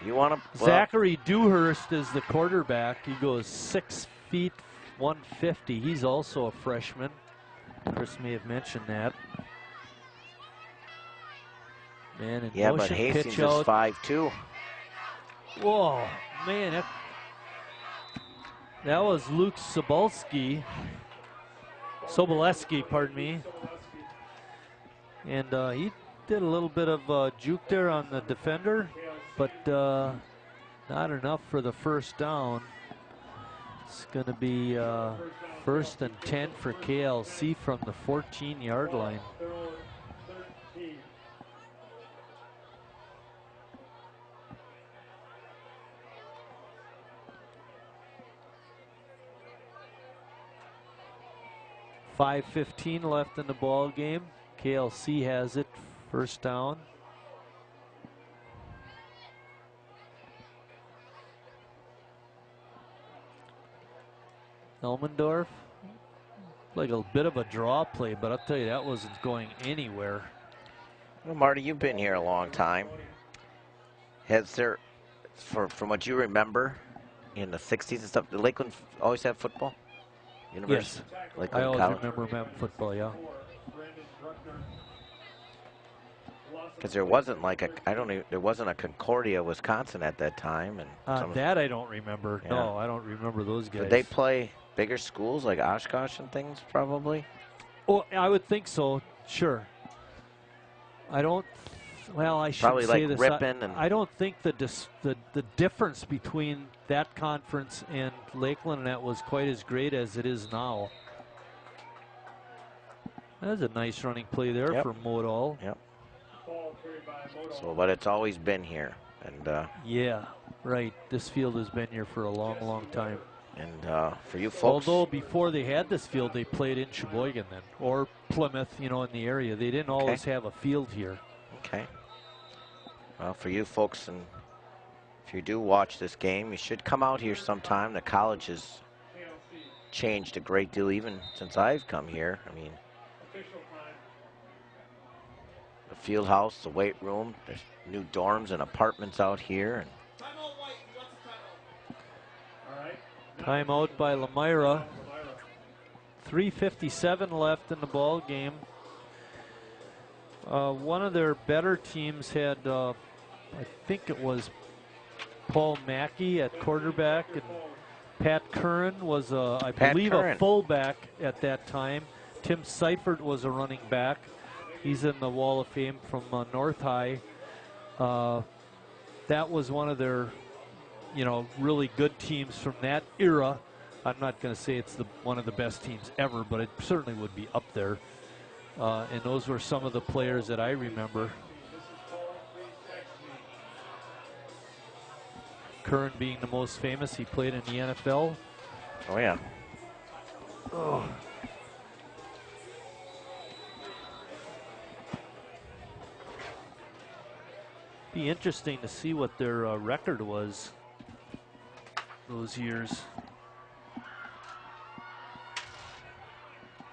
You want to? Well, Zachary Dewhurst is the quarterback. He goes 6 feet 150. He's also a freshman. Chris may have mentioned that. Man, in yeah, motion, but Hastings pitch is out. 5'2". Whoa, man, that was Luke Sobolewski, pardon me. And he did a little bit of juke there on the defender, but not enough for the first down. It's going to be 1st and 10 for KLC from the 14-yard line. .5:15 left in the ball game. KLC has it, first down. Elmendorf, like a bit of a draw play, but I'll tell you, that wasn't going anywhere. Well, Marty, you've been here a long time. Has there, from what you remember, in the 60s and stuff, did Lakeland always have football? Yes, I always remember having football, yeah. Because there wasn't like there wasn't a Concordia, Wisconsin at that time, and that I don't remember. Yeah. No, I don't remember those guys. Did they play bigger schools like Oshkosh and things, probably? Oh, I would think so. Sure. I don't. Well, I shouldn't probably say like this. Ripon and I don't think the difference between that conference and Lakeland and that was quite as great as it is now. That's a nice running play there for Modal. Yep. So, but it's always been here, and yeah, right. This field has been here for a long, long time. And for you folks, although before they had this field, they played in Sheboygan then, or Plymouth, in the area. They didn't always have a field here. Okay. Well, for you folks, and if you do watch this game, you should come out here sometime. The college has changed a great deal, even since I've come here. I mean, the field house, the weight room, there's new dorms and apartments out here. And timeout by Lamira. 3:57 left in the ball game. One of their better teams had, I think it was Paul Mackey at quarterback, and Pat Curran was, I believe, a fullback at that time. Tim Seifert was a running back. He's in the Wall of Fame from North High. That was one of their, really good teams from that era. I'm not going to say it's one of the best teams ever, but it certainly would be up there. And those were some of the players that I remember. Curran being the most famous. He played in the NFL. Oh, yeah. Oh. Be interesting to see what their record was those years.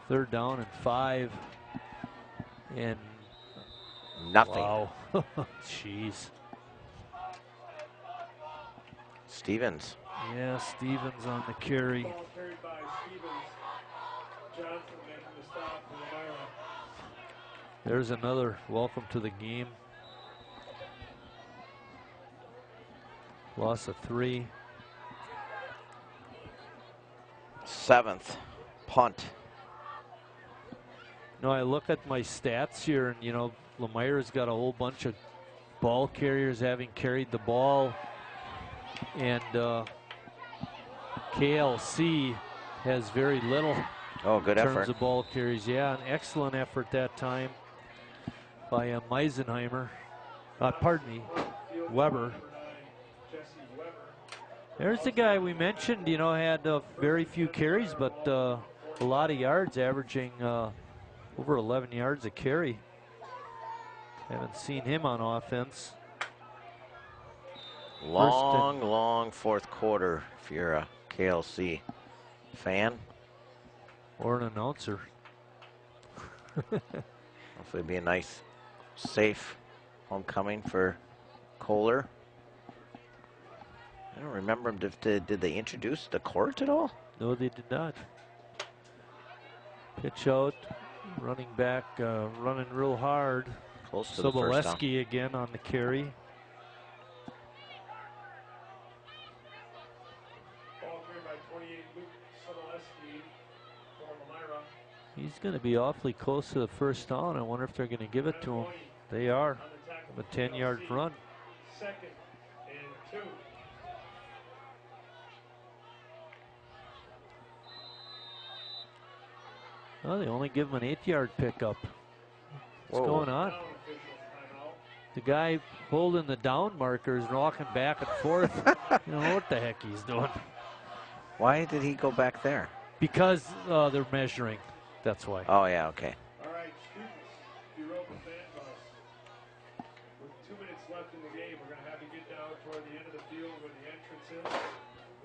3rd down and 5. And nothing. Wow. Jeez. Stevens. Yeah, Stevens on the carry. There's another welcome to the game. Loss of 3. 7th punt. I look at my stats here, and Lemaire's got a whole bunch of ball carriers having carried the ball, and KLC has very little. Oh, good in effort. terms of ball carries. Yeah, an excellent effort that time by Meisenheimer. Pardon me, Weber. There's the guy we mentioned, you know, had very few carries, but a lot of yards, averaging over 11 yards a carry. Haven't seen him on offense. Long fourth quarter if you're a KLC fan. Or an announcer. Hopefully it'll be a nice, safe homecoming for Kohler. I don't remember him. Did they introduce the court at all? No, they did not. Pitch out, running back, running real hard. Close to the first down. Sobolewski again on the carry. Ball carried by 28, Luke Sobolewski for Elmira. He's going to be awfully close to the first down. I wonder if they're going to give it to him. They are. A 10-yard run. Second and 2. Oh, they only give him an 8-yard pickup. What's Whoa. going on? The guy holding the down marker is walking back and forth. You know what the heck he's doing. Why did he go back there? Because they're measuring. That's why. Oh, yeah, okay. All right, students, you rode the fan bus. With 2 minutes left in the game, we're going to have you get down toward the end of the field where the entrance is.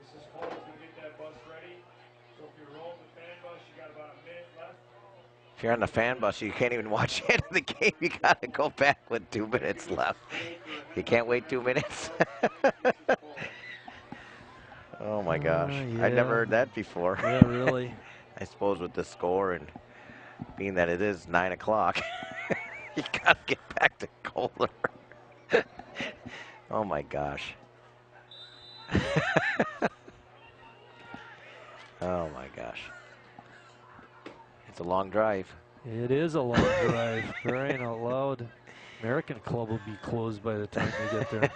Mrs. Cole's going to get that bus ready. So if you're rolling the fan bus, you got about a minute left. If you're on the fan bus, you can't even watch the end of the game. You got to go back with 2 minutes left. You can't wait 2 minutes. Oh, my gosh. Yeah. I'd never heard that before. Yeah, really. I suppose with the score and being that it is 9 o'clock, you got to get back to Kohler. Oh, my gosh. Oh, my gosh. It's a long drive. It is a long drive. Crying out loud. American Club will be closed by the time they get there.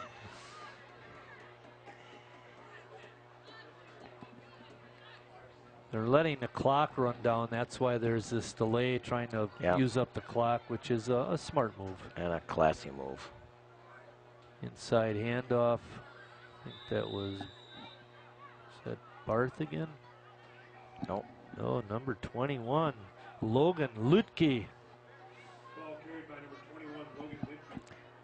They're letting the clock run down. That's why there's this delay, trying to use up the clock, which is a smart move. And a classy move. Inside handoff. I think that was, is that Barth again? Nope. No, number 21, Logan Lutke. Ball carried by number 21, Logan Lutke.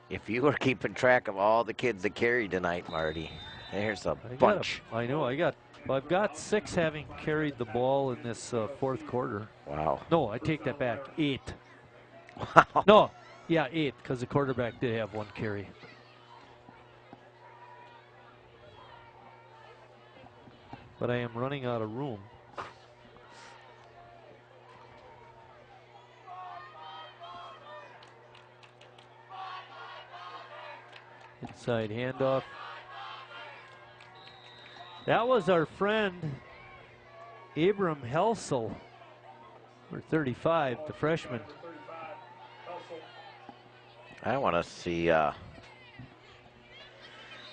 If you were keeping track of all the kids that carried tonight, Marty, there's a bunch. I know. I've got 6 having carried the ball in this fourth quarter. Wow. No, I take that back. 8. Wow. No, yeah, 8, because the quarterback did have 1 carry. But I am running out of room. Inside handoff. That was our friend Abram Helsel, number 35, the freshman. I want to see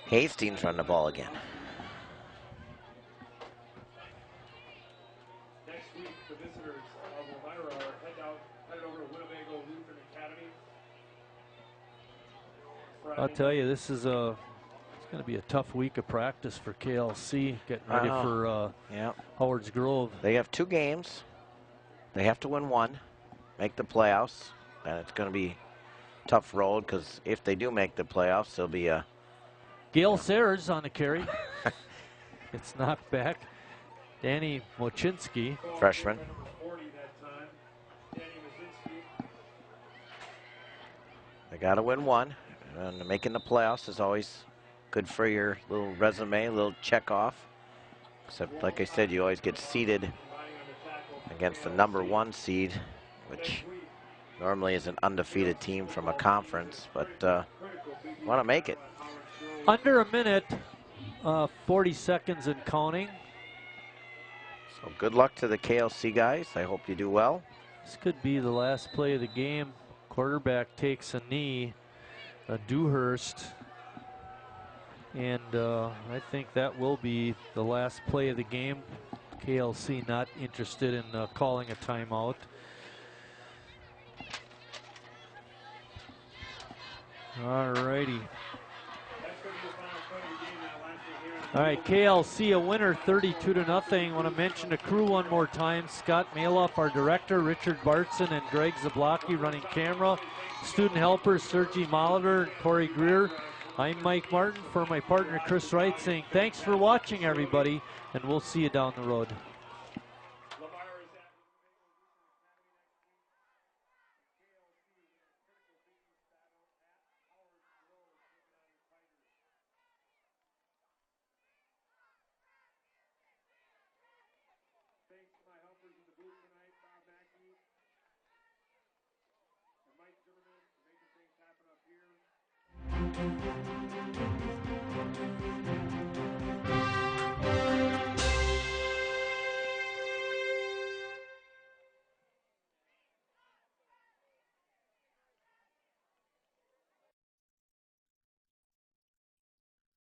Hastings run the ball again. Next week, the visitors of Elmira are headed over to Winnebago Lutheran Academy. I'll tell you, this is it's going to be a tough week of practice for KLC, getting ready for Howard's Grove. They have 2 games. They have to win 1, make the playoffs, and it's going to be a tough road because if they do make the playoffs, there'll be a... Gail Sayers on the carry. It's knocked back. Danny Mochinski. Freshman. They got to win 1, and making the playoffs is always good for your little resume, a little check off. Except, like I said, you always get seeded against the number 1 seed, which normally is an undefeated team from a conference, but want to make it. Under a minute, 40 seconds and counting. So good luck to the KLC guys. I hope you do well. This could be the last play of the game. Quarterback takes a knee, Dewhurst. And I think that will be the last play of the game. KLC not interested in calling a timeout. All righty. All right, KLC a winner, 32-0. Want to mention the crew one more time. Scott Maloff, our director, Richard Bartson and Greg Zablocki running camera. Student helpers, Sergi Molitor and Corey Greer. I'm Mike Martin for my partner Chris Wright saying thanks for watching, everybody, and we'll see you down the road.